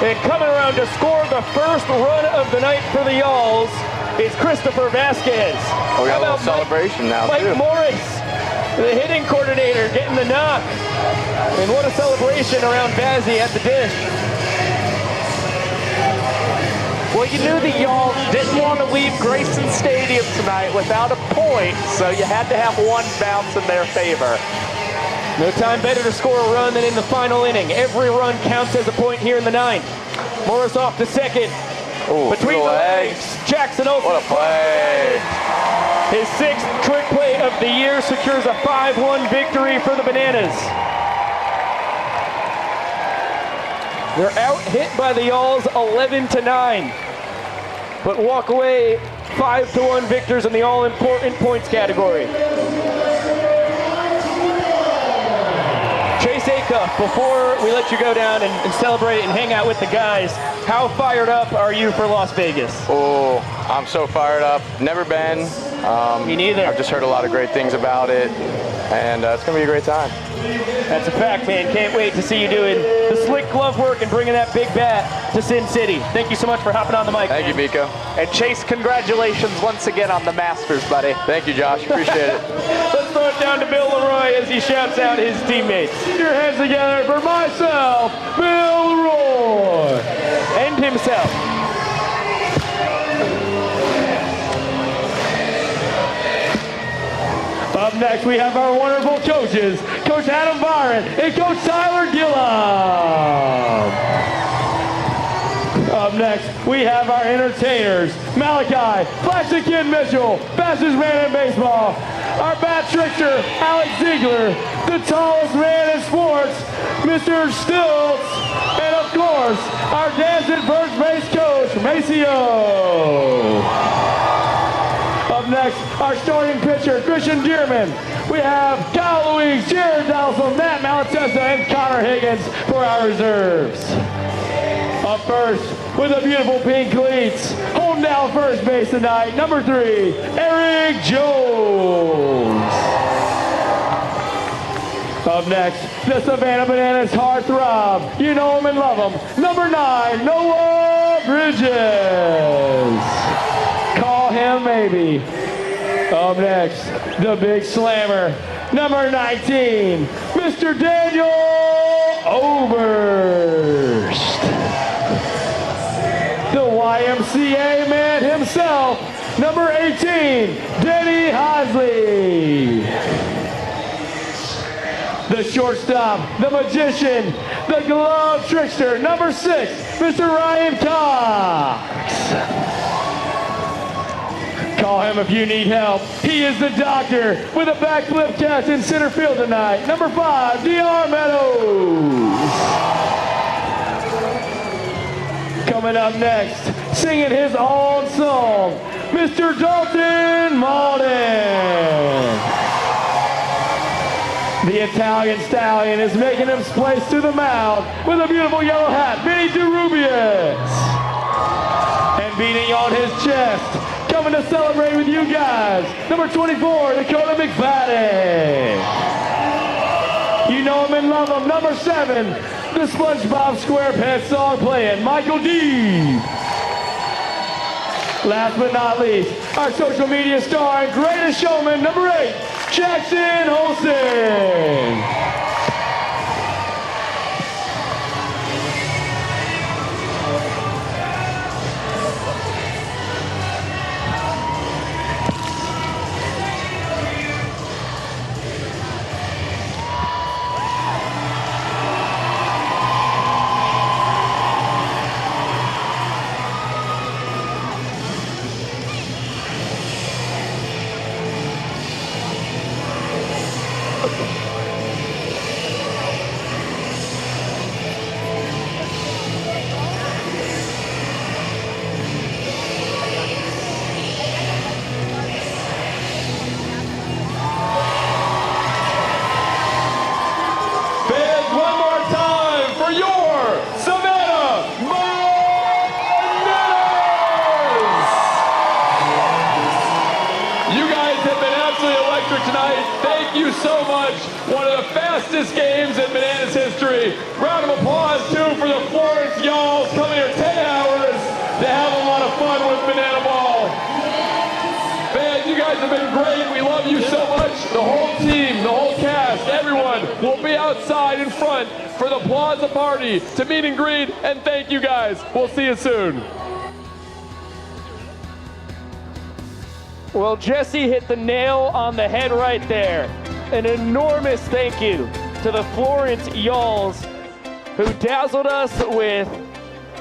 And coming around to score the first run of the night for the Y'alls is Christopher Vasquez. Oh, we got a little celebration now, Mike too. Morris, the hitting coordinator, getting the knock. And what a celebration around Vazzy at the dish. Well, you knew the Y'alls didn't want to leave Grayson Stadium tonight without a point, so you had to have one bounce in their favor. No time better to score a run than in the final inning. Every run counts as a point here in the ninth. Morris off to second. Ooh, between the legs, Jackson Olsen. What a play. His sixth trick play of the year secures a 5-1 victory for the Bananas. They're out hit by the Y'alls 11-9, but walk away 5-1 victors in the all-important points category. Chase Acuff, before we let you go down and celebrate and hang out with the guys, how fired up are you for Las Vegas? Oh, I'm so fired up. Never been. Me neither. I've just heard a lot of great things about it, and it's going to be a great time. That's a fact, man. Can't wait to see you doing the slick glove work and bringing that big bat to Sin City. Thank you so much for hopping on the mic. Thank you, Biko. And Chase, congratulations once again on the Masters, buddy. Thank you, Josh. Appreciate it. Let's throw it down to Bill Leroy as he shouts out his teammates. Put your hands together for myself, Bill Leroy. And himself. Up next, we have our wonderful coaches, Coach Adam Byron and Coach Tyler Gillum. Up next, we have our entertainers, Malachi, Flash the Kid Mitchell, fastest man in baseball, our bat trickster, Alex Ziegler, the tallest man in sports, Mr. Stilts, and of course, our dancing first base coach, Maceo. Up next, our starting pitcher, Christian Dearman. We have Kyle Louise, Jared Dowsell, Matt Malatesta, and Connor Higgins for our reserves. Up first, with the beautiful pink cleats, holding down first base tonight, number 3, Eric Jones. Up next, the Savannah Bananas heartthrob. You know him and love him. Number 9, Noah Bridges. Call him maybe. Up next, the big slammer, number 19, Mr. Daniel Oberst. The YMCA man himself, number 18, Denny Hosley. The shortstop, the magician, the glove trickster, number 6, Mr. Ryan Cox. Call him if you need help. He is the doctor with a backflip catch in center field tonight. Number 5, DR Meadows. Coming up next, singing his own song, Mr. Dalton Malden. The Italian Stallion is making his place to the mound with a beautiful yellow hat, Vinny DeRubius. And beating on his chest, coming to celebrate with you guys, number 24, Dakota McFadden. You know him and love him, number 7, the SpongeBob SquarePants song playing, Michael D. Last but not least, our social media star and greatest showman, number 8, Jackson Olsen. Games in Bananas history. Round of applause too for the Florence y'all coming here 10 hours to have a lot of fun with Banana Ball. Man, you guys have been great. We love you so much. The whole team, the whole cast, everyone will be outside in front for the Plaza Party to meet and greet, and thank you guys. We'll see you soon. Well, Jesse hit the nail on the head right there. An enormous thank you to the Florence Y'alls, who dazzled us with,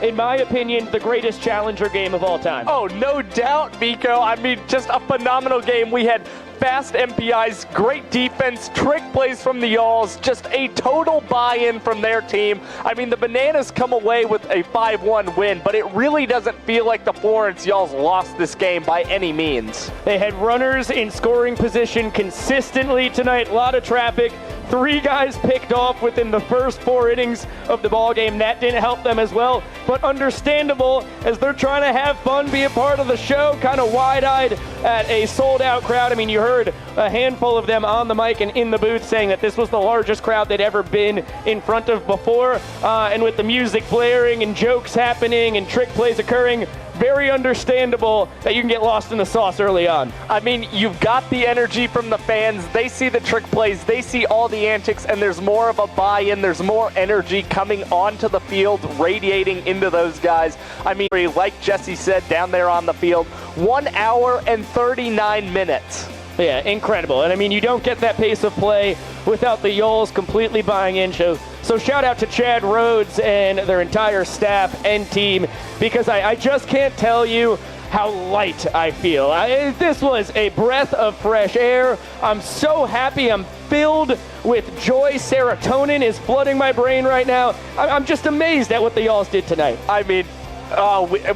in my opinion, the greatest challenger game of all time. Oh, no doubt, Miko. I mean, just a phenomenal game. We had fast MPIs, great defense, trick plays from the Y'alls, just a total buy-in from their team. I mean, the Bananas come away with a 5-1 win, but it really doesn't feel like the Florence Y'alls lost this game by any means. They had runners in scoring position consistently tonight, a lot of traffic. 3 guys picked off within the first 4 innings of the ball game. That didn't help them as well, but understandable as they're trying to have fun, be a part of the show, kind of wide-eyed at a sold-out crowd. I mean, you heard a handful of them on the mic and in the booth saying that this was the largest crowd they'd ever been in front of before, and with the music blaring and jokes happening and trick plays occurring, very understandable that you can get lost in the sauce early on. I mean, you've got the energy from the fans. They see the trick plays. They see all the antics, and there's more of a buy-in. There's more energy coming onto the field, radiating into those guys. I mean, like Jesse said down there on the field, 1 hour and 39 minutes. Yeah, incredible. And I mean, you don't get that pace of play without the Y'alls completely buying in. So shout out to Chad Rhodes and their entire staff and team, because I just can't tell you how light I feel. This was a breath of fresh air. I'm so happy. I'm filled with joy. Serotonin is flooding my brain right now. I'm just amazed at what the Y'alls did tonight. I mean,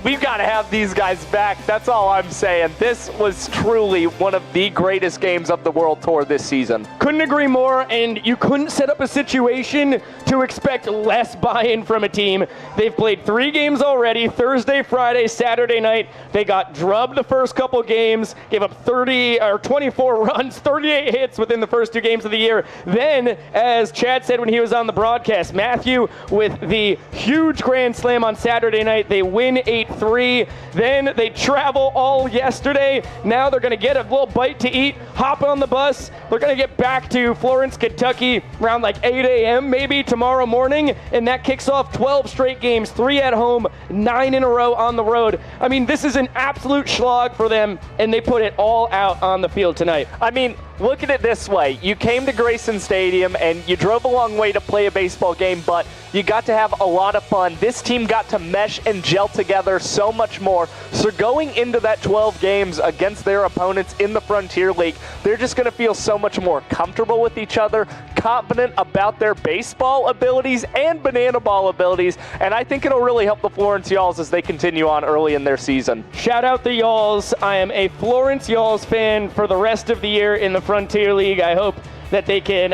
we've got to have these guys back. That's all I'm saying. This was truly one of the greatest games of the World Tour this season. Couldn't agree more, and you couldn't set up a situation to expect less buy-in from a team. They've played 3 games already, Thursday, Friday, Saturday night. They got drubbed the first couple games, gave up 24 runs, 38 hits within the first 2 games of the year. Then, as Chad said when he was on the broadcast, Matthew with the huge grand slam on Saturday night. They win 8-3. Then they travel all yesterday. Now they're going to get a little bite to eat hop on the bus. They're going to get back to Florence, Kentucky around like 8 a.m. maybe tomorrow morning, and that kicks off 12 straight games, 3 at home, 9 in a row on the road. I mean, this is an absolute slog for them, and they put it all out on the field tonight. I mean, look at it this way. You came to Grayson Stadium and you drove a long way to play a baseball game, but you got to have a lot of fun. This team got to mesh and gel together so much more. So going into that 12 games against their opponents in the Frontier League, they're just going to feel so much more comfortable with each other, confident about their baseball abilities and banana ball abilities, and I think it'll really help the Florence Yalls as they continue on early in their season. Shout out the Yalls. I am a Florence Yalls fan for the rest of the year in the Frontier League. I hope that they can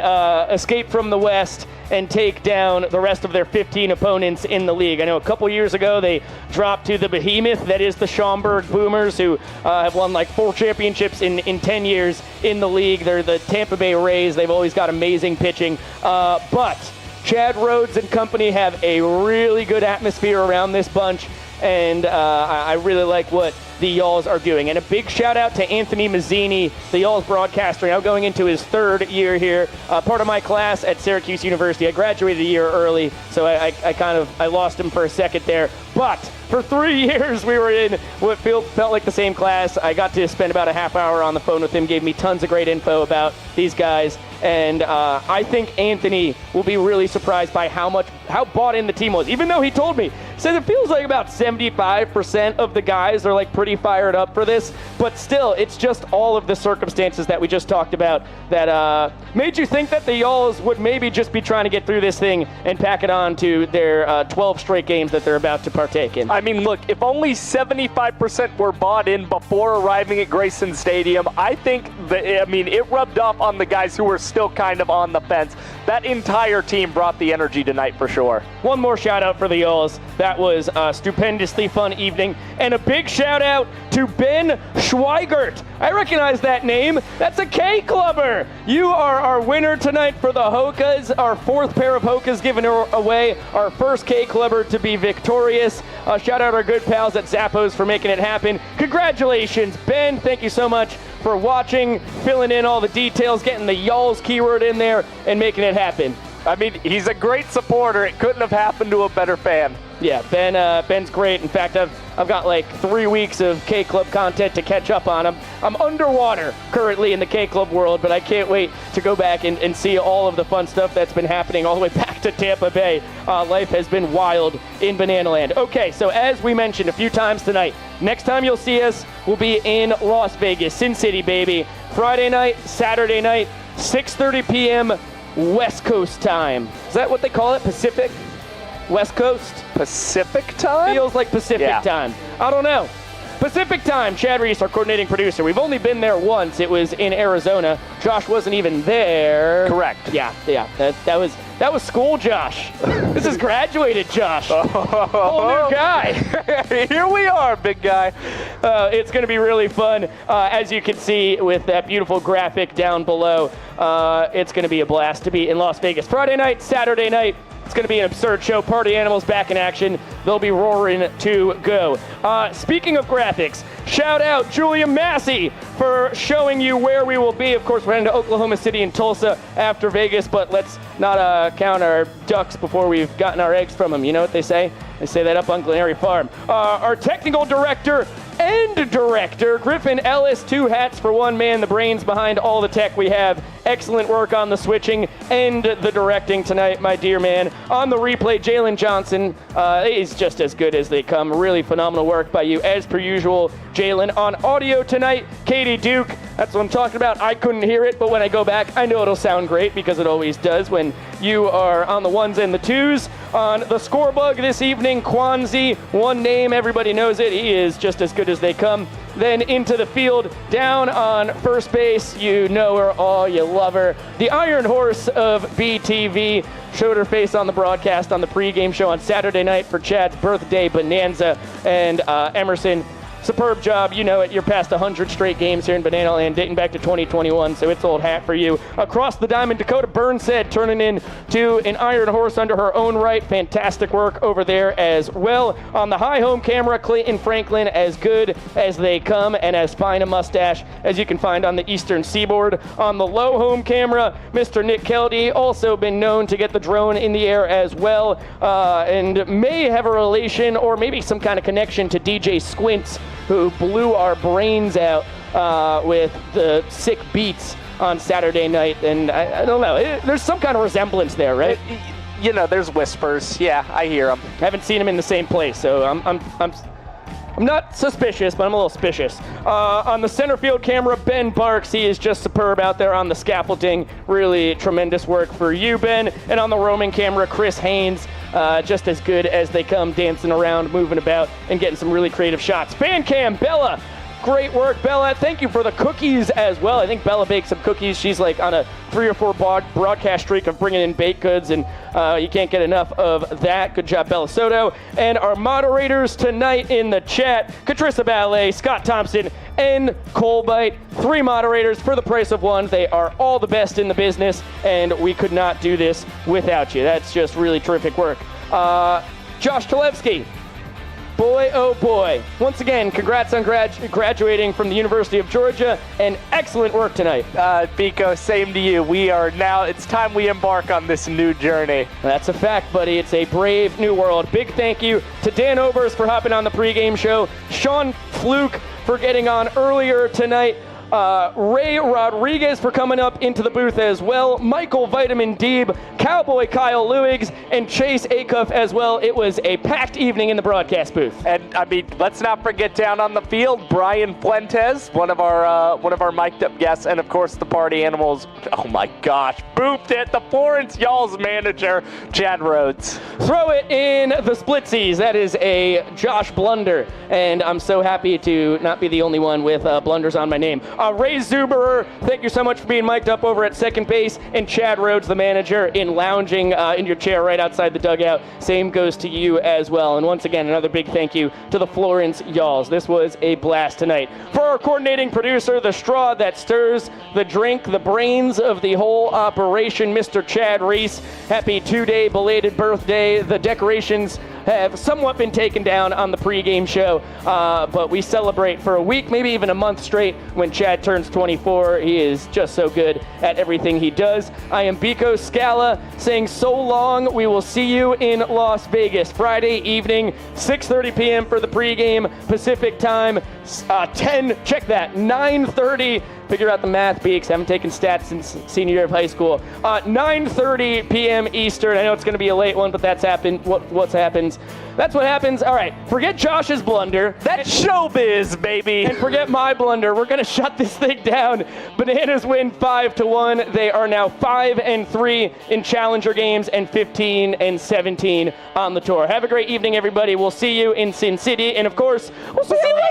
escape from the West and take down the rest of their 15 opponents in the league. I know a couple years ago they dropped to the behemoth that is the Schaumburg Boomers, who have won like 4 championships in 10 years in the league. They're the Tampa Bay Rays. They've always got amazing pitching. But Chad Rhodes and company have a really good atmosphere around this bunch, and I really like what the Yalls are doing. And a big shout out to Anthony Mazzini, the Yalls broadcaster, now going into his 3rd year here, part of my class at Syracuse University. I graduated a year early, so I lost him for a second there. But for 3 years, we were in what felt like the same class. I got to spend about a half hour on the phone with him, gave me tons of great info about these guys. And I think Anthony will be really surprised by how bought in the team was. Even though he told me, says it feels like about 75% of the guys are like pretty fired up for this. But still, it's just all of the circumstances that we just talked about that made you think that the Yalls would maybe just be trying to get through this thing and pack it on to their 12 straight games that they're about to partake in. I mean, look, if only 75% were bought in before arriving at Grayson Stadium, I think it rubbed off on the guys who were still kind of on the fence. That entire team brought the energy tonight for sure. One more shout out for the Yalls. That was a stupendously fun evening. And a big shout out to Ben Schweigert. I recognize that name. That's a K Clubber. You are our winner tonight for the Hokas. Our 4th pair of Hokas given away. Our first K Clubber to be victorious. Shout out our good pals at Zappos for making it happen. Congratulations, Ben. Thank you so much for watching, filling in all the details, getting the Yalls keyword in there, and making it happen. I mean, he's a great supporter. It couldn't have happened to a better fan. Yeah, Ben's great. In fact, I've got like 3 weeks of K-Club content to catch up on. I'm underwater currently in the K-Club world, but I can't wait to go back and see all of the fun stuff that's been happening all the way back to Tampa Bay. Life has been wild in Banana Land. Okay, so as we mentioned a few times tonight, next time you'll see us will be in Las Vegas, Sin City, baby. Friday night, Saturday night, 6:30 p.m. West Coast time. Is that what they call it? Pacific? West Coast? Pacific time? Feels like Pacific time. I don't know. Pacific time. Chad Reese, our coordinating producer. We've only been there once. It was in Arizona. Josh wasn't even there. Correct. Yeah. That was school Josh. This is graduated Josh. Whole new guy. Here we are, big guy. It's going to be really fun. As you can see with that beautiful graphic down below, it's going to be a blast to be in Las Vegas. Friday night, Saturday night. It's going to be an absurd show. Party Animals back in action. They'll be roaring to go. Speaking of graphics, shout out Julia Massey for showing you where we will be. Of course, we're heading to Oklahoma City and Tulsa after Vegas, but let's not count our ducks before we've gotten our eggs from them. You know what they say? They say that up on Glenary Farm. Our technical director and director, Griffin Ellis, 2 hats for one man, the brains behind all the tech we have. Excellent work on the switching and the directing tonight, my dear man. On the replay, Jalen Johnson is just as good as they come. Really phenomenal work by you, as per usual, Jalen. On audio tonight, Katie Duke. That's what I'm talking about. I couldn't hear it, but when I go back, I know it'll sound great because it always does when you are on the 1s and the 2s. On the score bug this evening, Kwanzi, one name, everybody knows it. He is just as good as they come. Then into the field, down on first base, you know her, oh, you love her. The Iron Horse of BTV showed her face on the broadcast on the pregame show on Saturday night for Chad's birthday bonanza. And Emerson, superb job. You know it. You're past 100 straight games here in Banana Land, dating back to 2021, so it's old hat for you. Across the diamond, Dakota Burnshead turning in to an iron horse under her own right. Fantastic work over there as well. On the high home camera, Clayton Franklin, as good as they come and as fine a mustache as you can find on the eastern seaboard. On the low home camera, Mr. Nick Keldy, also been known to get the drone in the air as well, and may have a relation or maybe some kind of connection to DJ Squints, who blew our brains out with the sick beats on Saturday night. And I don't know, there's some kind of resemblance there, right? You know, there's whispers. Yeah, I hear them. I haven't seen him in the same place, so I'm not suspicious, but I'm a little suspicious. On the center field camera, Ben Barks. He is just superb out there on the scaffolding. Really tremendous work for you, Ben. And on the roaming camera, Chris Haynes. Just as good as they come, dancing around, moving about, and getting some really creative shots. Fan cam, Bella. Great work, Bella. Thank you for the cookies as well. I think Bella baked some cookies. She's like on a 3 or 4 broadcast streak of bringing in baked goods, and you can't get enough of that. Good job, Bella Soto. And our moderators tonight in the chat, Katrissa Ballet, Scott Thompson, and Cole Bite. 3 moderators for the price of 1. They are all the best in the business, and we could not do this without you. That's just really terrific work. Josh Talevsky. Boy, oh boy. Once again, congrats on graduating from the University of Georgia, and excellent work tonight. Biko, same to you. It's time we embark on this new journey. That's a fact, buddy. It's a brave new world. Big thank you to Dan Overs for hopping on the pregame show, Sean Fluke for getting on earlier tonight, Ray Rodriguez for coming up into the booth as well, Michael Vitamin Deeb, Cowboy Kyle Lewigs, and Chase Acuff as well. It was a packed evening in the broadcast booth. And I mean, let's not forget down on the field, Brian Fuentes, one of our mic'd up guests, and of course the party animals. Oh my gosh, booped it! The Florence Y'all's manager, Chad Rhodes. Throw it in the splitsies. That is a Josh blunder, and I'm so happy to not be the only one with blunders on my name. Ray Zuberer, thank you so much for being mic'd up over at second base, and Chad Rhodes, the manager, in lounging in your chair right outside the dugout. Same goes to you as well. And once again, another big thank you to the Florence Y'alls. This was a blast tonight. For our coordinating producer, the straw that stirs the drink, the brains of the whole operation, Mr. Chad Reese. Happy 2-day belated birthday. The decorations have somewhat been taken down on the pregame show, but we celebrate for a week, maybe even a month straight when Chad turns 24. He is just so good at everything he does. I am Biko Scala saying so long. We will see you in Las Vegas Friday evening, 6:30 p.m. for the pregame Pacific time, 9:30. Figure out the math, Beaks. Haven't taken stats since senior year of high school. 9:30 p.m. Eastern. I know it's going to be a late one, but that's happened. What's happens? That's what happens. All right, forget Josh's blunder. That's showbiz, baby. And forget my blunder. We're going to shut this thing down. Bananas win 5-1. They are now 5-3 in challenger games and 15-17 on the tour. Have a great evening, everybody. We'll see you in Sin City. And, of course, we'll see you later.